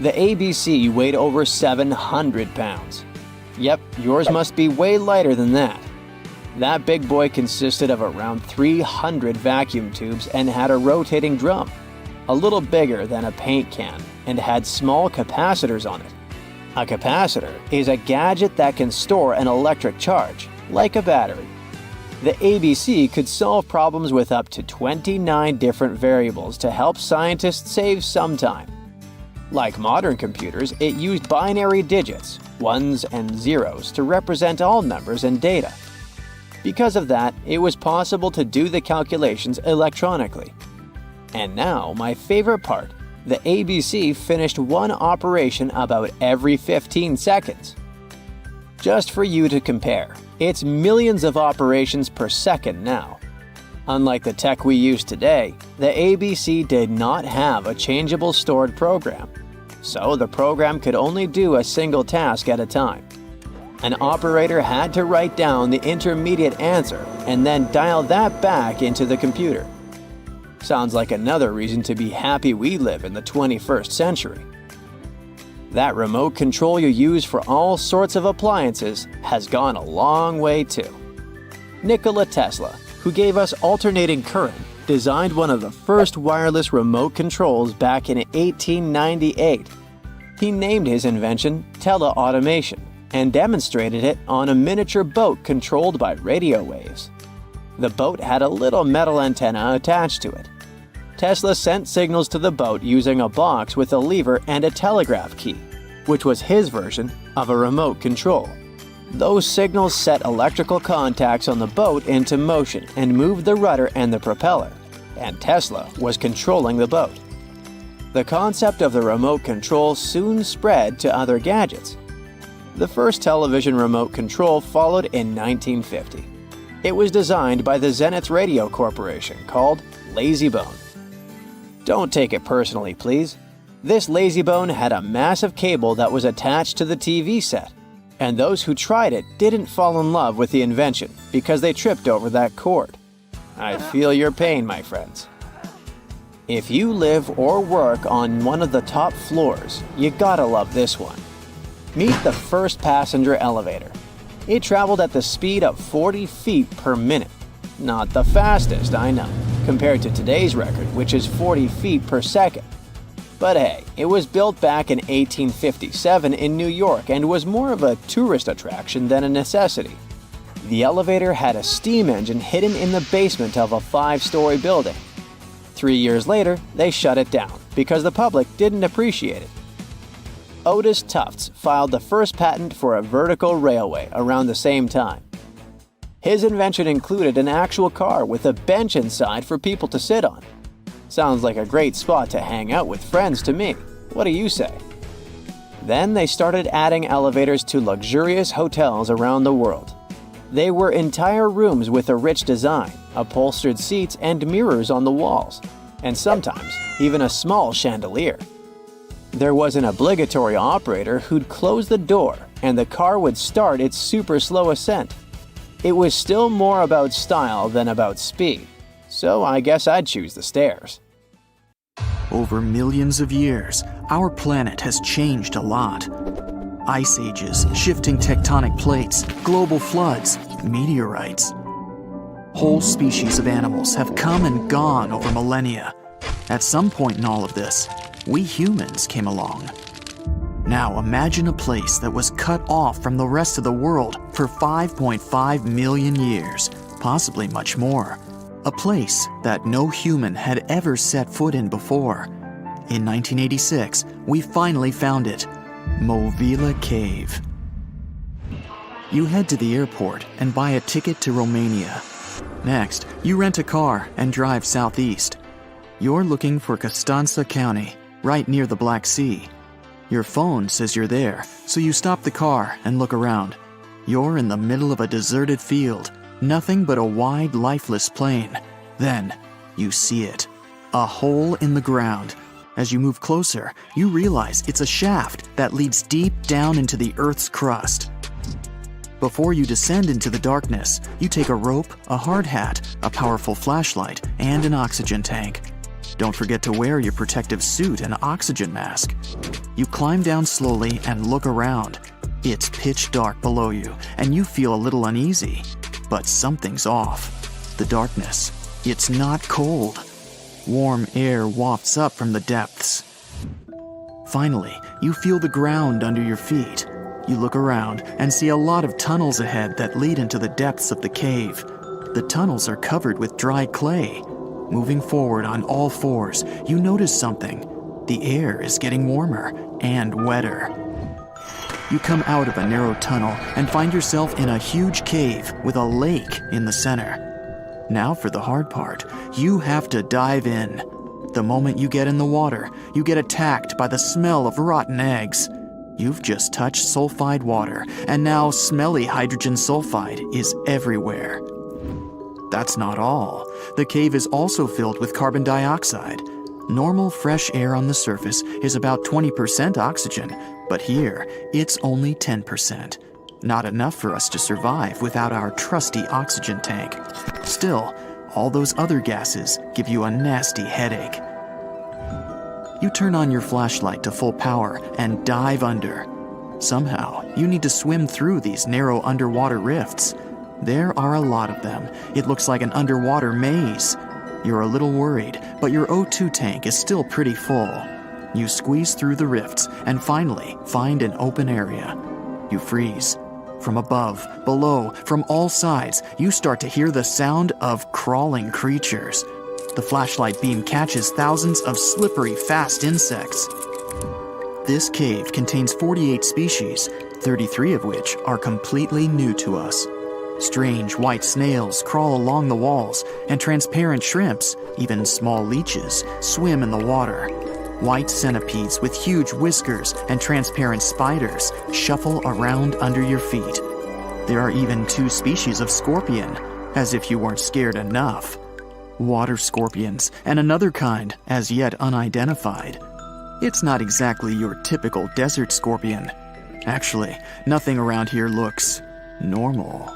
The ABC weighed over 700 pounds. Yep, yours must be way lighter than that. That big boy consisted of around 300 vacuum tubes and had a rotating drum, a little bigger than a paint can, and had small capacitors on it. A capacitor is a gadget that can store an electric charge, like a battery. The ABC could solve problems with up to 29 different variables to help scientists save some time. Like modern computers, it used binary digits, ones and zeros, to represent all numbers and data. Because of that, it was possible to do the calculations electronically. And now, my favorite part, the ABC finished one operation about every 15 seconds. Just for you to compare, It's millions of operations per second now. Unlike the tech we use today, the ABC did not have a changeable stored program, so the program could only do a single task at a time. An operator had to write down the intermediate answer and then dial that back into the computer. Sounds like another reason to be happy we live in the 21st century. That remote control you use for all sorts of appliances has gone a long way too. Nikola Tesla, who gave us alternating current, designed one of the first wireless remote controls back in 1898. He named his invention teleautomation and demonstrated it on a miniature boat controlled by radio waves. The boat had a little metal antenna attached to it. Tesla sent signals to the boat using a box with a lever and a telegraph key, which was his version of a remote control. Those signals set electrical contacts on the boat into motion and moved the rudder and the propeller, and Tesla was controlling the boat. The concept of the remote control soon spread to other gadgets. The first television remote control followed in 1950. It was designed by the Zenith Radio Corporation called LazyBone. Don't take it personally, please. This LazyBone had a massive cable that was attached to the TV set, and those who tried it didn't fall in love with the invention because they tripped over that cord. I feel your pain, my friends. If you live or work on one of the top floors, you gotta love this one. Meet the first passenger elevator. It traveled at the speed of 40 feet per minute. Not the fastest, I know, compared to today's record, which is 40 feet per second. But hey, it was built back in 1857 in New York and was more of a tourist attraction than a necessity. The elevator had a steam engine hidden in the basement of a 5-story building. 3 years later, they shut it down because the public didn't appreciate it. Otis Tufts filed the first patent for a vertical railway around the same time. His invention included an actual car with a bench inside for people to sit on. Sounds like a great spot to hang out with friends to me. What do you say? Then they started adding elevators to luxurious hotels around the world. They were entire rooms with a rich design, upholstered seats and mirrors on the walls, and sometimes even a small chandelier. There was an obligatory operator who'd close the door and the car would start its super slow ascent. It was still more about style than about speed, so I guess I'd choose the stairs. Over millions of years, our planet has changed a lot. Ice ages, shifting tectonic plates, global floods, meteorites. Whole species of animals have come and gone over millennia. At some point in all of this, we humans came along. Now imagine a place that was cut off from the rest of the world for 5.5 million years, possibly much more. A place that no human had ever set foot in before. In 1986, we finally found it, Movila Cave. You head to the airport and buy a ticket to Romania. Next, you rent a car and drive southeast. You're looking for Constanța County, right near the Black Sea. Your phone says you're there, so you stop the car and look around. You're in the middle of a deserted field, nothing but a wide, lifeless plain. Then, you see it. A hole in the ground. As you move closer, you realize it's a shaft that leads deep down into the Earth's crust. Before you descend into the darkness, you take a rope, a hard hat, a powerful flashlight, and an oxygen tank. Don't forget to wear your protective suit and oxygen mask. You climb down slowly and look around. It's pitch dark below you, and you feel a little uneasy. But something's off. The darkness. It's not cold. Warm air wafts up from the depths. Finally, you feel the ground under your feet. You look around and see a lot of tunnels ahead that lead into the depths of the cave. The tunnels are covered with dry clay. Moving forward on all fours, you notice something. The air is getting warmer and wetter. You come out of a narrow tunnel and find yourself in a huge cave with a lake in the center. Now for the hard part, you have to dive in. The moment you get in the water, you get attacked by the smell of rotten eggs. You've just touched sulfide water, and now smelly hydrogen sulfide is everywhere. That's not all. The cave is also filled with carbon dioxide. Normal fresh air on the surface is about 20% oxygen, but here it's only 10%. Not enough for us to survive without our trusty oxygen tank. Still, all those other gases give you a nasty headache. You turn on your flashlight to full power and dive under. Somehow, you need to swim through these narrow underwater rifts. There are a lot of them. It looks like an underwater maze. You're a little worried, but your O2 tank is still pretty full. You squeeze through the rifts and finally find an open area. You freeze. From above, below, from all sides, you start to hear the sound of crawling creatures. The flashlight beam catches thousands of slippery, fast insects. This cave contains 48 species, 33 of which are completely new to us. Strange white snails crawl along the walls, and transparent shrimps, even small leeches, swim in the water. White centipedes with huge whiskers and transparent spiders shuffle around under your feet. There are even 2 species of scorpion, as if you weren't scared enough. Water scorpions, and another kind, as yet unidentified. It's not exactly your typical desert scorpion. Actually, nothing around here looks normal.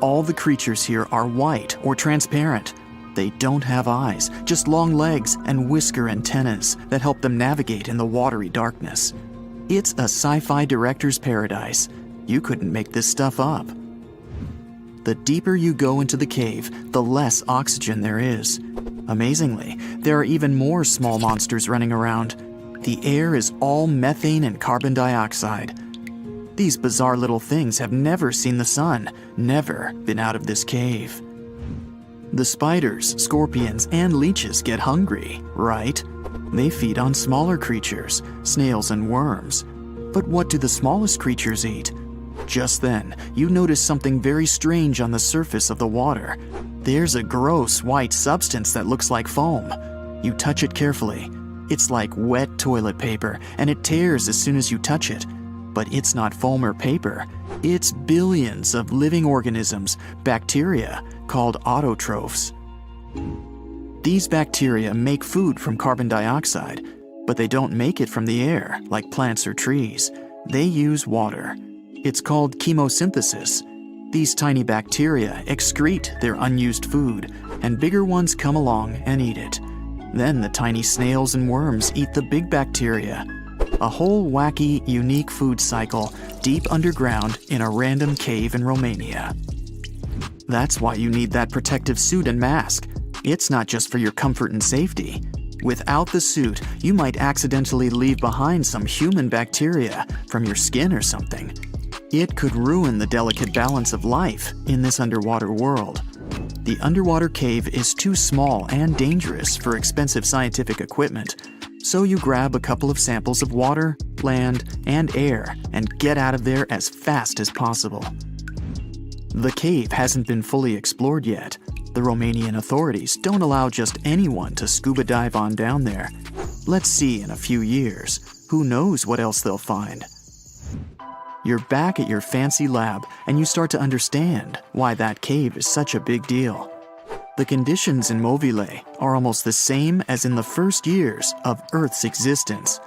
All the creatures here are white or transparent. They don't have eyes, just long legs and whisker antennas that help them navigate in the watery darkness. It's a sci-fi director's paradise. You couldn't make this stuff up. The deeper you go into the cave, the less oxygen there is. Amazingly, there are even more small monsters running around. The air is all methane and carbon dioxide. These bizarre little things have never seen the sun, never been out of this cave. The spiders, scorpions, and leeches get hungry, right? They feed on smaller creatures, snails and worms. But what do the smallest creatures eat? Just then, you notice something very strange on the surface of the water. There's a gross white substance that looks like foam. You touch it carefully. It's like wet toilet paper, and it tears as soon as you touch it. But it's not foam or paper. It's billions of living organisms, bacteria, called autotrophs. These bacteria make food from carbon dioxide, but they don't make it from the air like plants or trees. They use water. It's called chemosynthesis. These tiny bacteria excrete their unused food, and bigger ones come along and eat it. Then the tiny snails and worms eat the big bacteria. A whole wacky, unique food cycle deep underground in a random cave in Romania. That's why you need that protective suit and mask. It's not just for your comfort and safety. Without the suit, you might accidentally leave behind some human bacteria from your skin or something. It could ruin the delicate balance of life in this underwater world. The underwater cave is too small and dangerous for expensive scientific equipment, so you grab a couple of samples of water, land, and air and get out of there as fast as possible. The cave hasn't been fully explored yet. The Romanian authorities don't allow just anyone to scuba dive on down there. Let's see in a few years. Who knows what else they'll find? You're back at your fancy lab, and you start to understand why that cave is such a big deal. The conditions in Mobile are almost the same as in the first years of Earth's existence.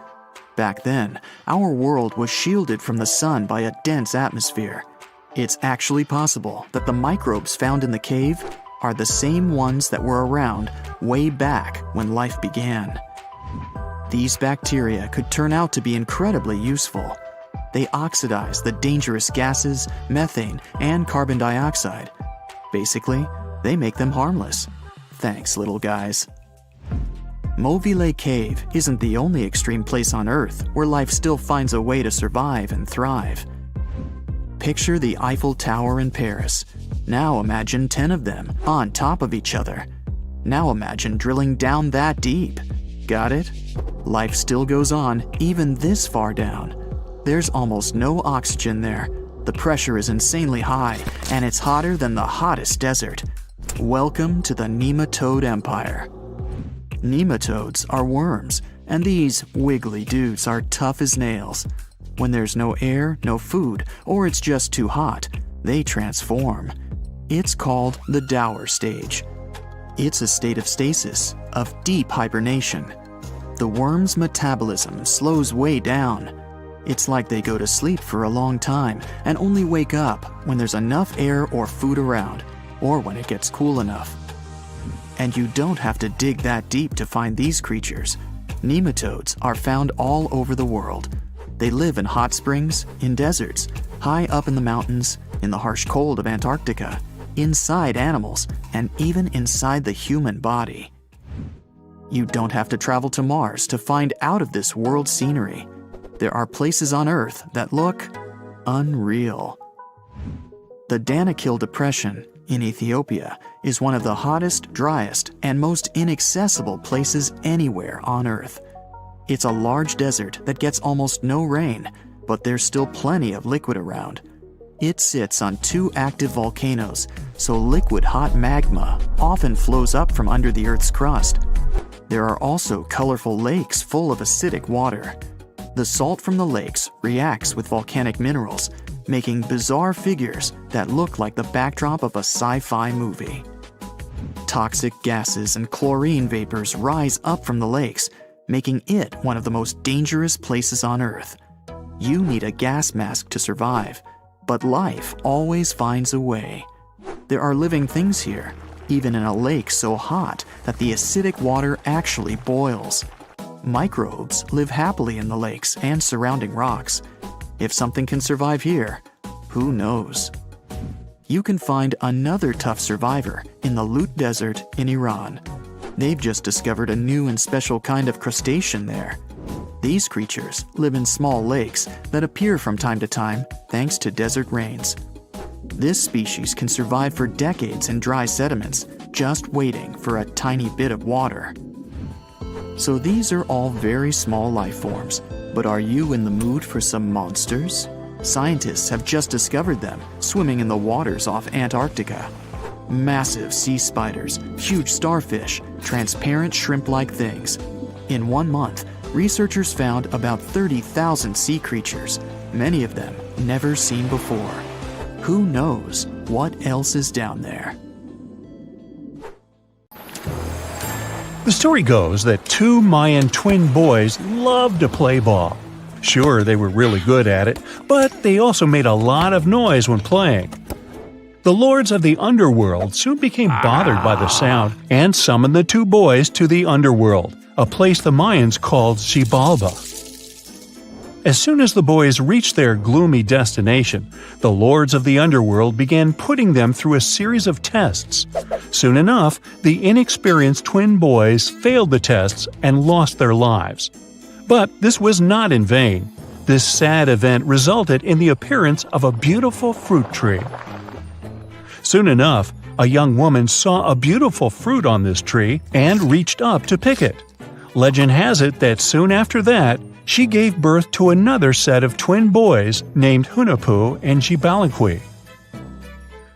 Back then, our world was shielded from the sun by a dense atmosphere. It's actually possible that the microbes found in the cave are the same ones that were around way back when life began. These bacteria could turn out to be incredibly useful. They oxidize the dangerous gases, methane, and carbon dioxide. Basically, they make them harmless. Thanks, little guys. Mobile Cave isn't the only extreme place on Earth where life still finds a way to survive and thrive. Picture the Eiffel Tower in Paris. Now imagine 10 of them on top of each other. Now imagine drilling down that deep. Got it? Life still goes on, even this far down. There's almost no oxygen there. The pressure is insanely high, and it's hotter than the hottest desert. Welcome to the Nematode Empire. Nematodes are worms, and these wiggly dudes are tough as nails. When there's no air, no food, or it's just too hot, they transform. It's called the dour stage. It's a state of stasis, of deep hibernation. The worm's metabolism slows way down. It's like they go to sleep for a long time and only wake up when there's enough air or food around, or when it gets cool enough. And you don't have to dig that deep to find these creatures. Nematodes are found all over the world. They live in hot springs, in deserts, high up in the mountains, in the harsh cold of Antarctica, inside animals, and even inside the human body. You don't have to travel to Mars to find out of this world scenery. There are places on Earth that look unreal. The Danakil Depression in Ethiopia is one of the hottest, driest, and most inaccessible places anywhere on Earth. It's a large desert that gets almost no rain, but there's still plenty of liquid around. It sits on 2 active volcanoes, so liquid hot magma often flows up from under the Earth's crust. There are also colorful lakes full of acidic water. The salt from the lakes reacts with volcanic minerals, making bizarre figures that look like the backdrop of a sci-fi movie. Toxic gases and chlorine vapors rise up from the lakes, making it one of the most dangerous places on Earth. You need a gas mask to survive, but life always finds a way. There are living things here, even in a lake so hot that the acidic water actually boils. Microbes live happily in the lakes and surrounding rocks. If something can survive here, who knows? You can find another tough survivor in the Lut Desert in Iran. They've just discovered a new and special kind of crustacean there. These creatures live in small lakes that appear from time to time thanks to desert rains. This species can survive for decades in dry sediments, just waiting for a tiny bit of water. So these are all very small life forms, but are you in the mood for some monsters? Scientists have just discovered them swimming in the waters off Antarctica. Massive sea spiders, huge starfish, transparent shrimp-like things. In 1 month, researchers found about 30,000 sea creatures, many of them never seen before. Who knows what else is down there? The story goes that 2 Mayan twin boys loved to play ball. Sure, they were really good at it, but they also made a lot of noise when playing. The lords of the underworld soon became bothered by the sound and summoned the 2 boys to the underworld, a place the Mayans called Xibalba. As soon as the boys reached their gloomy destination, the lords of the underworld began putting them through a series of tests. Soon enough, the inexperienced twin boys failed the tests and lost their lives. But this was not in vain. This sad event resulted in the appearance of a beautiful fruit tree. Soon enough, a young woman saw a beautiful fruit on this tree and reached up to pick it. Legend has it that soon after that, she gave birth to another set of twin boys named Hunahpu and Xibalba.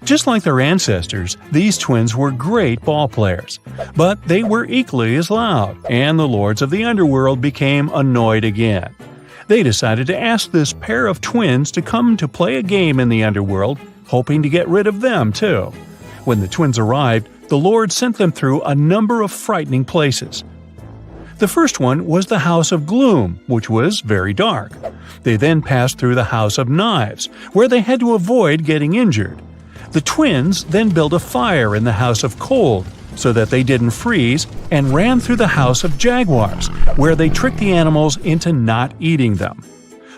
Just like their ancestors, these twins were great ball players, but they were equally as loud, and the lords of the underworld became annoyed again. They decided to ask this pair of twins to come to play a game in the underworld, hoping to get rid of them too. When the twins arrived, the Lord sent them through a number of frightening places. The first one was the House of Gloom, which was very dark. They then passed through the House of Knives, where they had to avoid getting injured. The twins then built a fire in the House of Cold, so that they didn't freeze, and ran through the House of Jaguars, where they tricked the animals into not eating them.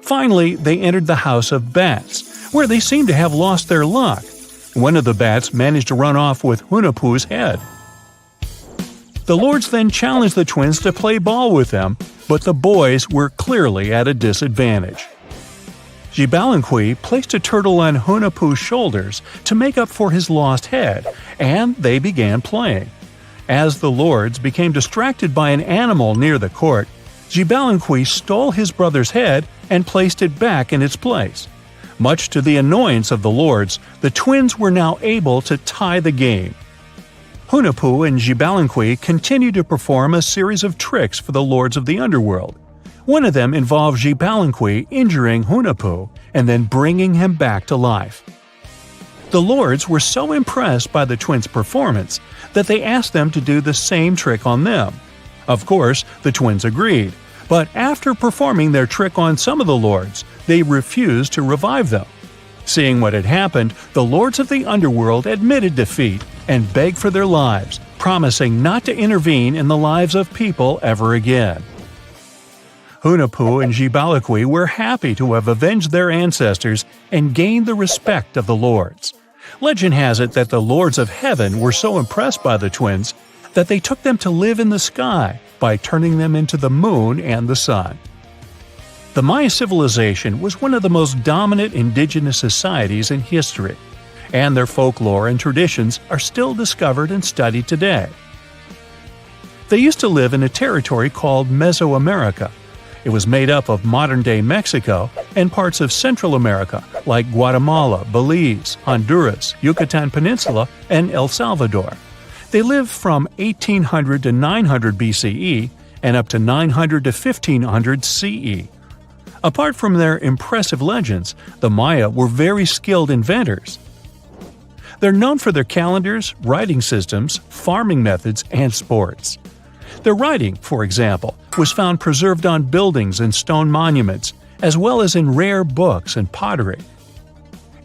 Finally, they entered the House of Bats, where they seemed to have lost their luck. One of the bats managed to run off with Hunahpu's head. The lords then challenged the twins to play ball with them, but the boys were clearly at a disadvantage. Xibalba placed a turtle on Hunahpu's shoulders to make up for his lost head, and they began playing. As the lords became distracted by an animal near the court, Xibalba stole his brother's head and placed it back in its place. Much to the annoyance of the lords, the twins were now able to tie the game. Hunahpu and Xibalunqui continued to perform a series of tricks for the lords of the underworld. One of them involved Xibalunqui injuring Hunahpu and then bringing him back to life. The lords were so impressed by the twins' performance that they asked them to do the same trick on them. Of course, the twins agreed, but after performing their trick on some of the lords, they refused to revive them. Seeing what had happened, the lords of the underworld admitted defeat and begged for their lives, promising not to intervene in the lives of people ever again. Hunahpu and Xibalunqui were happy to have avenged their ancestors and gained the respect of the lords. Legend has it that the lords of heaven were so impressed by the twins that they took them to live in the sky by turning them into the moon and the sun. The Maya civilization was one of the most dominant indigenous societies in history, and their folklore and traditions are still discovered and studied today. They used to live in a territory called Mesoamerica. It was made up of modern-day Mexico and parts of Central America like Guatemala, Belize, Honduras, Yucatan Peninsula, and El Salvador. They lived from 1800 to 900 BCE and up to 900 to 1500 CE. Apart from their impressive legends, the Maya were very skilled inventors. They're known for their calendars, writing systems, farming methods, and sports. Their writing, for example, was found preserved on buildings and stone monuments, as well as in rare books and pottery.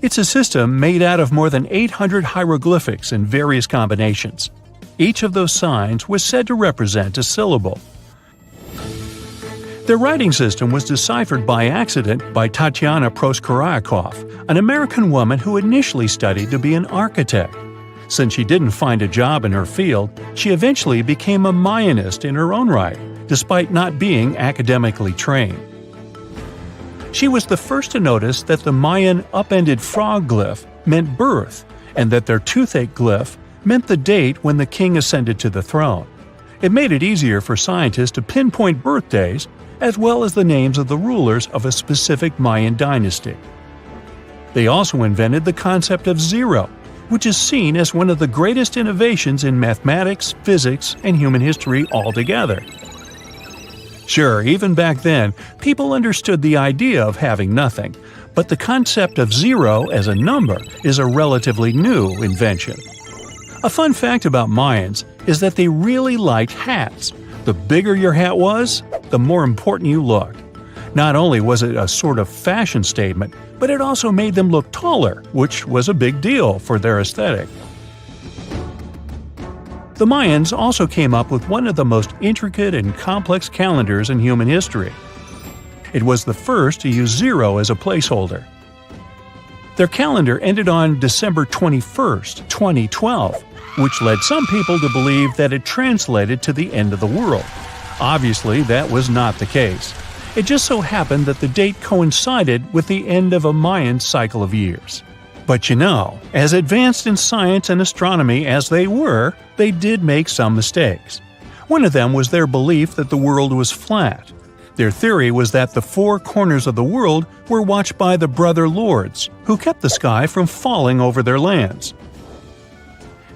It's a system made out of more than 800 hieroglyphics in various combinations. Each of those signs was said to represent a syllable. Their writing system was deciphered by accident by Tatiana Proskorakov, an American woman who initially studied to be an architect. Since she didn't find a job in her field, she eventually became a Mayanist in her own right, despite not being academically trained. She was the first to notice that the Mayan upended frog glyph meant birth, and that their toothache glyph meant the date when the king ascended to the throne. It made it easier for scientists to pinpoint birthdays, as well as the names of the rulers of a specific Mayan dynasty. They also invented the concept of zero, which is seen as one of the greatest innovations in mathematics, physics, and human history altogether. Sure, even back then, people understood the idea of having nothing, but the concept of zero as a number is a relatively new invention. A fun fact about Mayans is that they really liked hats. The bigger your hat was, the more important you looked. Not only was it a sort of fashion statement, but it also made them look taller, which was a big deal for their aesthetic. The Mayans also came up with one of the most intricate and complex calendars in human history. It was the first to use zero as a placeholder. Their calendar ended on December 21st, 2012, which led some people to believe that it translated to the end of the world. Obviously, that was not the case. It just so happened that the date coincided with the end of a Mayan cycle of years. But you know, as advanced in science and astronomy as they were, they did make some mistakes. One of them was their belief that the world was flat. Their theory was that the four corners of the world were watched by the brother lords, who kept the sky from falling over their lands.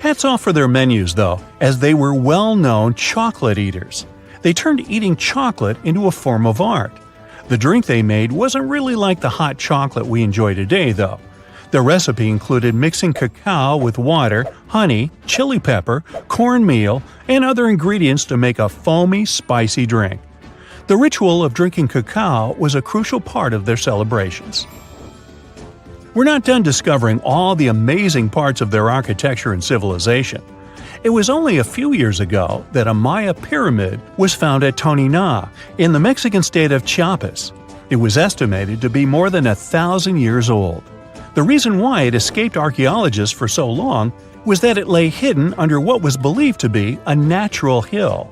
Hats off for their menus, though, as they were well-known chocolate eaters. They turned eating chocolate into a form of art. The drink they made wasn't really like the hot chocolate we enjoy today, though. The recipe included mixing cacao with water, honey, chili pepper, cornmeal, and other ingredients to make a foamy, spicy drink. The ritual of drinking cacao was a crucial part of their celebrations. We're not done discovering all the amazing parts of their architecture and civilization. It was only a few years ago that a Maya pyramid was found at Tonina, in the Mexican state of Chiapas. It was estimated to be more than 1,000 years old. The reason why it escaped archaeologists for so long was that it lay hidden under what was believed to be a natural hill.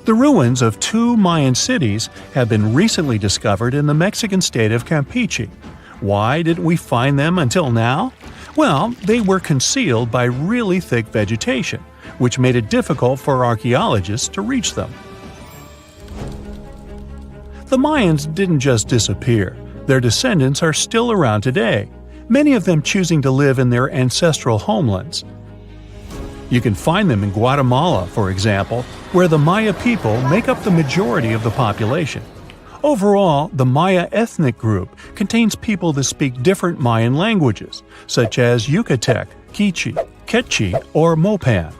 The ruins of two Mayan cities have been recently discovered in the Mexican state of Campeche. Why didn't we find them until now? Well, they were concealed by really thick vegetation, which made it difficult for archaeologists to reach them. The Mayans didn't just disappear. Their descendants are still around today, many of them choosing to live in their ancestral homelands. You can find them in Guatemala, for example, where the Maya people make up the majority of the population. Overall, the Maya ethnic group contains people that speak different Mayan languages, such as Yucatec, Quiche, Quechua, or Mopan.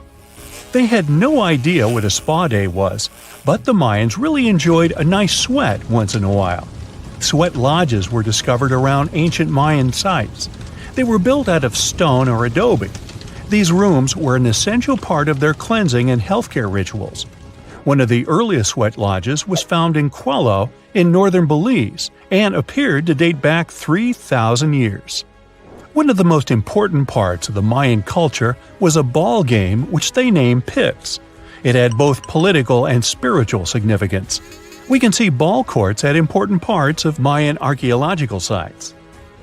They had no idea what a spa day was, but the Mayans really enjoyed a nice sweat once in a while. Sweat lodges were discovered around ancient Mayan sites. They were built out of stone or adobe. These rooms were an essential part of their cleansing and healthcare rituals. One of the earliest sweat lodges was found in Quello in northern Belize and appeared to date back 3,000 years. One of the most important parts of the Mayan culture was a ball game which they named Pix. It had both political and spiritual significance. We can see ball courts at important parts of Mayan archaeological sites.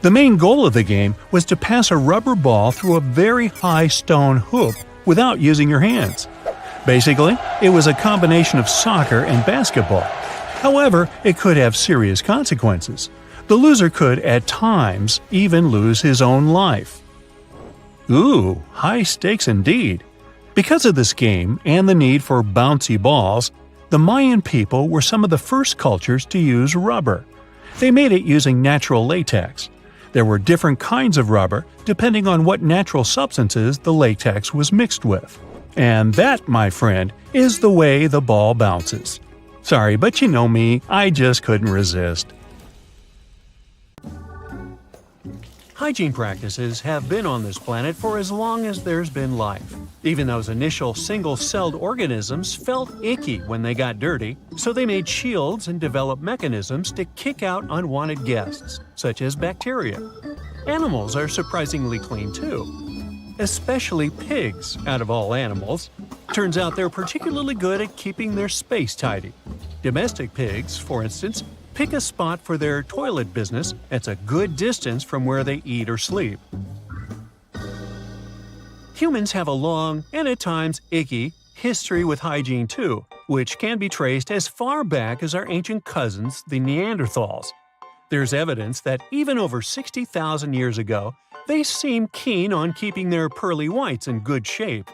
The main goal of the game was to pass a rubber ball through a very high stone hoop without using your hands. Basically, it was a combination of soccer and basketball. However, it could have serious consequences. The loser could, at times, even lose his own life. Ooh, high stakes indeed. Because of this game and the need for bouncy balls, the Mayan people were some of the first cultures to use rubber. They made it using natural latex. There were different kinds of rubber depending on what natural substances the latex was mixed with. And that, my friend, is the way the ball bounces. Sorry, but you know me, I just couldn't resist. Hygiene practices have been on this planet for as long as there's been life. Even those initial single-celled organisms felt icky when they got dirty, so they made shields and developed mechanisms to kick out unwanted guests, such as bacteria. Animals are surprisingly clean too, especially pigs, out of all animals. Turns out they're particularly good at keeping their space tidy. Domestic pigs, for instance, pick a spot for their toilet business that's a good distance from where they eat or sleep. Humans have a long, and at times icky, history with hygiene too, which can be traced as far back as our ancient cousins, the Neanderthals. There's evidence that even over 60,000 years ago, they seemed keen on keeping their pearly whites in good shape.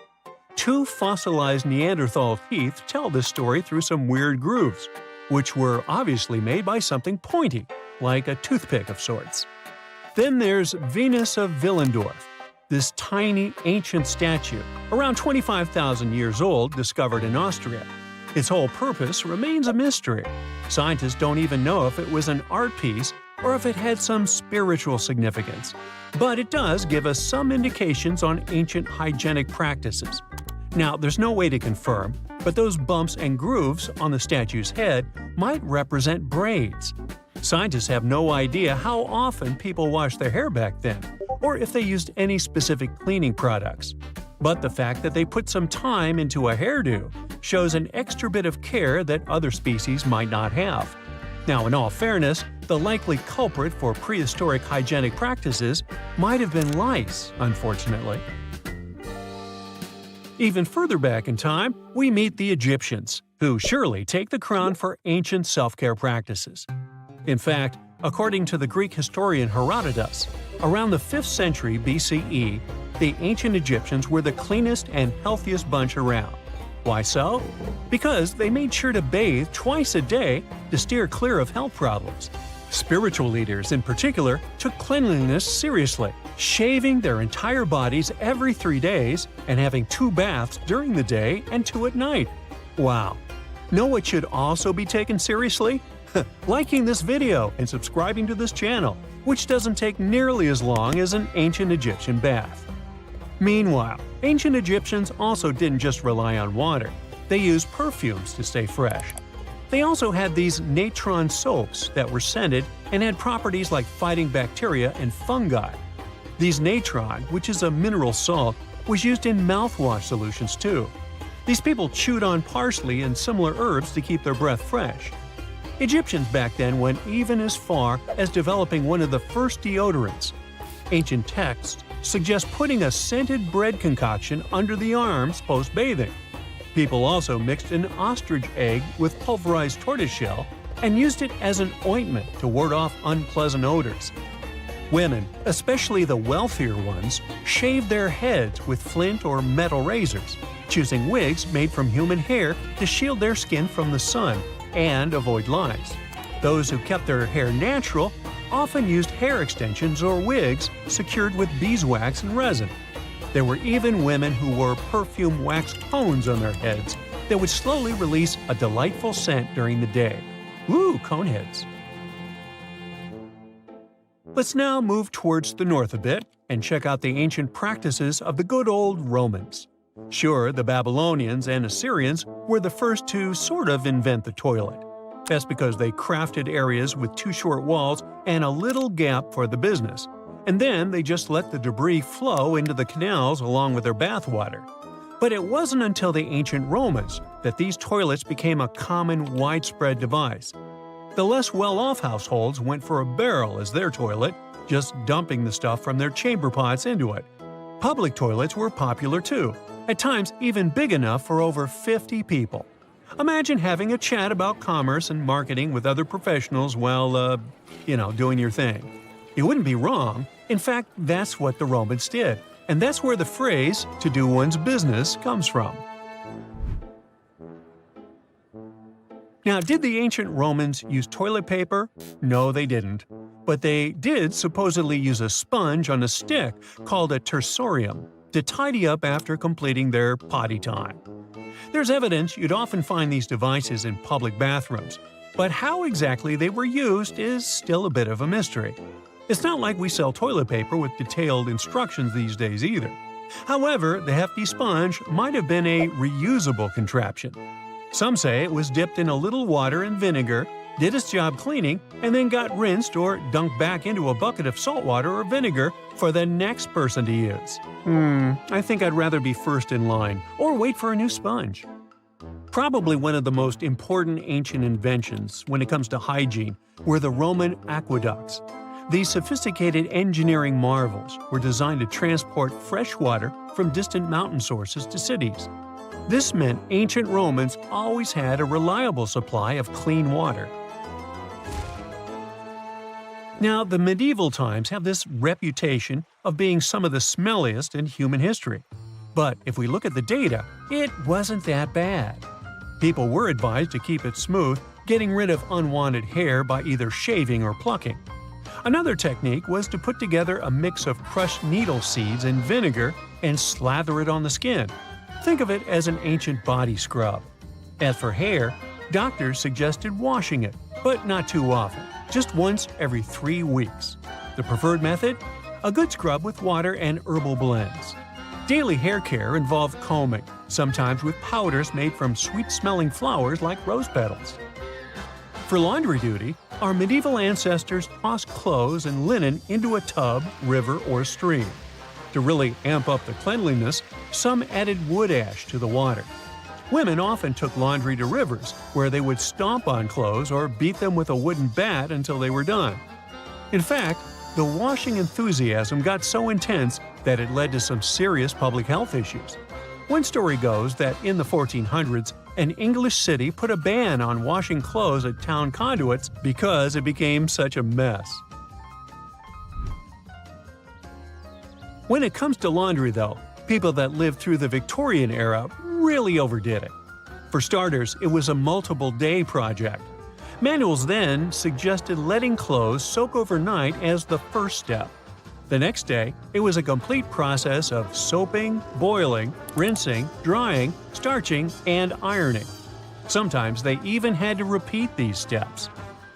2 fossilized Neanderthal teeth tell this story through some weird grooves, which were obviously made by something pointy, like a toothpick of sorts. Then there's Venus of Willendorf, this tiny ancient statue, around 25,000 years old, discovered in Austria. Its whole purpose remains a mystery. Scientists don't even know if it was an art piece or if it had some spiritual significance. But it does give us some indications on ancient hygienic practices. Now, there's no way to confirm, but those bumps and grooves on the statue's head might represent braids. Scientists have no idea how often people washed their hair back then, or if they used any specific cleaning products. But the fact that they put some time into a hairdo shows an extra bit of care that other species might not have. Now, in all fairness, the likely culprit for prehistoric hygienic practices might have been lice, unfortunately. Even further back in time, we meet the Egyptians, who surely take the crown for ancient self-care practices. In fact, according to the Greek historian Herodotus, around the 5th century BCE, the ancient Egyptians were the cleanest and healthiest bunch around. Why so? Because they made sure to bathe twice a day to steer clear of health problems. Spiritual leaders, in particular, took cleanliness seriously, shaving their entire bodies every 3 days and having 2 baths during the day and 2 at night. Wow! Know what should also be taken seriously? Liking this video and subscribing to this channel, which doesn't take nearly as long as an ancient Egyptian bath. Meanwhile, ancient Egyptians also didn't just rely on water. They used perfumes to stay fresh. They also had these natron soaps that were scented and had properties like fighting bacteria and fungi. These natron, which is a mineral salt, was used in mouthwash solutions too. These people chewed on parsley and similar herbs to keep their breath fresh. Egyptians back then went even as far as developing one of the first deodorants. Ancient texts suggest putting a scented bread concoction under the arms post-bathing. People also mixed an ostrich egg with pulverized tortoiseshell and used it as an ointment to ward off unpleasant odors. Women, especially the wealthier ones, shaved their heads with flint or metal razors, choosing wigs made from human hair to shield their skin from the sun and avoid lice. Those who kept their hair natural often used hair extensions or wigs secured with beeswax and resin. There were even women who wore perfume wax cones on their heads that would slowly release a delightful scent during the day. Woo, coneheads! Let's now move towards the north a bit and check out the ancient practices of the good old Romans. Sure, the Babylonians and Assyrians were the first to sort of invent the toilet. That's because they crafted areas with two short walls and a little gap for the business. And then they just let the debris flow into the canals along with their bathwater. But it wasn't until the ancient Romans that these toilets became a common, widespread device. The less well-off households went for a barrel as their toilet, just dumping the stuff from their chamber pots into it. Public toilets were popular too, at times even big enough for over 50 people. Imagine having a chat about commerce and marketing with other professionals while, doing your thing. You wouldn't be wrong. In fact, that's what the Romans did. And that's where the phrase, to do one's business, comes from. Now, did the ancient Romans use toilet paper? No, they didn't. But they did supposedly use a sponge on a stick called a tersorium to tidy up after completing their potty time. There's evidence you'd often find these devices in public bathrooms, but how exactly they were used is still a bit of a mystery. It's not like we sell toilet paper with detailed instructions these days either. However, the hefty sponge might have been a reusable contraption. Some say it was dipped in a little water and vinegar, did its job cleaning, and then got rinsed or dunked back into a bucket of salt water or vinegar for the next person to use. I think I'd rather be first in line, or wait for a new sponge. Probably one of the most important ancient inventions when it comes to hygiene were the Roman aqueducts. These sophisticated engineering marvels were designed to transport fresh water from distant mountain sources to cities. This meant ancient Romans always had a reliable supply of clean water. Now, the medieval times have this reputation of being some of the smelliest in human history. But if we look at the data, it wasn't that bad. People were advised to keep it smooth, getting rid of unwanted hair by either shaving or plucking. Another technique was to put together a mix of crushed needle seeds and vinegar and slather it on the skin. Think of it as an ancient body scrub. As for hair, doctors suggested washing it, but not too often, just once every 3 weeks. The preferred method? A good scrub with water and herbal blends. Daily hair care involved combing, sometimes with powders made from sweet-smelling flowers like rose petals. For laundry duty, our medieval ancestors tossed clothes and linen into a tub, river, or stream. To really amp up the cleanliness, some added wood ash to the water. Women often took laundry to rivers, where they would stomp on clothes or beat them with a wooden bat until they were done. In fact, the washing enthusiasm got so intense that it led to some serious public health issues. One story goes that in the 1400s, an English city put a ban on washing clothes at town conduits because it became such a mess. When it comes to laundry, though, people that lived through the Victorian era really overdid it. For starters, it was a multiple-day project. Manuals then suggested letting clothes soak overnight as the first step. The next day, it was a complete process of soaping, boiling, rinsing, drying, starching, and ironing. Sometimes they even had to repeat these steps.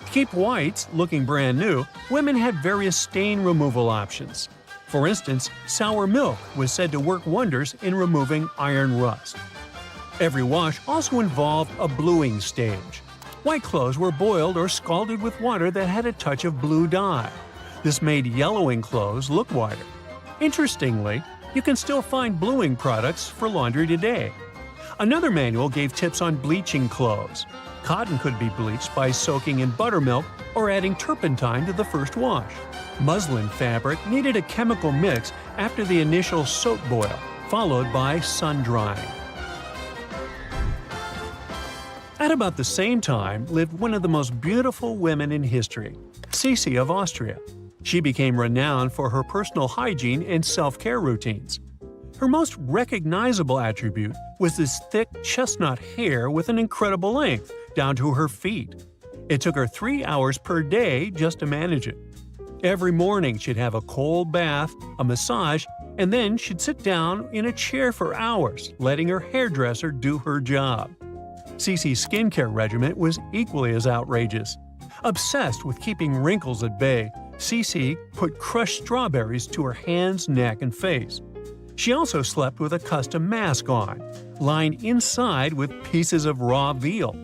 To keep whites looking brand new, women had various stain removal options. For instance, sour milk was said to work wonders in removing iron rust. Every wash also involved a bluing stage. White clothes were boiled or scalded with water that had a touch of blue dye. This made yellowing clothes look whiter. Interestingly, you can still find bluing products for laundry today. Another manual gave tips on bleaching clothes. Cotton could be bleached by soaking in buttermilk or adding turpentine to the first wash. Muslin fabric needed a chemical mix after the initial soap boil, followed by sun drying. At about the same time lived one of the most beautiful women in history, Sisi of Austria. She became renowned for her personal hygiene and self-care routines. Her most recognizable attribute was this thick chestnut hair with an incredible length, down to her feet. It took her 3 hours per day just to manage it. Every morning she'd have a cold bath, a massage, and then she'd sit down in a chair for hours, letting her hairdresser do her job. Cece's skincare regimen was equally as outrageous. Obsessed with keeping wrinkles at bay, Cece put crushed strawberries to her hands, neck, and face. She also slept with a custom mask on, lined inside with pieces of raw veal.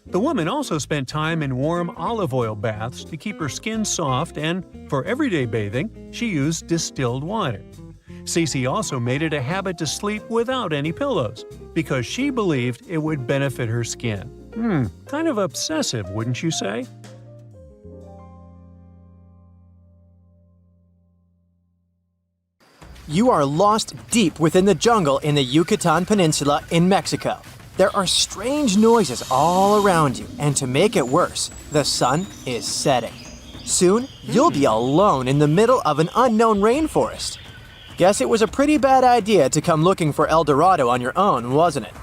The woman also spent time in warm olive oil baths to keep her skin soft, and for everyday bathing, she used distilled water. Cece also made it a habit to sleep without any pillows, because she believed it would benefit her skin. Kind of obsessive, wouldn't you say? You are lost deep within the jungle in the Yucatan Peninsula in Mexico. There are strange noises all around you, and to make it worse, the sun is setting. Soon, you'll be alone in the middle of an unknown rainforest. Guess it was a pretty bad idea to come looking for El Dorado on your own, wasn't it?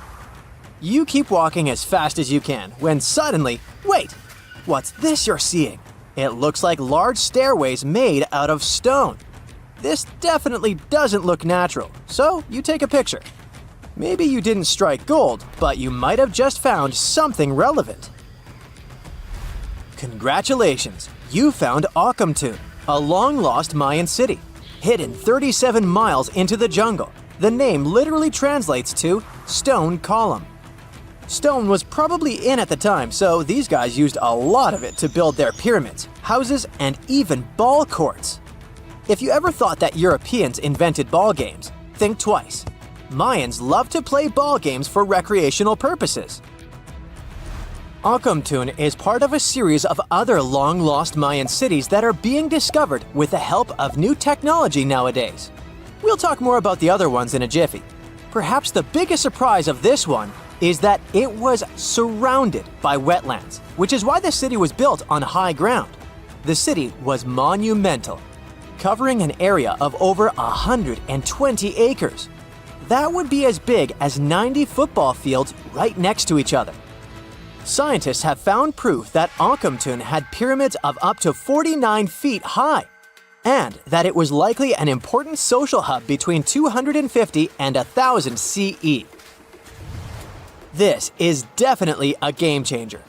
You keep walking as fast as you can, when suddenly, wait! What's this you're seeing? It looks like large stairways made out of stone. This definitely doesn't look natural, so you take a picture. Maybe you didn't strike gold, but you might have just found something relevant. Congratulations! You found Akamtun, a long-lost Mayan city, hidden 37 miles into the jungle. The name literally translates to stone column. Stone was probably in at the time, so these guys used a lot of it to build their pyramids, houses, and even ball courts. If you ever thought that Europeans invented ball games, think twice. Mayans loved to play ball games for recreational purposes. Akamtun is part of a series of other long-lost Mayan cities that are being discovered with the help of new technology nowadays. We'll talk more about the other ones in a jiffy. Perhaps the biggest surprise of this one is that it was surrounded by wetlands, which is why the city was built on high ground. The city was monumental, covering an area of over 120 acres. That would be as big as 90 football fields right next to each other. Scientists have found proof that Akamtun had pyramids of up to 49 feet high, and that it was likely an important social hub between 250 and 1000 CE. This is definitely a game changer.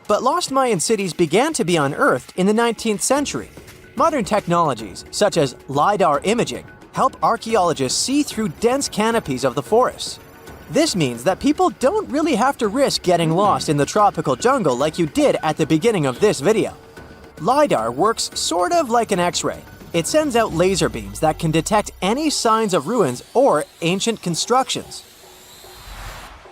But lost Mayan cities began to be unearthed in the 19th century. Modern technologies, such as LiDAR imaging, help archaeologists see through dense canopies of the forests. This means that people don't really have to risk getting lost in the tropical jungle like you did at the beginning of this video. LiDAR works sort of like an X-ray. It sends out laser beams that can detect any signs of ruins or ancient constructions.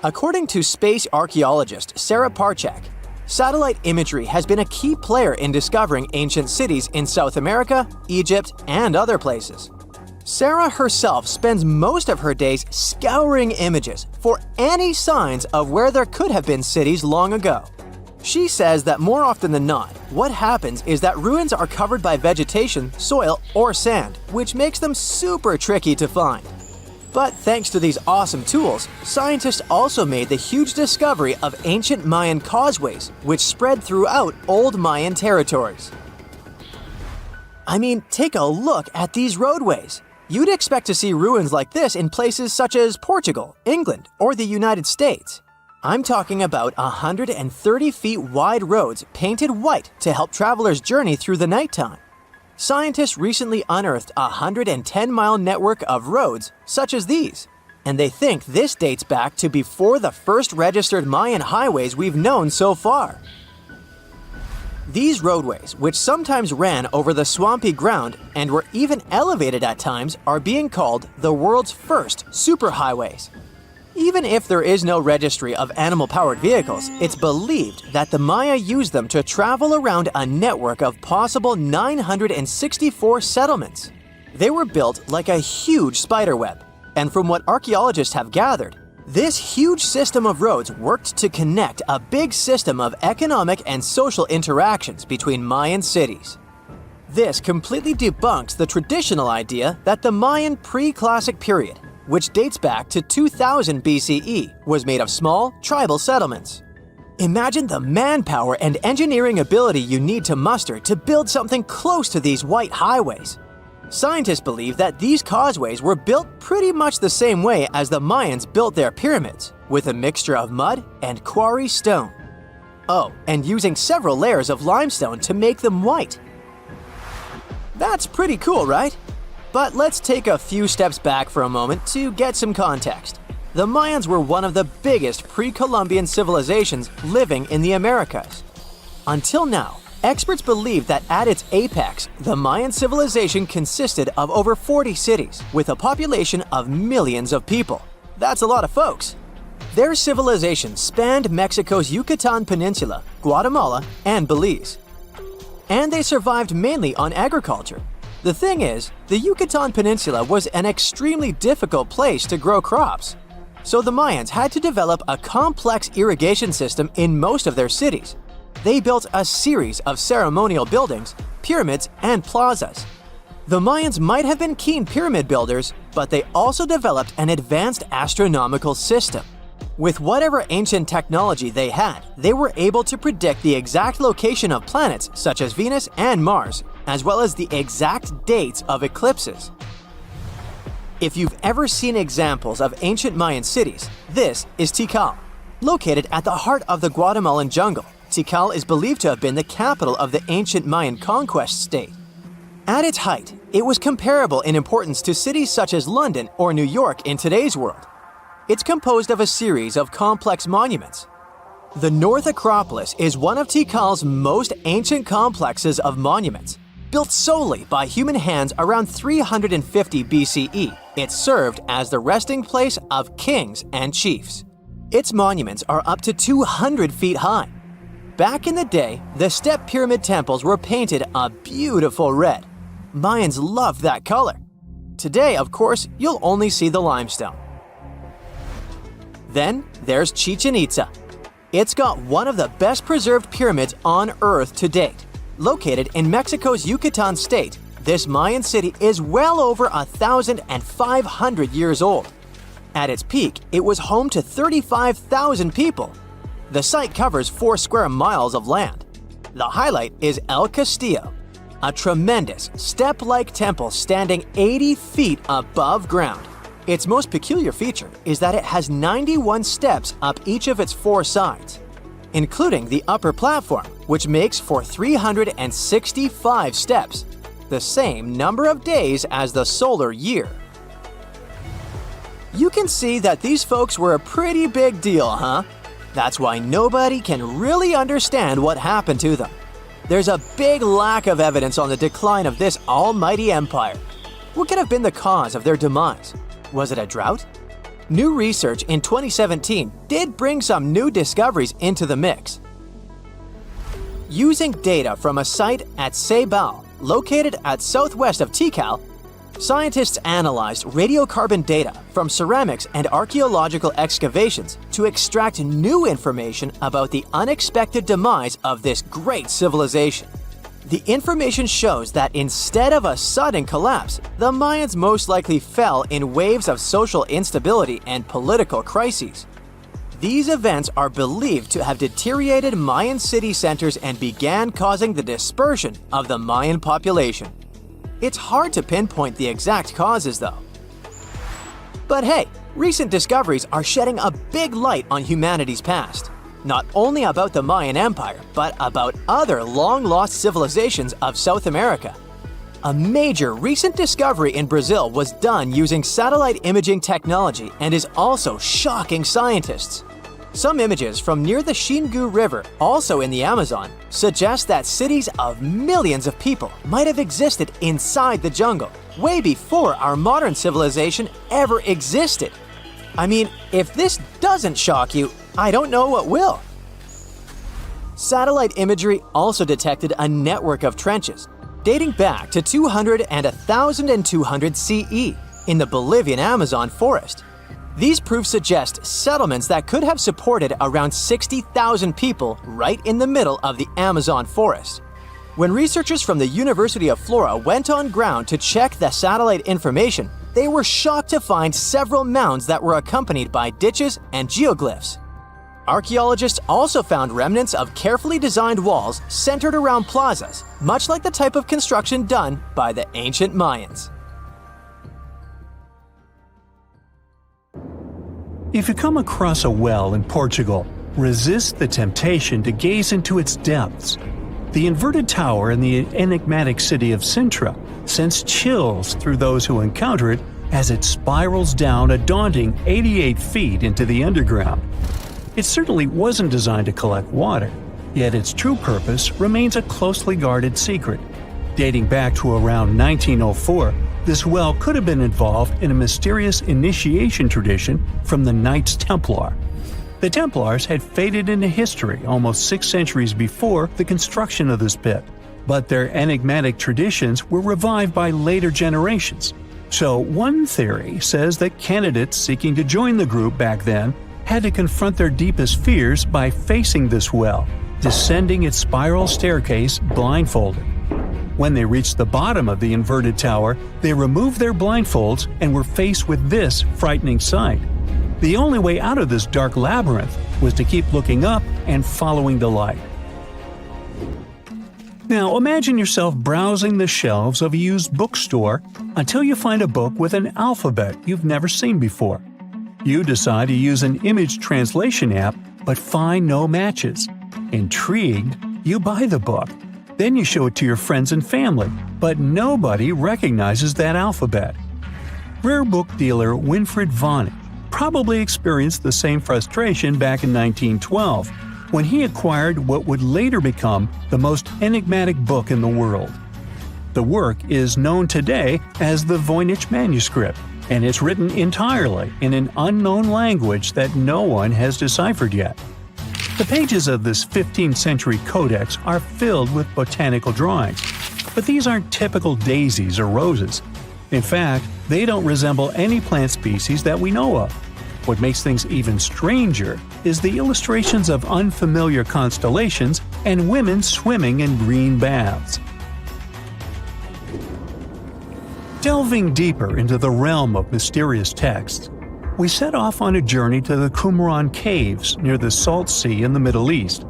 According to space archaeologist Sarah Parchak, satellite imagery has been a key player in discovering ancient cities in South America, Egypt, and other places. Sarah herself spends most of her days scouring images for any signs of where there could have been cities long ago. She says that more often than not, what happens is that ruins are covered by vegetation, soil, or sand, which makes them super tricky to find. But thanks to these awesome tools, scientists also made the huge discovery of ancient Mayan causeways, which spread throughout old Mayan territories. I mean, take a look at these roadways. You'd expect to see ruins like this in places such as Portugal, England, or the United States. I'm talking about 130 feet wide roads painted white to help travelers journey through the nighttime. Scientists recently unearthed a 110-mile network of roads such as these, and they think this dates back to before the first registered Mayan highways we've known so far. These roadways, which sometimes ran over the swampy ground and were even elevated at times, are being called the world's first superhighways. Even if there is no registry of animal-powered vehicles, it's believed that the Maya used them to travel around a network of possible 964 settlements. They were built like a huge spiderweb, and from what archaeologists have gathered, this huge system of roads worked to connect a big system of economic and social interactions between Mayan cities. This completely debunks the traditional idea that the Mayan pre-classic period, which dates back to 2000 BCE, was made of small, tribal settlements. Imagine the manpower and engineering ability you need to muster to build something close to these white highways. Scientists believe that these causeways were built pretty much the same way as the Mayans built their pyramids, with a mixture of mud and quarry stone. Oh, and using several layers of limestone to make them white. That's pretty cool, right? But let's take a few steps back for a moment to get some context. The Mayans were one of the biggest pre-Columbian civilizations living in the Americas. Until now, experts believe that at its apex, the Mayan civilization consisted of over 40 cities with a population of millions of people. That's a lot of folks. Their civilization spanned Mexico's Yucatan Peninsula, Guatemala, and Belize. And they survived mainly on agriculture. The thing is, the Yucatan Peninsula was an extremely difficult place to grow crops. So the Mayans had to develop a complex irrigation system in most of their cities. They built a series of ceremonial buildings, pyramids, and plazas. The Mayans might have been keen pyramid builders, but they also developed an advanced astronomical system. With whatever ancient technology they had, they were able to predict the exact location of planets such as Venus and Mars, as well as the exact dates of eclipses. If you've ever seen examples of ancient Mayan cities, this is Tikal. Located at the heart of the Guatemalan jungle, Tikal is believed to have been the capital of the ancient Mayan conquest state. At its height, it was comparable in importance to cities such as London or New York in today's world. It's composed of a series of complex monuments. The North Acropolis is one of Tikal's most ancient complexes of monuments. Built solely by human hands around 350 BCE, it served as the resting place of kings and chiefs. Its monuments are up to 200 feet high. Back in the day, the step pyramid temples were painted a beautiful red. Mayans loved that color. Today, of course, you'll only see the limestone. Then there's Chichen Itza. It's got one of the best preserved pyramids on Earth to date. Located in Mexico's Yucatan state, this Mayan city is well over 1,500 years old. At its peak, it was home to 35,000 people. The site covers 4 square miles of land. The highlight is El Castillo, a tremendous step-like temple standing 80 feet above ground. Its most peculiar feature is that it has 91 steps up each of its 4 sides, including the upper platform, which makes for 365 steps, the same number of days as the solar year. You can see that these folks were a pretty big deal, huh? That's why nobody can really understand what happened to them. There's a big lack of evidence on the decline of this almighty empire. What could have been the cause of their demise? Was it a drought? New research in 2017 did bring some new discoveries into the mix. Using data from a site at Ceibal, located at southwest of Tikal, scientists analyzed radiocarbon data from ceramics and archaeological excavations to extract new information about the unexpected demise of this great civilization. The information shows that instead of a sudden collapse, the Mayans most likely fell in waves of social instability and political crises. These events are believed to have deteriorated Mayan city centers and began causing the dispersion of the Mayan population. It's hard to pinpoint the exact causes, though. But hey, recent discoveries are shedding a big light on humanity's past. Not only about the Mayan Empire, but about other long-lost civilizations of South America. A major recent discovery in Brazil was done using satellite imaging technology and is also shocking scientists. Some images from near the Xingu River, also in the Amazon, suggest that cities of millions of people might have existed inside the jungle, way before our modern civilization ever existed. I mean, if this doesn't shock you, I don't know what will. Satellite imagery also detected a network of trenches dating back to 200 and 1200 CE in the Bolivian Amazon forest. These proofs suggest settlements that could have supported around 60,000 people right in the middle of the Amazon forest. When researchers from the University of Florida went on ground to check the satellite information, they were shocked to find several mounds that were accompanied by ditches and geoglyphs. Archaeologists also found remnants of carefully designed walls centered around plazas, much like the type of construction done by the ancient Mayans. If you come across a well in Portugal, resist the temptation to gaze into its depths. The inverted tower in the enigmatic city of Sintra sends chills through those who encounter it as it spirals down a daunting 88 feet into the underground. It certainly wasn't designed to collect water, yet its true purpose remains a closely guarded secret. Dating back to around 1904, this well could have been involved in a mysterious initiation tradition from the Knights Templar. The Templars had faded into history almost 6 centuries before the construction of this pit, but their enigmatic traditions were revived by later generations. So one theory says that candidates seeking to join the group back then had to confront their deepest fears by facing this well, descending its spiral staircase blindfolded. When they reached the bottom of the inverted tower, they removed their blindfolds and were faced with this frightening sight. The only way out of this dark labyrinth was to keep looking up and following the light. Now imagine yourself browsing the shelves of a used bookstore until you find a book with an alphabet you've never seen before. You decide to use an image translation app but find no matches. Intrigued, you buy the book. Then you show it to your friends and family, but nobody recognizes that alphabet. Rare book dealer Winfried Vonnig probably experienced the same frustration back in 1912 when he acquired what would later become the most enigmatic book in the world. The work is known today as the Voynich manuscript, and it's written entirely in an unknown language that no one has deciphered yet. The pages of this 15th century codex are filled with botanical drawings, but these aren't typical daisies or roses. In fact, they don't resemble any plant species that we know of. What makes things even stranger is the illustrations of unfamiliar constellations and women swimming in green baths. Delving deeper into the realm of mysterious texts, we set off on a journey to the Qumran Caves near the Salt Sea in the Middle East.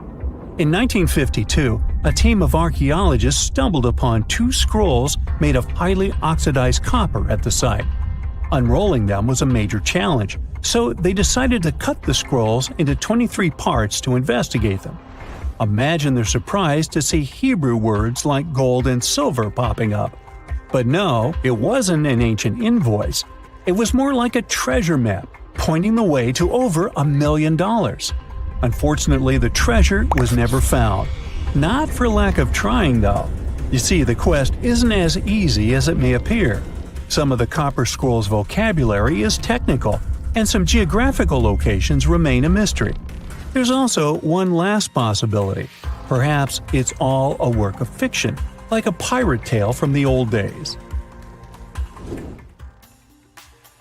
In 1952, a team of archaeologists stumbled upon 2 scrolls made of highly oxidized copper at the site. Unrolling them was a major challenge, so they decided to cut the scrolls into 23 parts to investigate them. Imagine their surprise to see Hebrew words like gold and silver popping up. But no, it wasn't an ancient invoice. It was more like a treasure map, pointing the way to over $1 million. Unfortunately, the treasure was never found. Not for lack of trying, though. You see, the quest isn't as easy as it may appear. Some of the Copper Scroll's vocabulary is technical, and some geographical locations remain a mystery. There's also one last possibility. Perhaps it's all a work of fiction, like a pirate tale from the old days.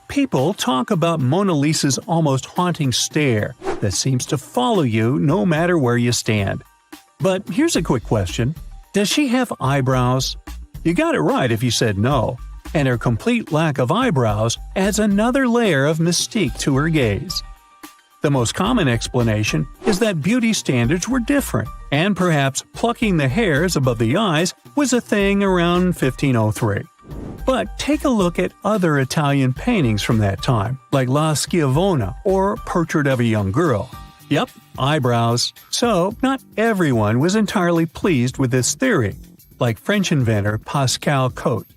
People talk about Mona Lisa's almost haunting stare that seems to follow you no matter where you stand. But here's a quick question. Does she have eyebrows? You got it right if you said no, and her complete lack of eyebrows adds another layer of mystique to her gaze. The most common explanation is that beauty standards were different, and perhaps plucking the hairs above the eyes was a thing around 1503. But take a look at other Italian paintings from that time, like La Schiavona or Portrait of a Young Girl. Yep, eyebrows. So, not everyone was entirely pleased with this theory, like French inventor Pascal Cotte.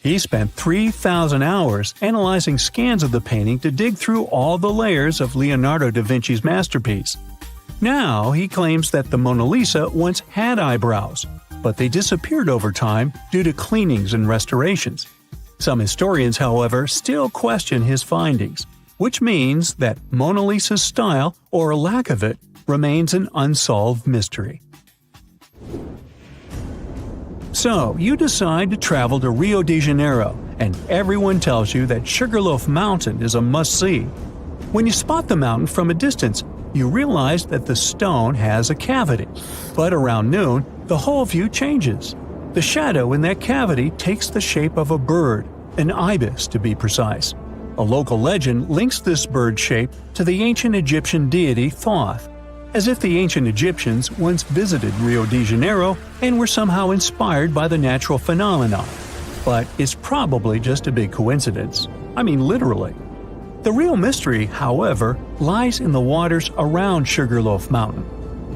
He spent 3,000 hours analyzing scans of the painting to dig through all the layers of Leonardo da Vinci's masterpiece. Now he claims that the Mona Lisa once had eyebrows, but they disappeared over time due to cleanings and restorations. Some historians, however, still question his findings, which means that Mona Lisa's style, or lack of it, remains an unsolved mystery. So, you decide to travel to Rio de Janeiro, and everyone tells you that Sugarloaf Mountain is a must-see. When you spot the mountain from a distance, you realize that the stone has a cavity. But around noon, the whole view changes. The shadow in that cavity takes the shape of a bird, an ibis to be precise. A local legend links this bird shape to the ancient Egyptian deity Thoth, as if the ancient Egyptians once visited Rio de Janeiro and were somehow inspired by the natural phenomenon. But it's probably just a big coincidence. I mean, literally. The real mystery, however, lies in the waters around Sugarloaf Mountain.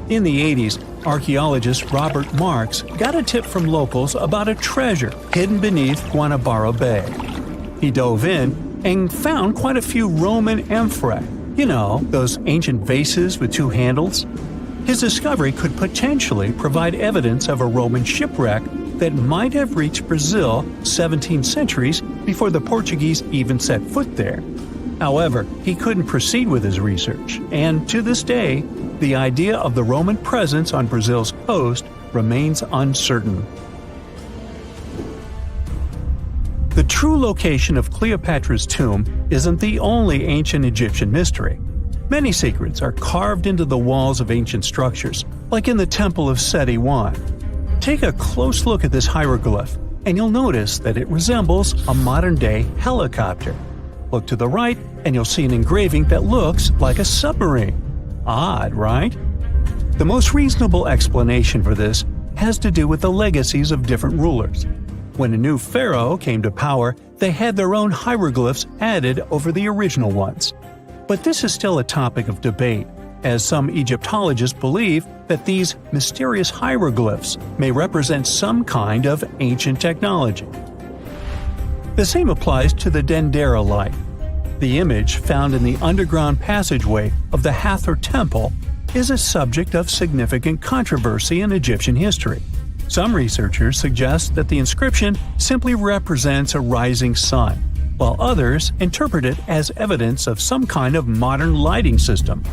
In the 80s, archaeologist Robert Marks got a tip from locals about a treasure hidden beneath Guanabara Bay. He dove in and found quite a few Roman amphorae. You know, those ancient vases with two handles? His discovery could potentially provide evidence of a Roman shipwreck that might have reached Brazil 17 centuries before the Portuguese even set foot there. However, he couldn't proceed with his research, and to this day, the idea of the Roman presence on Brazil's coast remains uncertain. The true location of Cleopatra's tomb isn't the only ancient Egyptian mystery. Many secrets are carved into the walls of ancient structures, like in the Temple of Seti I. Take a close look at this hieroglyph, and you'll notice that it resembles a modern-day helicopter. Look to the right, and you'll see an engraving that looks like a submarine. Odd, right? The most reasonable explanation for this has to do with the legacies of different rulers. When a new pharaoh came to power, they had their own hieroglyphs added over the original ones. But this is still a topic of debate, as some Egyptologists believe that these mysterious hieroglyphs may represent some kind of ancient technology. The same applies to the Dendera light. The image found in the underground passageway of the Hathor Temple is a subject of significant controversy in Egyptian history. Some researchers suggest that the inscription simply represents a rising sun, while others interpret it as evidence of some kind of modern lighting system.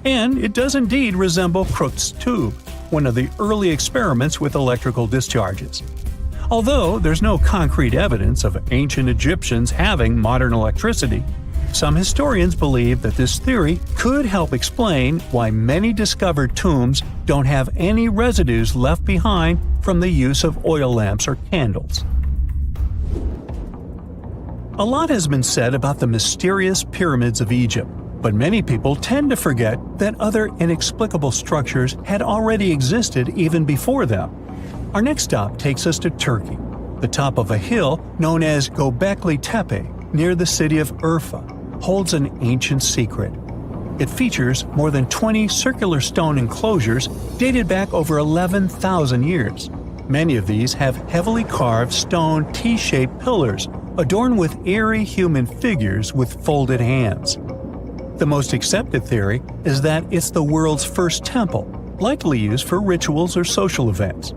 And it does indeed resemble Crookes' tube, one of the early experiments with electrical discharges. Although there's no concrete evidence of ancient Egyptians having modern electricity, some historians believe that this theory could help explain why many discovered tombs don't have any residues left behind from the use of oil lamps or candles. A lot has been said about the mysterious pyramids of Egypt, but many people tend to forget that other inexplicable structures had already existed even before them. Our next stop takes us to Turkey. The top of a hill known as Göbekli Tepe, near the city of Urfa, holds an ancient secret. It features more than 20 circular stone enclosures dated back over 11,000 years. Many of these have heavily carved stone T-shaped pillars adorned with eerie human figures with folded hands. The most accepted theory is that it's the world's first temple, likely used for rituals or social events.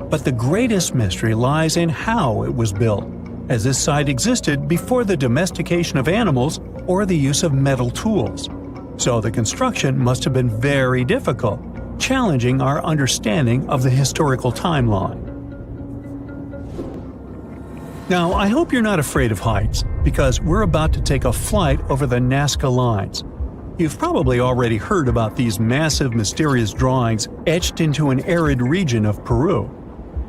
But the greatest mystery lies in how it was built, as this site existed before the domestication of animals or the use of metal tools. So the construction must have been very difficult, challenging our understanding of the historical timeline. Now, I hope you're not afraid of heights, because we're about to take a flight over the Nasca lines. You've probably already heard about these massive mysterious drawings etched into an arid region of Peru.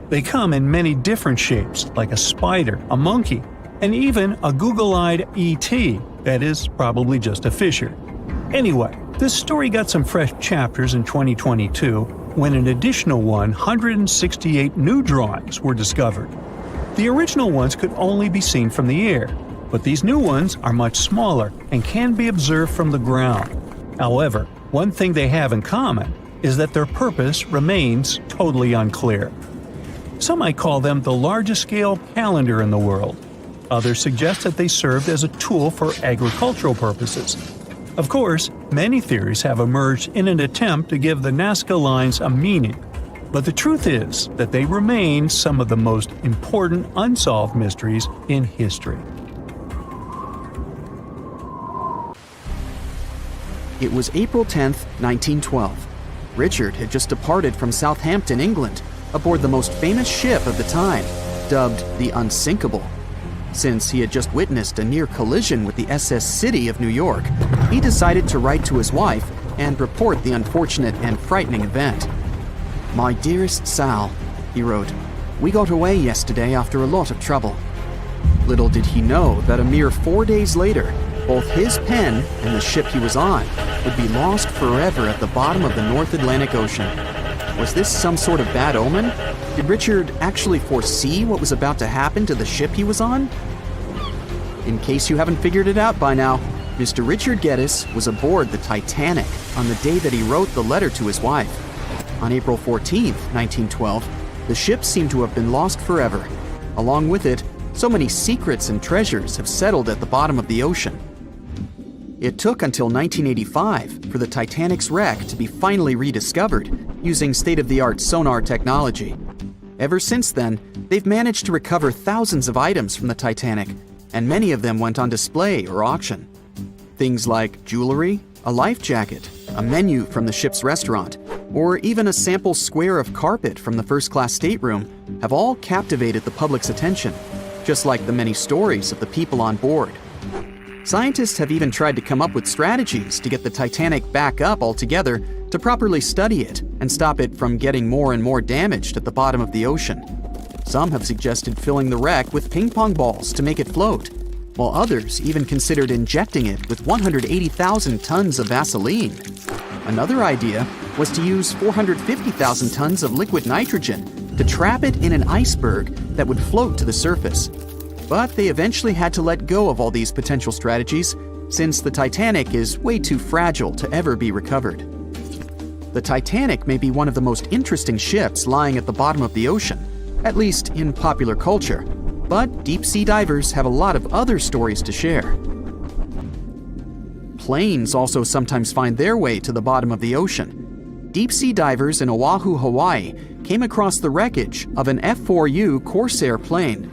They come in many different shapes, like a spider, a monkey, and even a Google-eyed ET that is probably just a fisher. Anyway, this story got some fresh chapters in 2022 when an additional 168 new drawings were discovered. The original ones could only be seen from the air, but these new ones are much smaller and can be observed from the ground. However, one thing they have in common is that their purpose remains totally unclear. Some might call them the largest-scale calendar in the world. Others suggest that they served as a tool for agricultural purposes. Of course, many theories have emerged in an attempt to give the Nazca lines a meaning, but the truth is that they remain some of the most important unsolved mysteries in history. It was April 10th, 1912. Richard had just departed from Southampton, England, aboard the most famous ship of the time, dubbed the Unsinkable. Since he had just witnessed a near collision with the SS City of New York, he decided to write to his wife and report the unfortunate and frightening event. "My dearest Sal," he wrote, "we got away yesterday after a lot of trouble." Little did he know that a mere 4 days later, both his pen and the ship he was on would be lost forever at the bottom of the North Atlantic Ocean. Was this some sort of bad omen? Did Richard actually foresee what was about to happen to the ship he was on? In case you haven't figured it out by now, Mr. Richard Geddes was aboard the Titanic on the day that he wrote the letter to his wife. On April 14, 1912, the ship seemed to have been lost forever. Along with it, so many secrets and treasures have settled at the bottom of the ocean. It took until 1985 for the Titanic's wreck to be finally rediscovered using state-of-the-art sonar technology. Ever since then, they've managed to recover thousands of items from the Titanic, and many of them went on display or auction. Things like jewelry, a life jacket, a menu from the ship's restaurant, or even a sample square of carpet from the first-class stateroom have all captivated the public's attention, just like the many stories of the people on board. Scientists have even tried to come up with strategies to get the Titanic back up altogether to properly study it and stop it from getting more and more damaged at the bottom of the ocean. Some have suggested filling the wreck with ping pong balls to make it float, while others even considered injecting it with 180,000 tons of Vaseline. Another idea was to use 450,000 tons of liquid nitrogen to trap it in an iceberg that would float to the surface. But they eventually had to let go of all these potential strategies since the Titanic is way too fragile to ever be recovered. The Titanic may be one of the most interesting ships lying at the bottom of the ocean, at least in popular culture, but deep-sea divers have a lot of other stories to share. Planes also sometimes find their way to the bottom of the ocean. Deep-sea divers in Oahu, Hawaii came across the wreckage of an F-4U Corsair plane.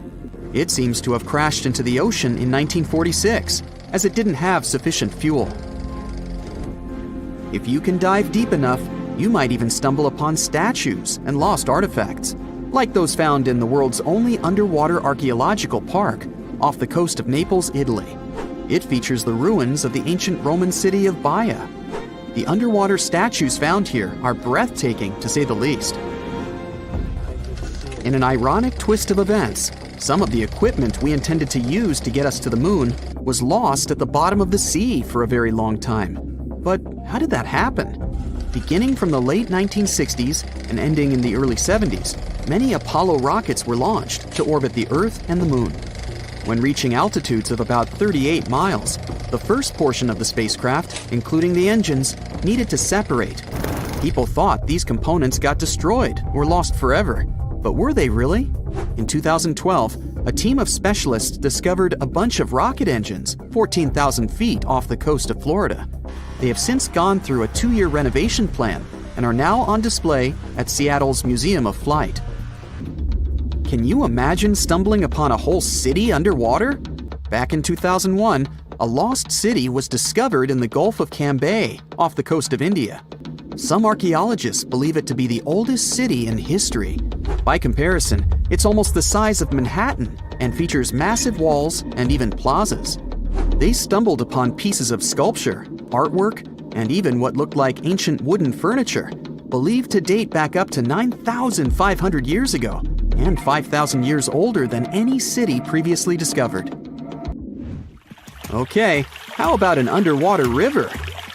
It seems to have crashed into the ocean in 1946, as it didn't have sufficient fuel. If you can dive deep enough, you might even stumble upon statues and lost artifacts, like those found in the world's only underwater archaeological park off the coast of Naples, Italy. It features the ruins of the ancient Roman city of Baia. The underwater statues found here are breathtaking, to say the least. In an ironic twist of events, some of the equipment we intended to use to get us to the moon was lost at the bottom of the sea for a very long time. But how did that happen? Beginning from the late 1960s and ending in the early 70s, many Apollo rockets were launched to orbit the Earth and the Moon. When reaching altitudes of about 38 miles, the first portion of the spacecraft, including the engines, needed to separate. People thought these components got destroyed or lost forever. But were they really? In 2012, a team of specialists discovered a bunch of rocket engines 14,000 feet off the coast of Florida. They have since gone through a 2-year renovation plan and are now on display at Seattle's Museum of Flight. Can you imagine stumbling upon a whole city underwater? Back in 2001, a lost city was discovered in the Gulf of Cambay, off the coast of India. Some archaeologists believe it to be the oldest city in history. By comparison, it's almost the size of Manhattan and features massive walls and even plazas. They stumbled upon pieces of sculpture, artwork, and even what looked like ancient wooden furniture, believed to date back up to 9,500 years ago, and 5,000 years older than any city previously discovered. Okay, how about an underwater river?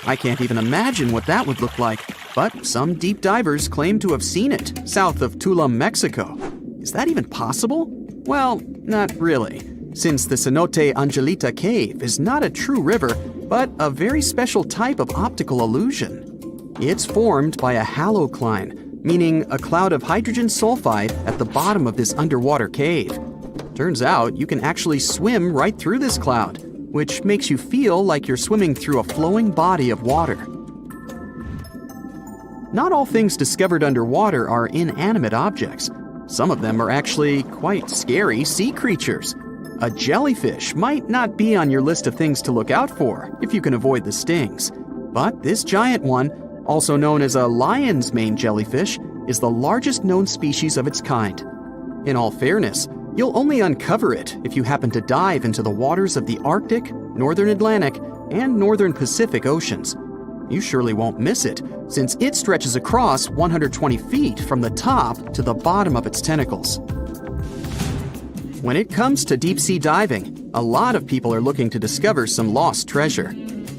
I can't even imagine what that would look like, but some deep divers claim to have seen it south of Tulum, Mexico. Is that even possible? Well, not really, since the Cenote Angelita Cave is not a true river, but a very special type of optical illusion. It's formed by a halocline, meaning a cloud of hydrogen sulfide at the bottom of this underwater cave. Turns out you can actually swim right through this cloud, which makes you feel like you're swimming through a flowing body of water. Not all things discovered underwater are inanimate objects. Some of them are actually quite scary sea creatures. A jellyfish might not be on your list of things to look out for if you can avoid the stings. But this giant one, also known as a lion's mane jellyfish, is the largest known species of its kind. In all fairness, you'll only uncover it if you happen to dive into the waters of the Arctic, Northern Atlantic, and Northern Pacific Oceans. You surely won't miss it, since it stretches across 120 feet from the top to the bottom of its tentacles. When it comes to deep-sea diving, a lot of people are looking to discover some lost treasure.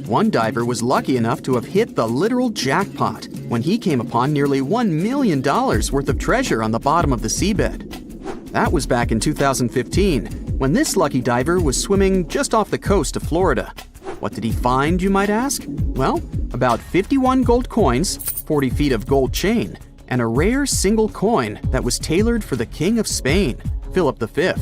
One diver was lucky enough to have hit the literal jackpot when he came upon nearly $1 million worth of treasure on the bottom of the seabed. That was back in 2015, when this lucky diver was swimming just off the coast of Florida. What did he find, you might ask? Well, about 51 gold coins, 40 feet of gold chain, and a rare single coin that was tailored for the King of Spain, Philip V.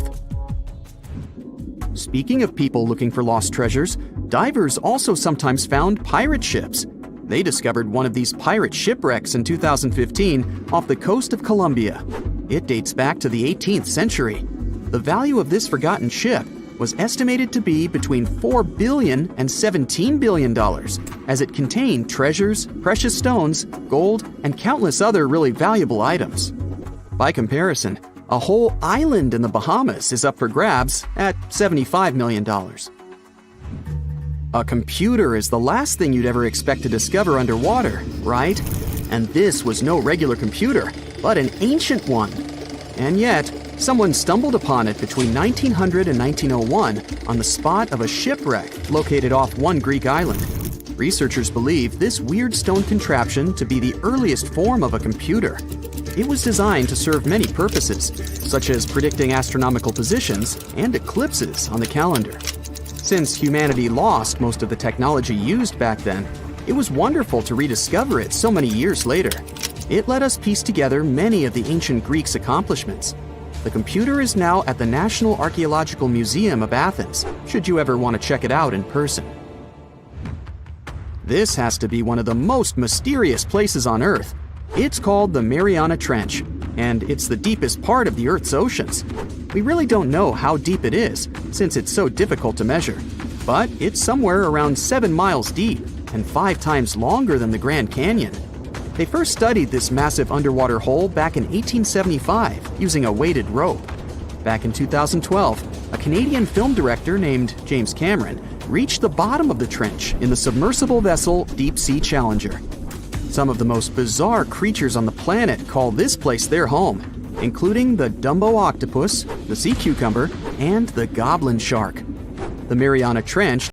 Speaking of people looking for lost treasures, divers also sometimes found pirate ships. They discovered one of these pirate shipwrecks in 2015 off the coast of Colombia. It dates back to the 18th century. The value of this forgotten ship was estimated to be between $4 billion and $17 billion, as it contained treasures, precious stones, gold, and countless other really valuable items. By comparison, a whole island in the Bahamas is up for grabs at $75 million. A computer is the last thing you'd ever expect to discover underwater, right? And this was no regular computer, but an ancient one. And yet, someone stumbled upon it between 1900 and 1901 on the spot of a shipwreck located off one Greek island. Researchers believe this weird stone contraption to be the earliest form of a computer. It was designed to serve many purposes, such as predicting astronomical positions and eclipses on the calendar. Since humanity lost most of the technology used back then, it was wonderful to rediscover it so many years later. It let us piece together many of the ancient Greeks' accomplishments. The computer is now at the National Archaeological Museum of Athens, should you ever want to check it out in person. This has to be one of the most mysterious places on Earth. It's called the Mariana Trench, and it's the deepest part of the Earth's oceans. We really don't know how deep it is, since it's so difficult to measure. But it's somewhere around 7 miles deep, and 5 times longer than the Grand Canyon. They first studied this massive underwater hole back in 1875 using a weighted rope. Back in 2012, a Canadian film director named James Cameron reached the bottom of the trench in the submersible vessel Deep Sea Challenger. Some of the most bizarre creatures on the planet call this place their home, including the Dumbo octopus, the sea cucumber, and the goblin shark. The Mariana Trench